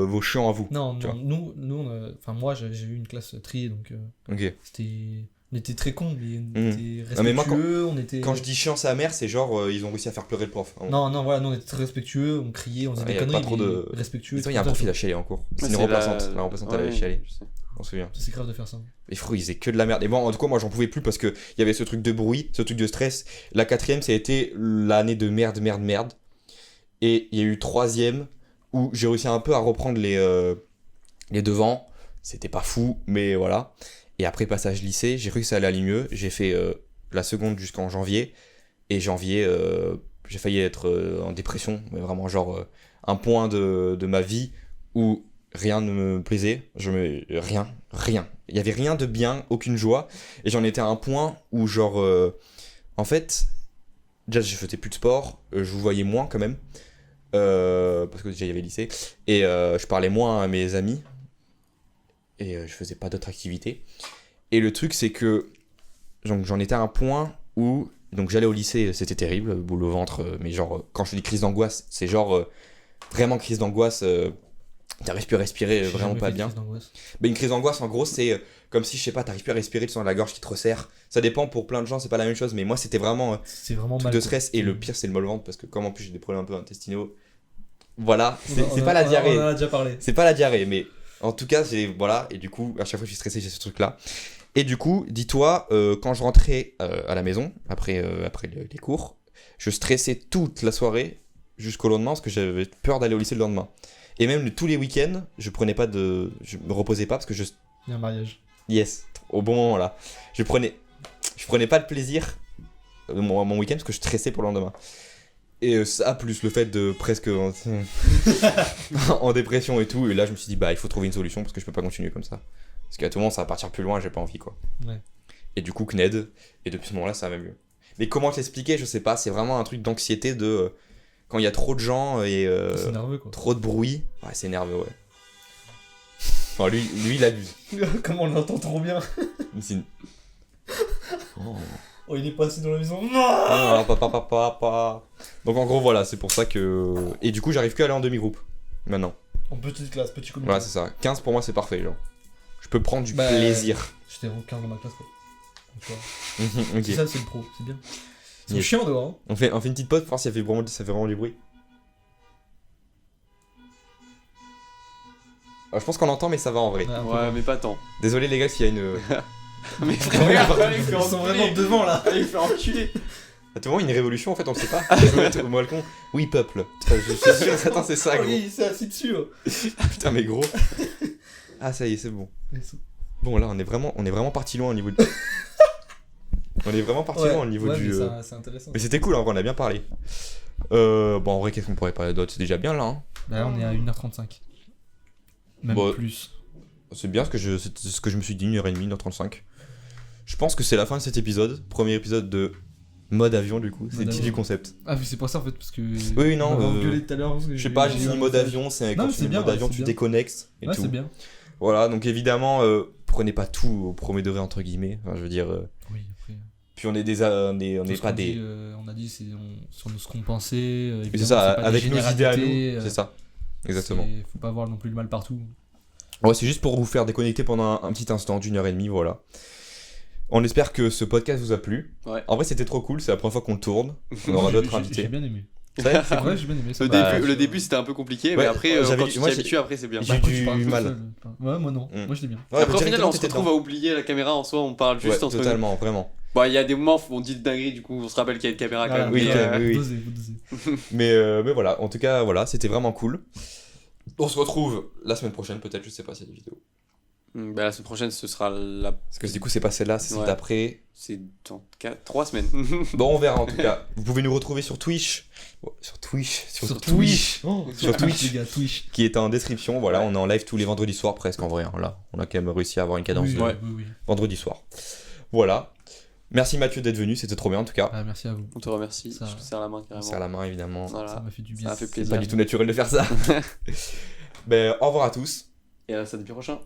vos chiants à vous. Non, Tu non, nous enfin, moi, j'ai eu une classe triée, donc Ok. c'était. On était très cons, mais on Mhm. était respectueux, Non, mais moi, on était. Quand je dis chiant sa mère c'est genre ils ont réussi à faire pleurer le prof. Non, non, voilà, nous on était très respectueux, on criait, on faisait Ah, des y a conneries, pas trop mais de- respectueux. Attends, il y a un prof il a chialé en cours. C'est une c'est remplaçante. La remplaçante elle Ouais, avait chialé. je sais. On se souvient. C'est grave de faire ça. Les fruits, ils faisaient que de la merde. Et bon, en tout cas, moi, j'en pouvais plus parce que il y avait ce truc de bruit, ce truc de stress. La quatrième, ça a été l'année de merde. Et il y a eu troisième où j'ai réussi un peu à reprendre les devants. C'était pas fou, mais voilà. Et après, passage lycée, j'ai cru que ça allait aller mieux. J'ai fait la seconde jusqu'en janvier. Et janvier, j'ai failli être en dépression. Mais vraiment, genre, un point de ma vie où rien ne me plaisait, rien. Il y avait rien de bien, aucune joie, et j'en étais à un point où genre, en fait, déjà je faisais plus de sport, je vous voyais moins quand même, parce que déjà il y avait le lycée, et je parlais moins à mes amis, et je faisais pas d'autres activités. Et le truc c'est que donc, j'en étais à un point où donc j'allais au lycée, c'était terrible, boule au ventre, mais genre quand je dis crise d'angoisse, c'est genre vraiment crise d'angoisse. T'arrives plus à respirer J'ai vraiment jamais pas fait de bien. crise d'angoisse. Mais une crise d'angoisse, en gros, c'est comme si, je sais pas, t'arrives plus à respirer, tu sens la gorge qui te resserre. Ça dépend pour plein de gens, c'est pas la même chose, mais moi, c'était vraiment C'est vraiment truc mal. de quoi. stress. Et le pire, c'est le mal au ventre, parce que comme en plus j'ai des problèmes un peu intestinaux, voilà, On c'est a- c'est on pas a- la on a- diarrhée. On en a déjà parlé. C'est pas la diarrhée, mais en tout cas, voilà, et du coup, à chaque fois que je suis stressé, j'ai ce truc-là. Et du coup, dis-toi, quand je rentrais à la maison, après les cours, je stressais toute la soirée jusqu'au lendemain, parce que j'avais peur d'aller au lycée le lendemain. Et même tous les week-ends, je me reposais pas parce que Il y a un mariage. yes, au bon moment là, je prenais pas de plaisir mon week-end parce que je stressais pour le lendemain. Et ça plus le fait de presque en dépression et tout, et là je me suis dit bah il faut trouver une solution parce que je peux pas continuer comme ça. Parce qu'à tout moment ça va partir plus loin, j'ai pas envie quoi. Ouais. Et du coup CNED, et depuis ce moment-là ça va mieux. Mais comment te l'expliquer, je sais pas, c'est vraiment un truc d'anxiété de quand il y a trop de gens et C'est nerveux quoi. trop de bruit, ouais c'est nerveux ouais. Enfin lui il abuse. Comment on l'entend trop bien. Mais c'est une- Oh. Oh, il est passé dans la maison. Ah, papa. Donc en gros voilà, c'est pour ça que... Et du coup j'arrive que à aller en demi-groupe, maintenant. En petite classe, petit comité. Voilà c'est ça, 15 pour moi c'est parfait genre. Je peux prendre du Bah, plaisir. J'étais en 15 dans ma classe quoi. Donc, voilà. Ok. C'est ça, c'est le pro, c'est bien. C'est Yes. chiant dehors. Hein. On fait une petite pause pour voir si ça fait vraiment du bruit. Alors, je pense qu'on l'entend mais ça va en vrai. Ouais, un peu Ouais, moins. mais pas tant. Désolé les gars s'il y a une... Mais frère, il fait Ils sont enculer. vraiment devant là. Il fait enculer. À tout moment une révolution en fait on le sait pas. Je vais mettre au balcon. Oui peuple. Putain, je suis sûr, attends c'est ça Oh, gros. il s'est assis dessus. Putain mais gros. Ah ça y est c'est bon. Ouais, Bon là on est vraiment parti loin au niveau de... On est vraiment parti loin au niveau ouais, du... mais c'est intéressant. Mais c'était cool, en vrai, on a bien parlé. Bon, en vrai, qu'est-ce qu'on pourrait parler d'autre? C'est déjà bien là. Hein. Là, on est à 1h35. Même Bon, plus. C'est bien c'est ce que je me suis dit, 1h30, 1h35. Je pense que c'est la fin de cet épisode. Premier épisode de mode avion, du coup. C'est le Mode titre avion. du concept. Ah, mais c'est pas ça en fait, parce que. Oui, non, on m'a engueulé tout à l'heure. parce que Je sais pas, j'ai eu dit un mode message. avion, c'est Non, quand mais tu c'est dis bien, mode ouais, avion, c'est tu bien. déconnexes et Ouais, tout. c'est bien. Voilà, donc évidemment, prenez pas tout au premier degré, entre guillemets. Enfin, je veux dire. Oui, après. Puis on est des. On n'est Tout ce pas qu'on dit, des. on a dit, c'est sur ce qu'on pensait. Mais c'est évidemment, ça, pas des avec nos idées à généralités, nous. C'est ça. Exactement. Faut pas voir non plus le mal partout. Ouais, c'est juste pour vous faire déconnecter pendant un petit instant d'1h30, voilà. On espère que ce podcast vous a plu. Ouais. En vrai, c'était trop cool, c'est la première fois qu'on le tourne. On aura d'autres J'ai invités. bien aimé. C'est vrai, c'est Ouais, j'ai bien aimé. ça Le m'a- début, le début c'était un peu compliqué, mais Ouais, après, j'avais quand dit- tu moi, t'y habitues, après c'est bien. j'ai Bah, après, du tu parles tout mal. seul. Ouais, moi non. Mm. Moi, je l'ai bien. Ouais, Après, au final, directement, on se t'étais retrouve dedans. à oublier la caméra en soi, on parle juste Ouais, entre nous. totalement, vraiment. Bon, il y a des moments où on dit de dinguerie, du coup, on se rappelle qu'il y a une caméra quand Voilà, même. Oui, mais, quand même, oui. Vous dosez, vous dosez. Mais voilà, en tout cas, voilà, c'était vraiment cool. On se retrouve la semaine prochaine, peut-être, je sais pas s'il y a des vidéos. Bah, la semaine prochaine, ce sera la. Parce que du coup, c'est pas celle-là, c'est celle Ouais. d'après. C'est dans 3 semaines. Bon, on verra en tout cas. Vous pouvez nous retrouver sur Twitch. Oh, sur Twitch. Sur Twitch. Sur Twitch. les gars, Twitch. Qui est en description. Voilà, Ouais. on est en live tous les vendredis soirs presque en vrai. Hein. Là, on a quand même réussi à avoir une cadence Oui, de Ouais. oui. vendredi soir. Voilà. Merci Mathieu d'être venu, c'était trop bien en tout cas. Ah, merci à vous. On te remercie. Ça- Je te serre la main carrément. C'est à la main évidemment. Ça Voilà. m'a fait du Ça bien. m'a fait C'est plaisir. pas du tout naturel de faire ça. Ben, au revoir à tous. Et à samedi prochain.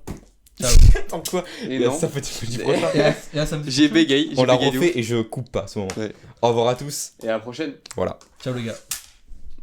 Ciao. Attends quoi Et non. Ça fait du prochain. Et à samedi J'ai prochain. bégayé. On l'a bégayé de refait et je coupe pas à ce moment. Ouais. Au revoir à tous. ouf. Et à la prochaine. Voilà. Ciao les gars.